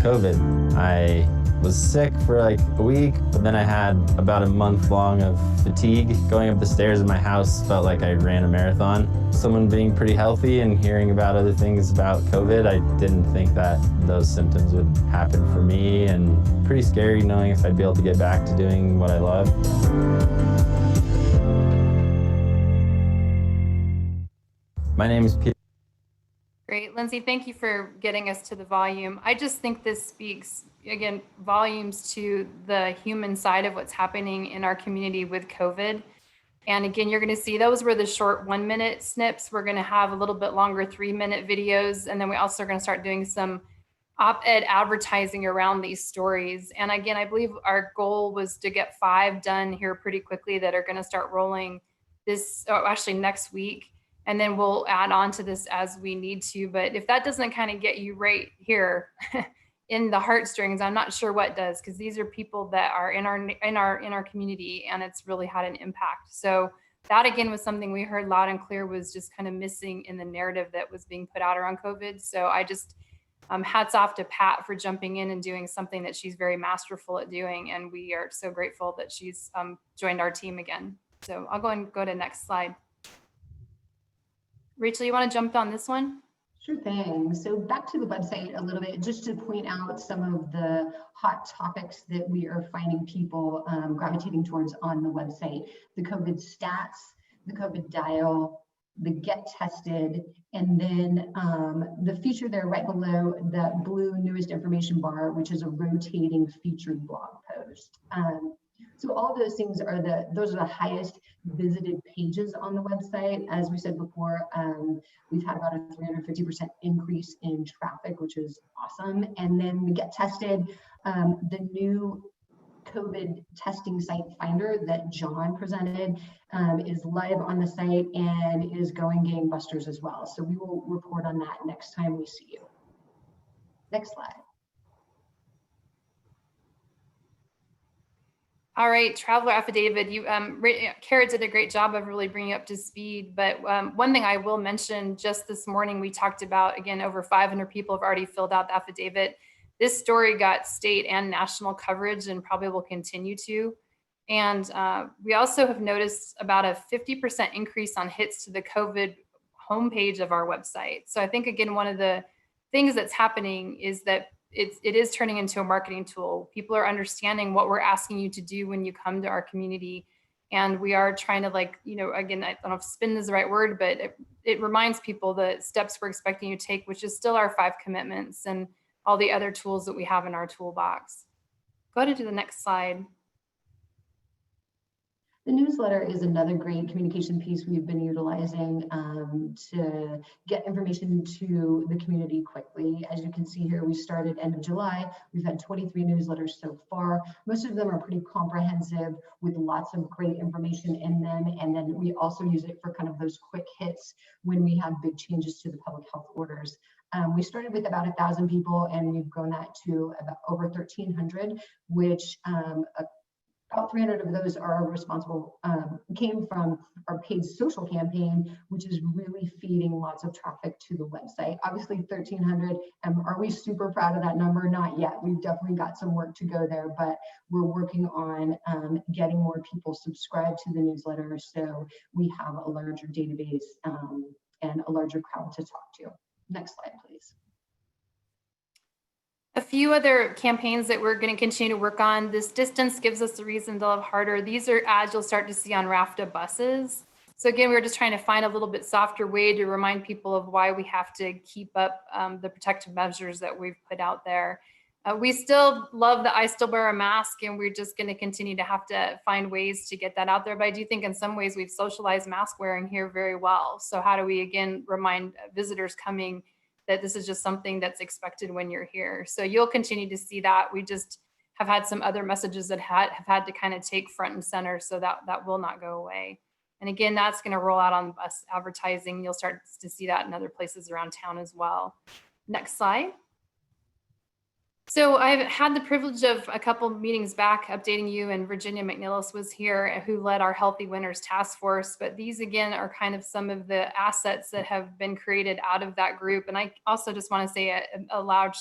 COVID. I was sick for like a week, but then I had about a month long of fatigue. Going up the stairs in my house felt like I ran a marathon. Someone being pretty healthy and hearing about other things about COVID, I didn't think that those symptoms would happen for me, and pretty scary knowing if I'd be able to get back to doing what I love. My name is Peter. Great, Lindsay, thank you for getting us to the volume. I just think this speaks, again, volumes to the human side of what's happening in our community with COVID. And again, you're gonna see those were the short 1-minute snips. We're gonna have a little bit longer 3-minute videos. And then we also are gonna start doing some op-ed advertising around these stories. And again, I believe our goal was to get 5 done here pretty quickly that are gonna start rolling this, actually next week. And then we'll add on to this as we need to. But if that doesn't kind of get you right here in the heartstrings, I'm not sure what does, because these are people that are in our community, and it's really had an impact. So that again was something we heard loud and clear was just kind of missing in the narrative that was being put out around COVID. So I just hats off to Pat for jumping in and doing something that she's very masterful at doing, and we are so grateful that she's joined our team again. So I'll go to next slide. Rachel, you want to jump on this one? Sure thing. So back to the website a little bit, just to point out some of the hot topics that we are finding people gravitating towards on the website. The COVID stats, the COVID dial, the get tested, and then the feature there right below that blue newest information bar, which is a rotating featured blog post. So all of those things are those are the highest visited pages on the website. As we said before, we've had about a 350% increase in traffic, which is awesome. And then the Get Tested, the new COVID testing site finder that John presented is live on the site and is going gangbusters as well. So we will report on that next time we see you. Next slide. All right, traveler affidavit. Kara did a great job of really bringing up to speed. But one thing I will mention, just this morning, we talked about, again, over 500 people have already filled out the affidavit. This story got state and national coverage and probably will continue to. And we also have noticed about a 50% increase on hits to the COVID homepage of our website. So I think, again, one of the things that's happening is that it is turning into a marketing tool. People are understanding what we're asking you to do when you come to our community. And we are trying to, like, you know, again, I don't know if spin is the right word, but it reminds people the steps we're expecting you to take, which is still our 5 commitments and all the other tools that we have in our toolbox. Go ahead to the next slide. The newsletter is another great communication piece we've been utilizing to get information to the community quickly. As you can see here, we started end of July. We've had 23 newsletters so far. Most of them are pretty comprehensive with lots of great information in them. And then we also use it for kind of those quick hits when we have big changes to the public health orders. We started with about 1,000 people, and we've grown that to about over 1,300, which about 300 of those are responsible, came from our paid social campaign, which is really feeding lots of traffic to the website. Obviously 1,300, are we super proud of that number? Not yet. We've definitely got some work to go there, but we're working on getting more people subscribed to the newsletter so we have a larger database and a larger crowd to talk to. Next slide, please. A few other campaigns that we're going to continue to work on. This distance gives us a reason to love harder. These are ads you'll start to see on RAFTA buses. So again, we're just trying to find a little bit softer way to remind people of why we have to keep up the protective measures that we've put out there. We still love the I still wear a mask, and we're just going to continue to have to find ways to get that out there. But I do think in some ways we've socialized mask wearing here very well. So how do we again remind visitors coming that this is just something that's expected when you're here? So you'll continue to see that. We just have had some other messages that have had to kind of take front and center, so that will not go away. And again, that's going to roll out on bus advertising. You'll start to see that in other places around town as well. Next slide. So I've had the privilege of a couple meetings back updating you, and Virginia McNillis was here, who led our Healthy Winners Task Force. But these again are kind of some of the assets that have been created out of that group. And I also just want to say a large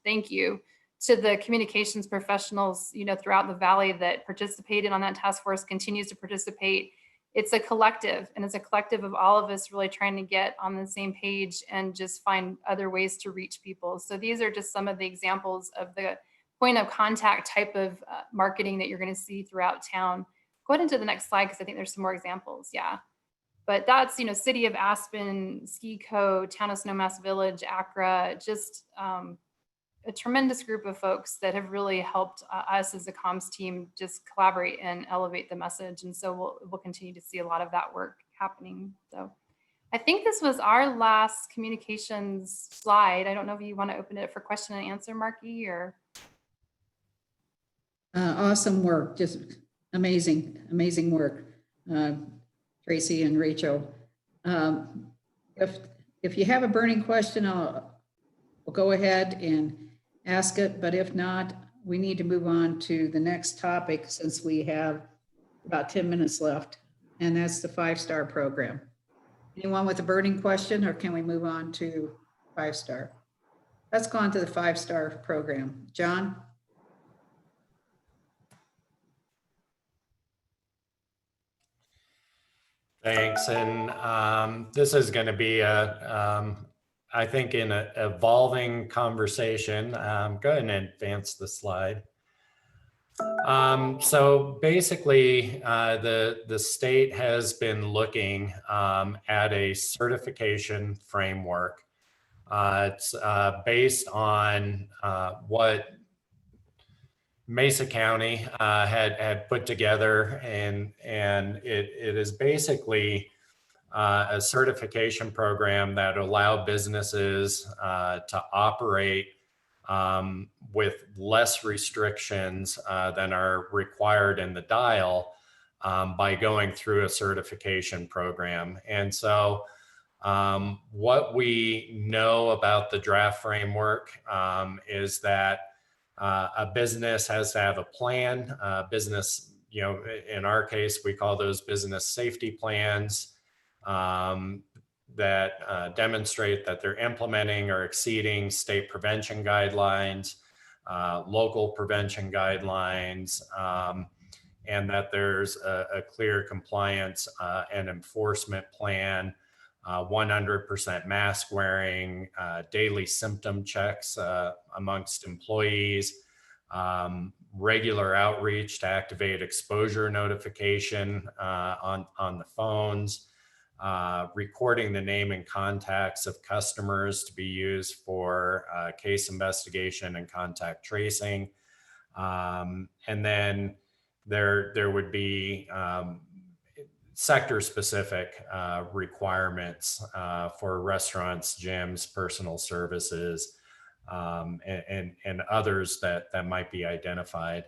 thank you to the communications professionals, throughout the Valley that participated on that task force, continues to participate. It's a collective, and it's a collective of all of us really trying to get on the same page and just find other ways to reach people. So these are just some of the examples of the point of contact type of marketing that you're going to see throughout town. Go ahead into the next slide, because I think there's some more examples. Yeah. But that's, City of Aspen, Ski Co, Town of Snowmass Village, Accra, just a tremendous group of folks that have really helped us as a comms team just collaborate and elevate the message. And so we'll continue to see a lot of that work happening. So I think this was our last communications slide. I don't know if you want to open it for question and answer, Marky, or. Awesome work, just amazing work, Tracy and Rachel. If you have a burning question, we'll go ahead and ask it, but if not, we need to move on to the next topic since we have about 10 minutes left, and that's the 5-star program. Anyone with a burning question, or can we move on to 5-star? Let's go on to the 5-star program. John? Thanks. And this is going to be I think an evolving conversation. Go ahead and advance the slide. So basically, the state has been looking at a certification framework. It's based on what Mesa County had put together, and it is basically a certification program that allow businesses to operate with less restrictions than are required in the dial by going through a certification program. And so what we know about the draft framework is that a business has to have a plan. Business, in our case, we call those business safety plans that demonstrate that they're implementing or exceeding state prevention guidelines, local prevention guidelines, and that there's a clear compliance and enforcement plan, 100% mask wearing, daily symptom checks amongst employees, regular outreach to activate exposure notification on the phones, recording the name and contacts of customers to be used for case investigation and contact tracing. And then there would be sector-specific requirements for restaurants, gyms, personal services, and others that might be identified.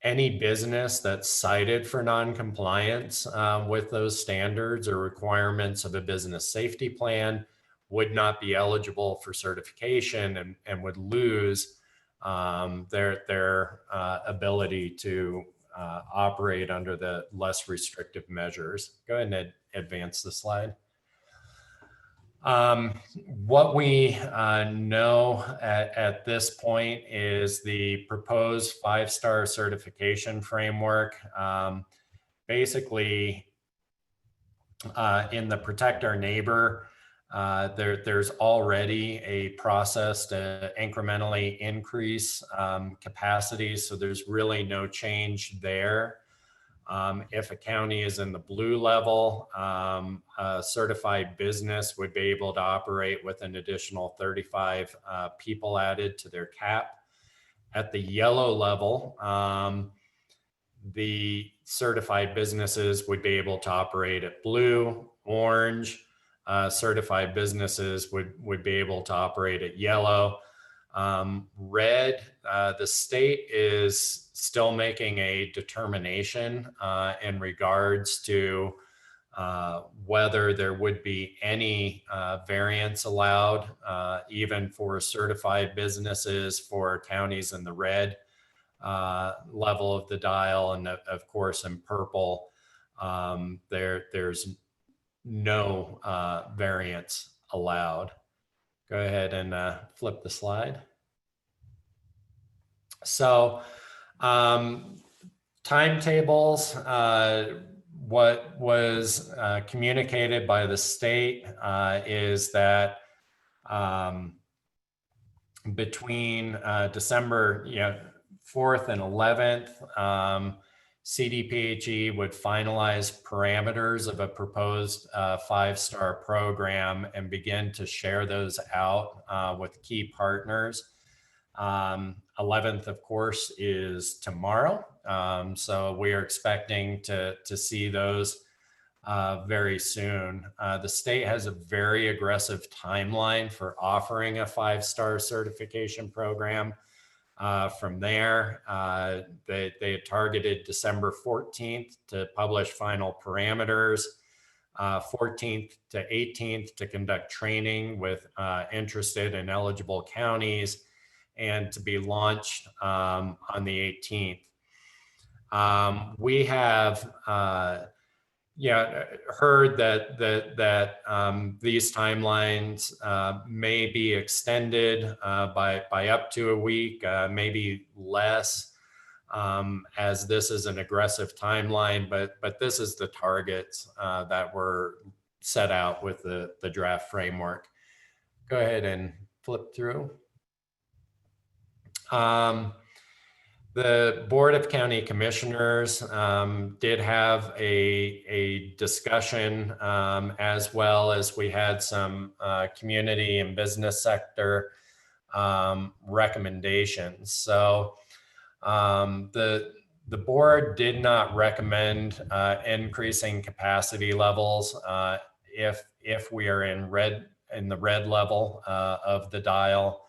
Any business that's cited for non-compliance with those standards or requirements of a business safety plan would not be eligible for certification and would lose their ability to operate under the less restrictive measures. Go ahead and advance the slide. What we know at this point is the proposed 5-star certification framework. Basically, in the Protect Our Neighbor, there's already a process to incrementally increase capacity, so there's really no change there. If a county is in the blue level, a certified business would be able to operate with an additional 35 people added to their cap. At the yellow level, the certified businesses would be able to operate at blue. Orange, certified businesses would be able to operate at yellow. Red, the state is still making a determination in regards to whether there would be any variance allowed, even for certified businesses for counties in the red level of the dial. And of course, in purple, there's no variance allowed. Go ahead and flip the slide. So timetables, what was communicated by the state is that between December 4th and 11th, CDPHE would finalize parameters of a proposed 5-star program and begin to share those out with key partners. 11th, of course, is tomorrow. So we are expecting to see those very soon. The state has a very aggressive timeline for offering a 5-star certification program. From there, they had targeted December 14th to publish final parameters, 14th to 18th to conduct training with interested and eligible counties, and to be launched on the 18th. We have heard that these timelines may be extended by up to a week, maybe less, as this is an aggressive timeline, but this is the targets that were set out with the draft framework. Go ahead and flip through. The Board of County Commissioners did have a discussion, as well as we had some community and business sector recommendations. So the board did not recommend increasing capacity levels if we are in the red level of the dial.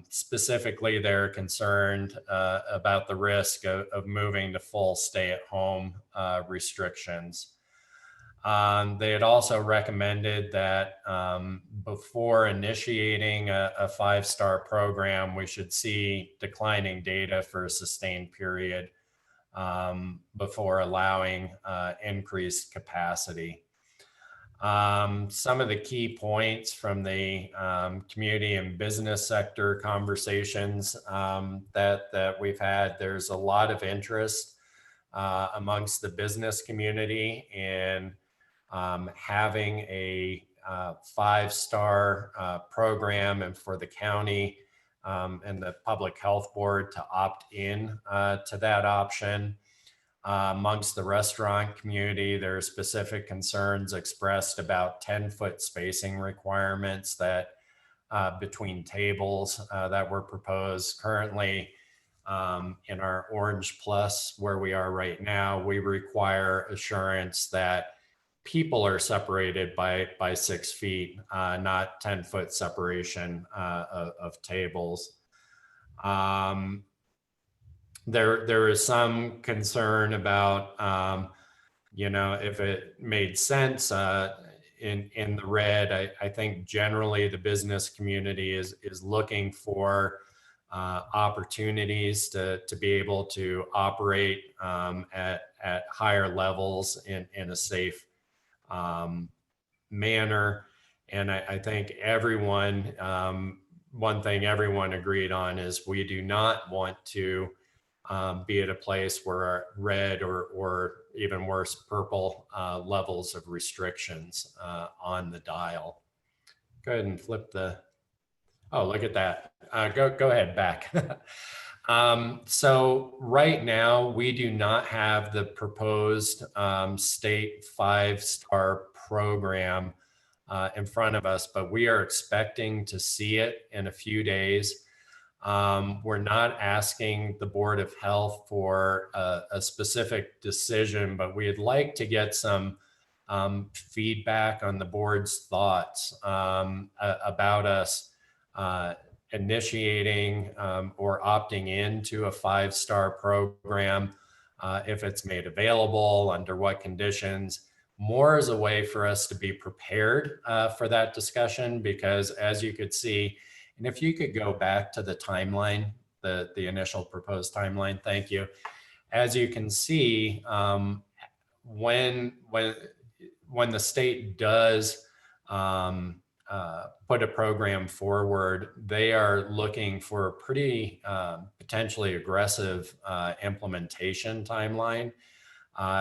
Specifically, they're concerned about the risk of moving to full stay-at-home restrictions. They had also recommended that before initiating a 5-star program, we should see declining data for a sustained period before allowing increased capacity. Some of the key points from the community and business sector conversations that we've had, there's a lot of interest amongst the business community in having a 5-star program, and for the county and the public health board to opt in to that option. Amongst the restaurant community, there are specific concerns expressed about 10-foot spacing requirements that between tables that were proposed. Currently, In our Orange Plus, where we are right now, we require assurance that people are separated by 6 feet, not 10-foot separation of tables. There is some concern about, if it made sense in the red. I think generally the business community is looking for opportunities to be able to operate at higher levels in a safe manner. And I think everyone, one thing everyone agreed on is we do not want to be at a place where red or even worse, purple levels of restrictions on the dial. Go ahead and flip the, oh, look at that. Go ahead, back. So right now, we do not have the proposed state 5-star program in front of us, but we are expecting to see it in a few days. We're not asking the Board of Health for a specific decision, but we'd like to get some feedback on the board's thoughts about us initiating or opting into a 5-star program, if it's made available, under what conditions, more as a way for us to be prepared for that discussion. Because as you could see, and if you could go back to the timeline, the initial proposed timeline, thank you. As you can see, when the state does put a program forward, they are looking for a pretty potentially aggressive implementation timeline.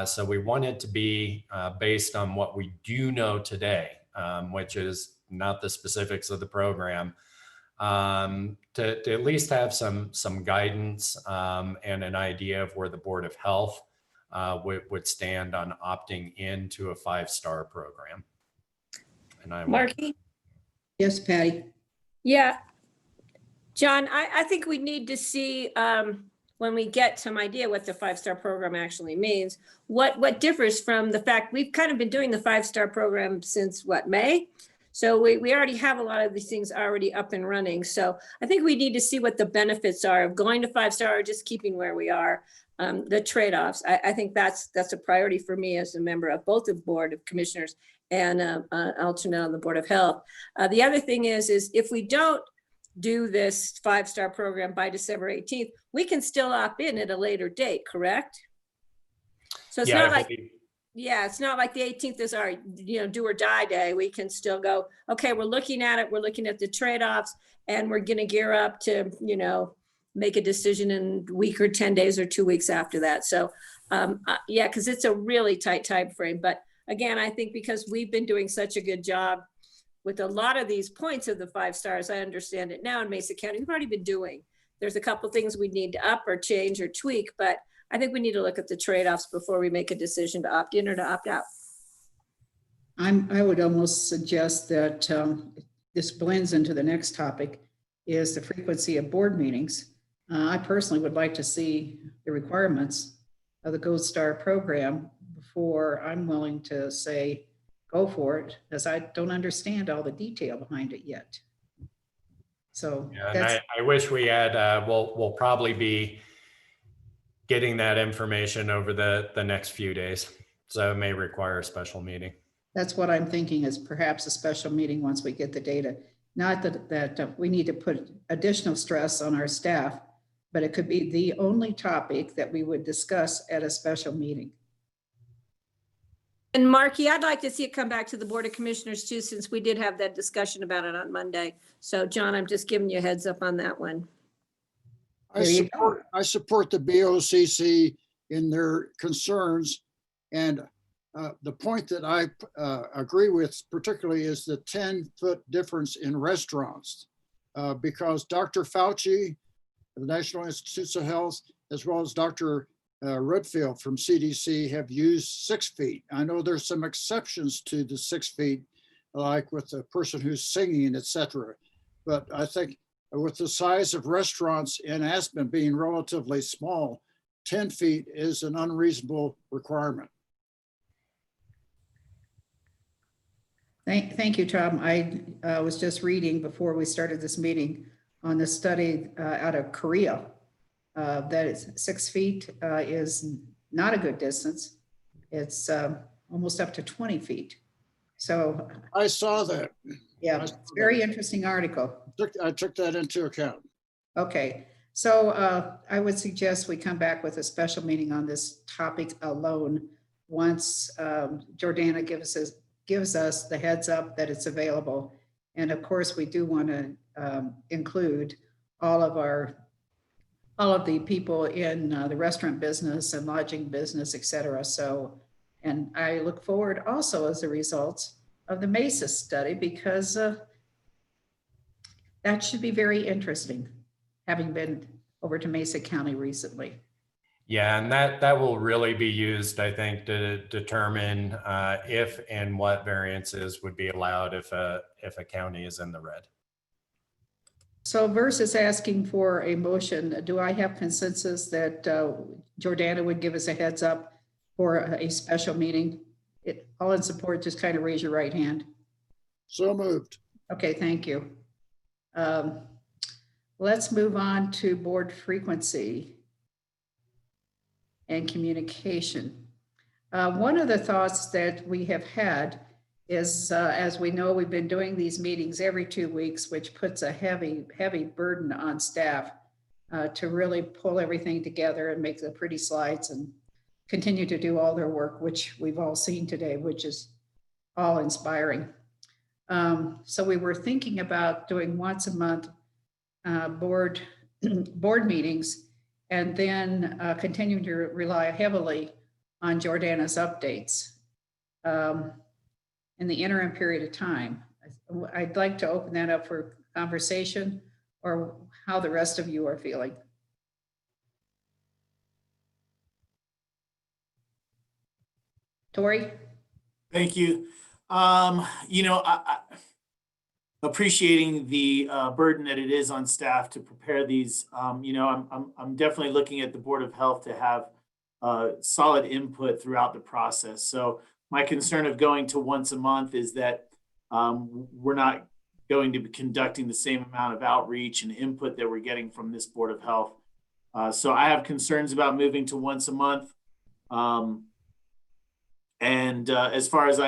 So we want it to be based on what we do know today, which is not the specifics of the program, to at least have some guidance and an idea of where the Board of Health would stand on opting into a 5-star program. And I will. Marky? Yes, Patty. Yeah. John, I think we need to see, when we get some idea what the 5-star program actually means, what differs from the fact we've kind of been doing the 5-star program since what, May? So we already have a lot of these things already up and running. So I think we need to see what the benefits are of going to 5-star or just keeping where we are, the trade-offs. I think that's a priority for me as a member of both the Board of Commissioners and alternate on the Board of Health. The other thing is if we don't do this 5-star program by December 18th, we can still opt in at a later date, correct? So it's not like, yeah, it's not like the 18th is our, do or die day. We can still go, okay, we're looking at it. We're looking at the trade-offs and we're going to gear up to, make a decision in a week or 10 days or 2 weeks after that. So yeah, because it's a really tight time frame. But again, I think because we've been doing such a good job with a lot of these points of the 5 stars, I understand it now in Mesa County, we've already been doing. There's a couple things we need to up or change or tweak, but I think we need to look at the trade-offs before we make a decision to opt in or to opt out. I would almost suggest that this blends into the next topic, is the frequency of board meetings. I personally would like to see the requirements of the Gold Star program before I'm willing to say, go for it, because I don't understand all the detail behind it yet. So yeah, and I wish we had, we'll probably be getting that information over the next few days. So it may require a special meeting. That's what I'm thinking, is perhaps a special meeting once we get the data. Not that we need to put additional stress on our staff, but it could be the only topic that we would discuss at a special meeting. And Marky, I'd like to see it come back to the Board of Commissioners too, since we did have that discussion about it on Monday. So John, I'm just giving you a heads up on that one. I support the BOCC in their concerns. And the point that I agree with particularly is the 10-foot difference in restaurants. Because Dr. Fauci, of the National Institutes of Health, as well as Dr. Redfield from CDC have used 6 feet. I know there's some exceptions to the 6 feet, like with the person who's singing, etc. But I think With the size of restaurants in Aspen being relatively small, 10 feet is an unreasonable requirement. Thank you, Tom. I was just reading before we started this meeting on the study out of Korea. That is 6 feet is not a good distance. It's almost up to 20 feet. So I saw that. Yeah, it's a very interesting article. I took that into account. Okay, so I would suggest we come back with a special meeting on this topic alone once Jordana gives us the heads up that it's available. And of course, we do want to include all of the people in the restaurant business and lodging business, et cetera. So, and I look forward also as a result of the MESA study, because that should be very interesting, having been over to Mesa County recently. Yeah, and that will really be used, I think, to determine if and what variances would be allowed if a county is in the red. So versus asking for a motion, do I have consensus that Jordana would give us a heads up for a special meeting? All in support, just kind of raise your right hand. So moved. Okay, thank you. Let's move on to board frequency and communication. One of the thoughts that we have had is, as we know, we've been doing these meetings every 2 weeks, which puts a heavy burden on staff to really pull everything together and make the pretty slides and continue to do all their work, which we've all seen today, which is all inspiring. So we were thinking about doing once a month board meetings, and then continuing to rely heavily on Jordana's updates in the interim period of time. I'd like to open that up for conversation, or how the rest of you are feeling. Tori? Thank you. Appreciating the burden that it is on staff to prepare these. I'm definitely looking at the Board of Health to have solid input throughout the process. So my concern of going to once a month is that we're not going to be conducting the same amount of outreach and input that we're getting from this Board of Health. So I have concerns about moving to once a month. As far as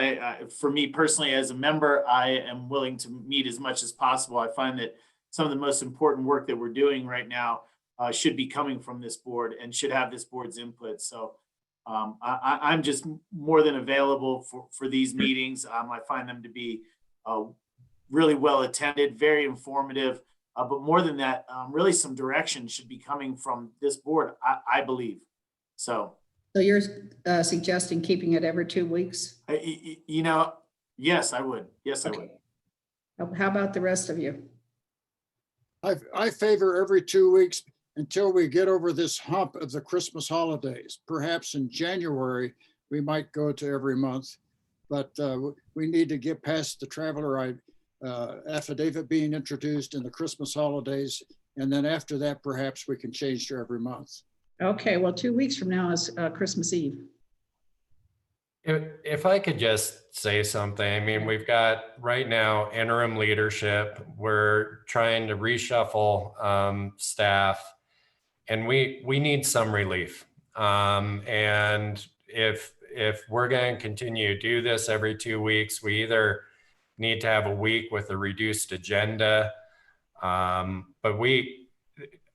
for me personally as a member, I am willing to meet as much as possible. I find that some of the most important work that we're doing right now should be coming from this board and should have this board's input. So I'm just more than available for these meetings. I find them to be really well attended, very informative, but more than that, really some direction should be coming from this board, I believe. So you're suggesting keeping it every 2 weeks? Yes, I would. Yes, okay. I would. How about the rest of you? I favor every 2 weeks until we get over this hump of the Christmas holidays. Perhaps in January, we might go to every month, but we need to get past the traveler affidavit being introduced in the Christmas holidays. And then after that, perhaps we can change to every month. Okay, well, 2 weeks from now is Christmas Eve. If I could just say something, I mean, we've got right now interim leadership. We're trying to reshuffle staff, and we need some relief. And if we're going to continue to do this every 2 weeks, we either need to have a week with a reduced agenda, but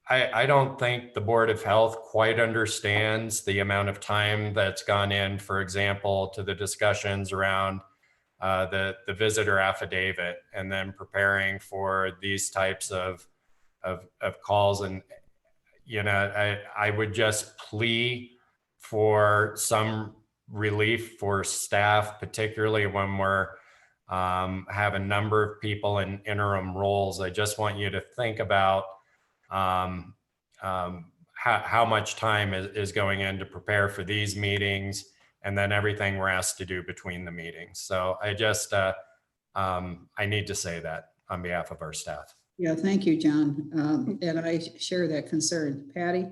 I don't think the Board of Health quite understands the amount of time that's gone in, for example, to the discussions around the visitor affidavit, and then preparing for these types of calls. And, I would just plea for some relief for staff, particularly when we're have a number of people in interim roles. I just want you to think about how much time is going in to prepare for these meetings, and then everything we're asked to do between the meetings. So I just, I need to say that on behalf of our staff. Yeah, thank you, John. And I share that concern. Patty?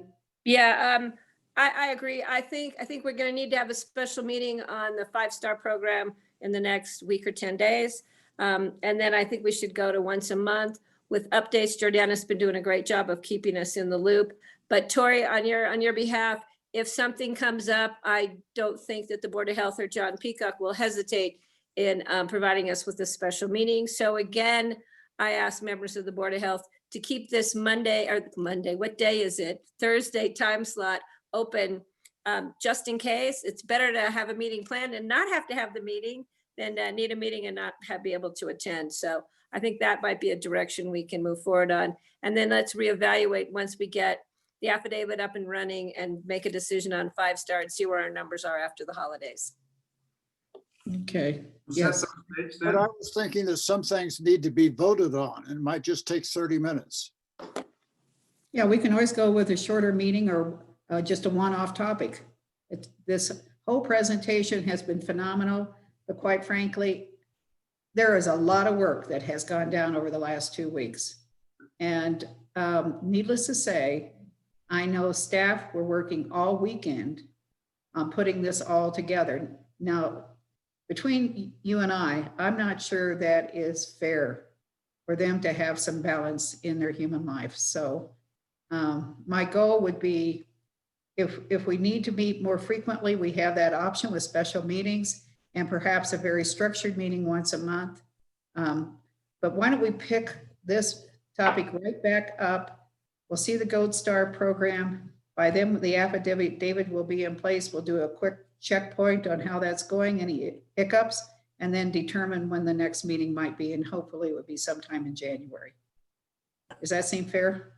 Yeah, I agree. I think we're going to need to have a special meeting on the 5-star program in the next week or 10 days. And then I think we should go to once a month with updates. Jordana's been doing a great job of keeping us in the loop. But Tori, on your behalf, if something comes up, I don't think that the Board of Health or John Peacock will hesitate in providing us with a special meeting. So again, I ask members of the Board of Health to keep this Monday, what day is it? Thursday time slot open, just in case. It's better to have a meeting planned and not have to have the meeting than need a meeting and not be able to attend. So I think that might be a direction we can move forward on. And then let's reevaluate once we get the affidavit up and running and make a decision on 5-star and see where our numbers are after the holidays. Okay. Set Yes. those dates But then. I was thinking that some things need to be voted on and it might just take 30 minutes. Yeah, we can always go with a shorter meeting or just a one-off topic. This whole presentation has been phenomenal, but quite frankly, there is a lot of work that has gone down over the last 2 weeks. And needless to say, I know staff were working all weekend on putting this all together. Now, between you and I'm not sure that is fair for them to have some balance in their human life. So my goal would be if we need to meet more frequently, we have that option with special meetings and perhaps a very structured meeting once a month. But why don't we pick this topic right back up? We'll see the Gold Star program. By then, the affidavit will be in place. We'll do a quick checkpoint on how that's going, any hiccups, and then determine when the next meeting might be, and hopefully it would be sometime in January. Does that seem fair?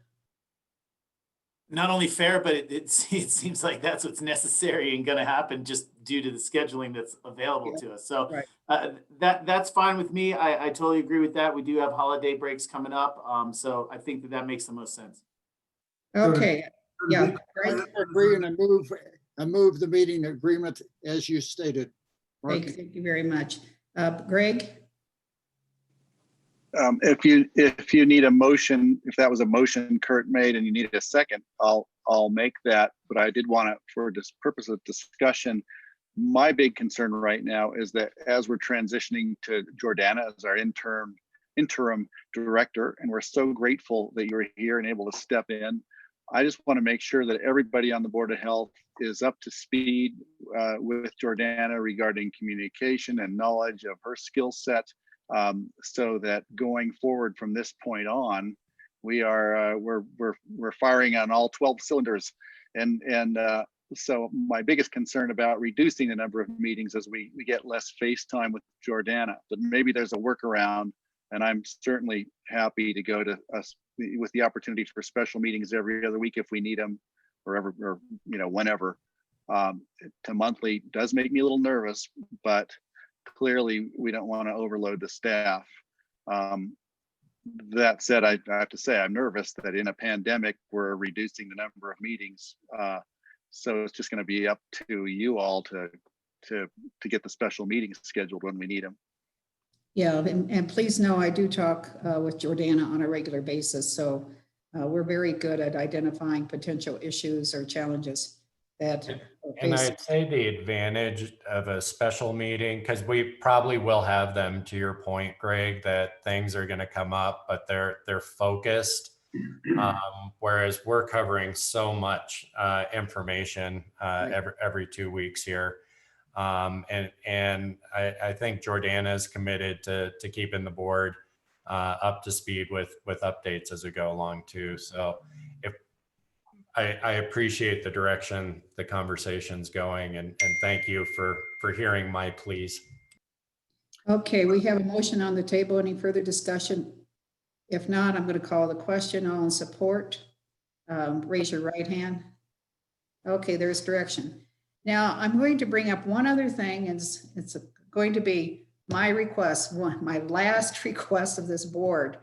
Not only fair, but it seems like that's what's necessary and going to happen just due to the scheduling that's available to us. So Right. that's fine with me. I totally agree with that. We do have holiday breaks coming up. So I think that makes the most sense. Okay, yeah. I agree and I move the meeting agreement as you stated. Thank you very much. Greg? If you need a motion, if that was a motion Kurt made and you needed a second, I'll make that. But I did want to, for this purpose of discussion, my big concern right now is that as we're transitioning to Jordana as our interim director, and we're so grateful that you're here and able to step in, I just want to make sure that everybody on the Board of Health is up to speed with Jordana regarding communication and knowledge of her skill set, so that going forward from this point on, we're firing on all 12 cylinders. And so my biggest concern about reducing the number of meetings is we get less face time with Jordana, but maybe there's a workaround, and I'm certainly happy to go to us with the opportunity for special meetings every other week if we need them, or whenever. To monthly does make me a little nervous, but clearly we don't want to overload the staff. That said, I have to say I'm nervous that in a pandemic we're reducing the number of meetings. So it's just going to be up to you all to get the special meetings scheduled when we need them. Yeah, and please know I do talk with Jordana on a regular basis. So we're very good at identifying potential issues or challenges that are And faced. I'd say the advantage of a special meeting, because we probably will have them, to your point, Greg, that things are going to come up, but they're focused. Whereas we're covering so much information every 2 weeks here. And I think Jordana is committed to keeping the board up to speed with updates as we go along too. So if I appreciate the direction the conversation's going, and thank you for hearing my pleas. Okay, we have a motion on the table. Any further discussion? If not, I'm going to call the question. All in support, raise your right hand. Okay, there's direction. Now, I'm going to bring up one other thing, and it's going to be my request, my last request of this board.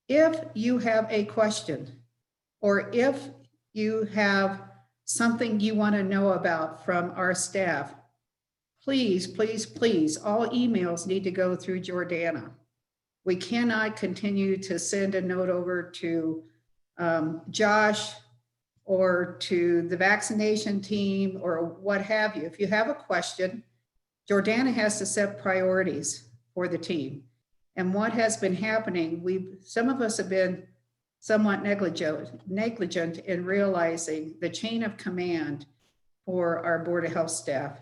If you have a question, or if you have something you want to know about from our staff, please, please, please, all emails need to go through Jordana. We cannot continue to send a note over to Josh or to the vaccination team or what have you. If you have a question, Jordana has to set priorities for the team. And what has been happening, some of us have been somewhat negligent in realizing the chain of command for our Board of Health staff.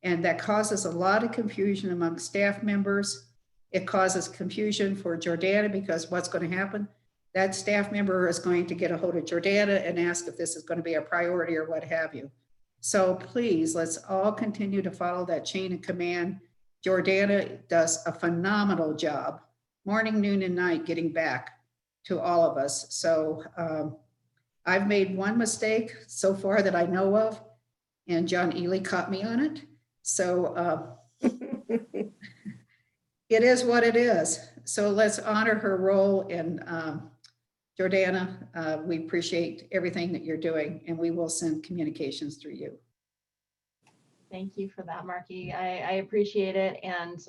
And that causes a lot of confusion among staff members. It causes confusion for Jordana because what's going to happen? That staff member is going to get a hold of Jordana and ask if this is going to be a priority or what have you. So please, let's all continue to follow that chain of command. Jordana does a phenomenal job, morning, noon, and night, getting back to all of us. So I've made one mistake so far that I know of, and John Ely caught me on it. So it is what it is. So let's honor her role. And Jordana, we appreciate everything that you're doing, and we will send communications through you. Thank you for that, Marky. I appreciate it. And,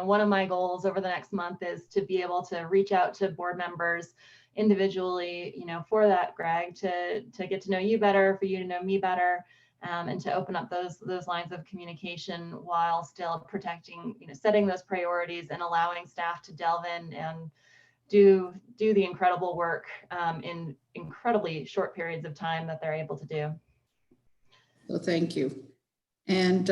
one of my goals over the next month is to be able to reach out to board members individually, for that, Greg, to get to know you better, for you to know me better, and to open up those lines of communication while still protecting, setting those priorities and allowing staff to delve in and do the incredible work in incredibly short periods of time that they're able to do. So thank you. And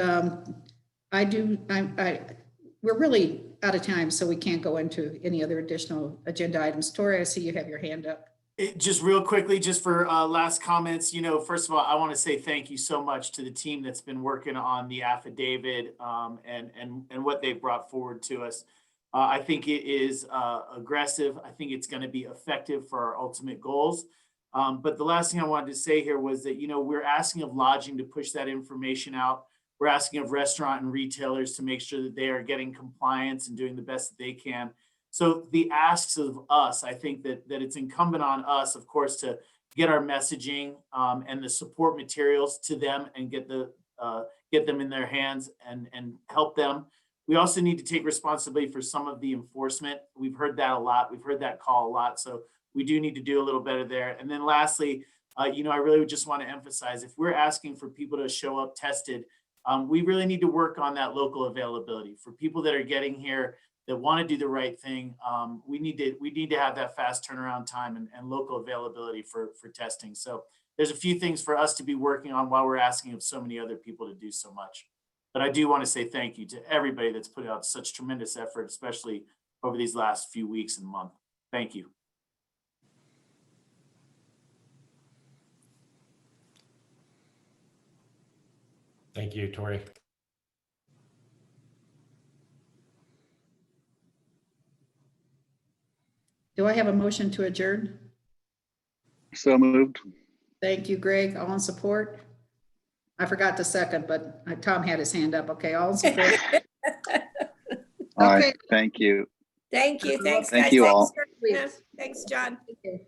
we're really out of time, so we can't go into any other additional agenda items. Tori, I see you have your hand up. Just real quickly, just for last comments, first of all, I want to say thank you so much to the team that's been working on the affidavit and what they've brought forward to us. I think it is aggressive. I think it's going to be effective for our ultimate goals. But the last thing I wanted to say here was that, we're asking of lodging to push that information out. We're asking of restaurant and retailers to make sure that they are getting compliance and doing the best that they can. So the asks of us, I think that it's incumbent on us, of course, to get our messaging and the support materials to them and get them in their hands and help them. We also need to take responsibility for some of the enforcement. We've heard that a lot. We've heard that call a lot. So we do need to do a little better there. And then lastly, I really would just want to emphasize, if we're asking for people to show up tested, we really need to work on that local availability. For people that are getting here that want to do the right thing, we need to have that fast turnaround time and local availability for testing. So there's a few things for us to be working on while we're asking of so many other people to do so much. But I do want to say thank you to everybody that's put out such tremendous effort, especially over these last few weeks and month. Thank you. Thank you, Tori. Do I have a motion to adjourn? So moved. Thank you, Greg. All in support? I forgot to second, but Tom had his hand up. Okay, all in support. Aye, Okay. thank you. Thank you. Thanks, Thank guys. you all. Thanks, John. Okay.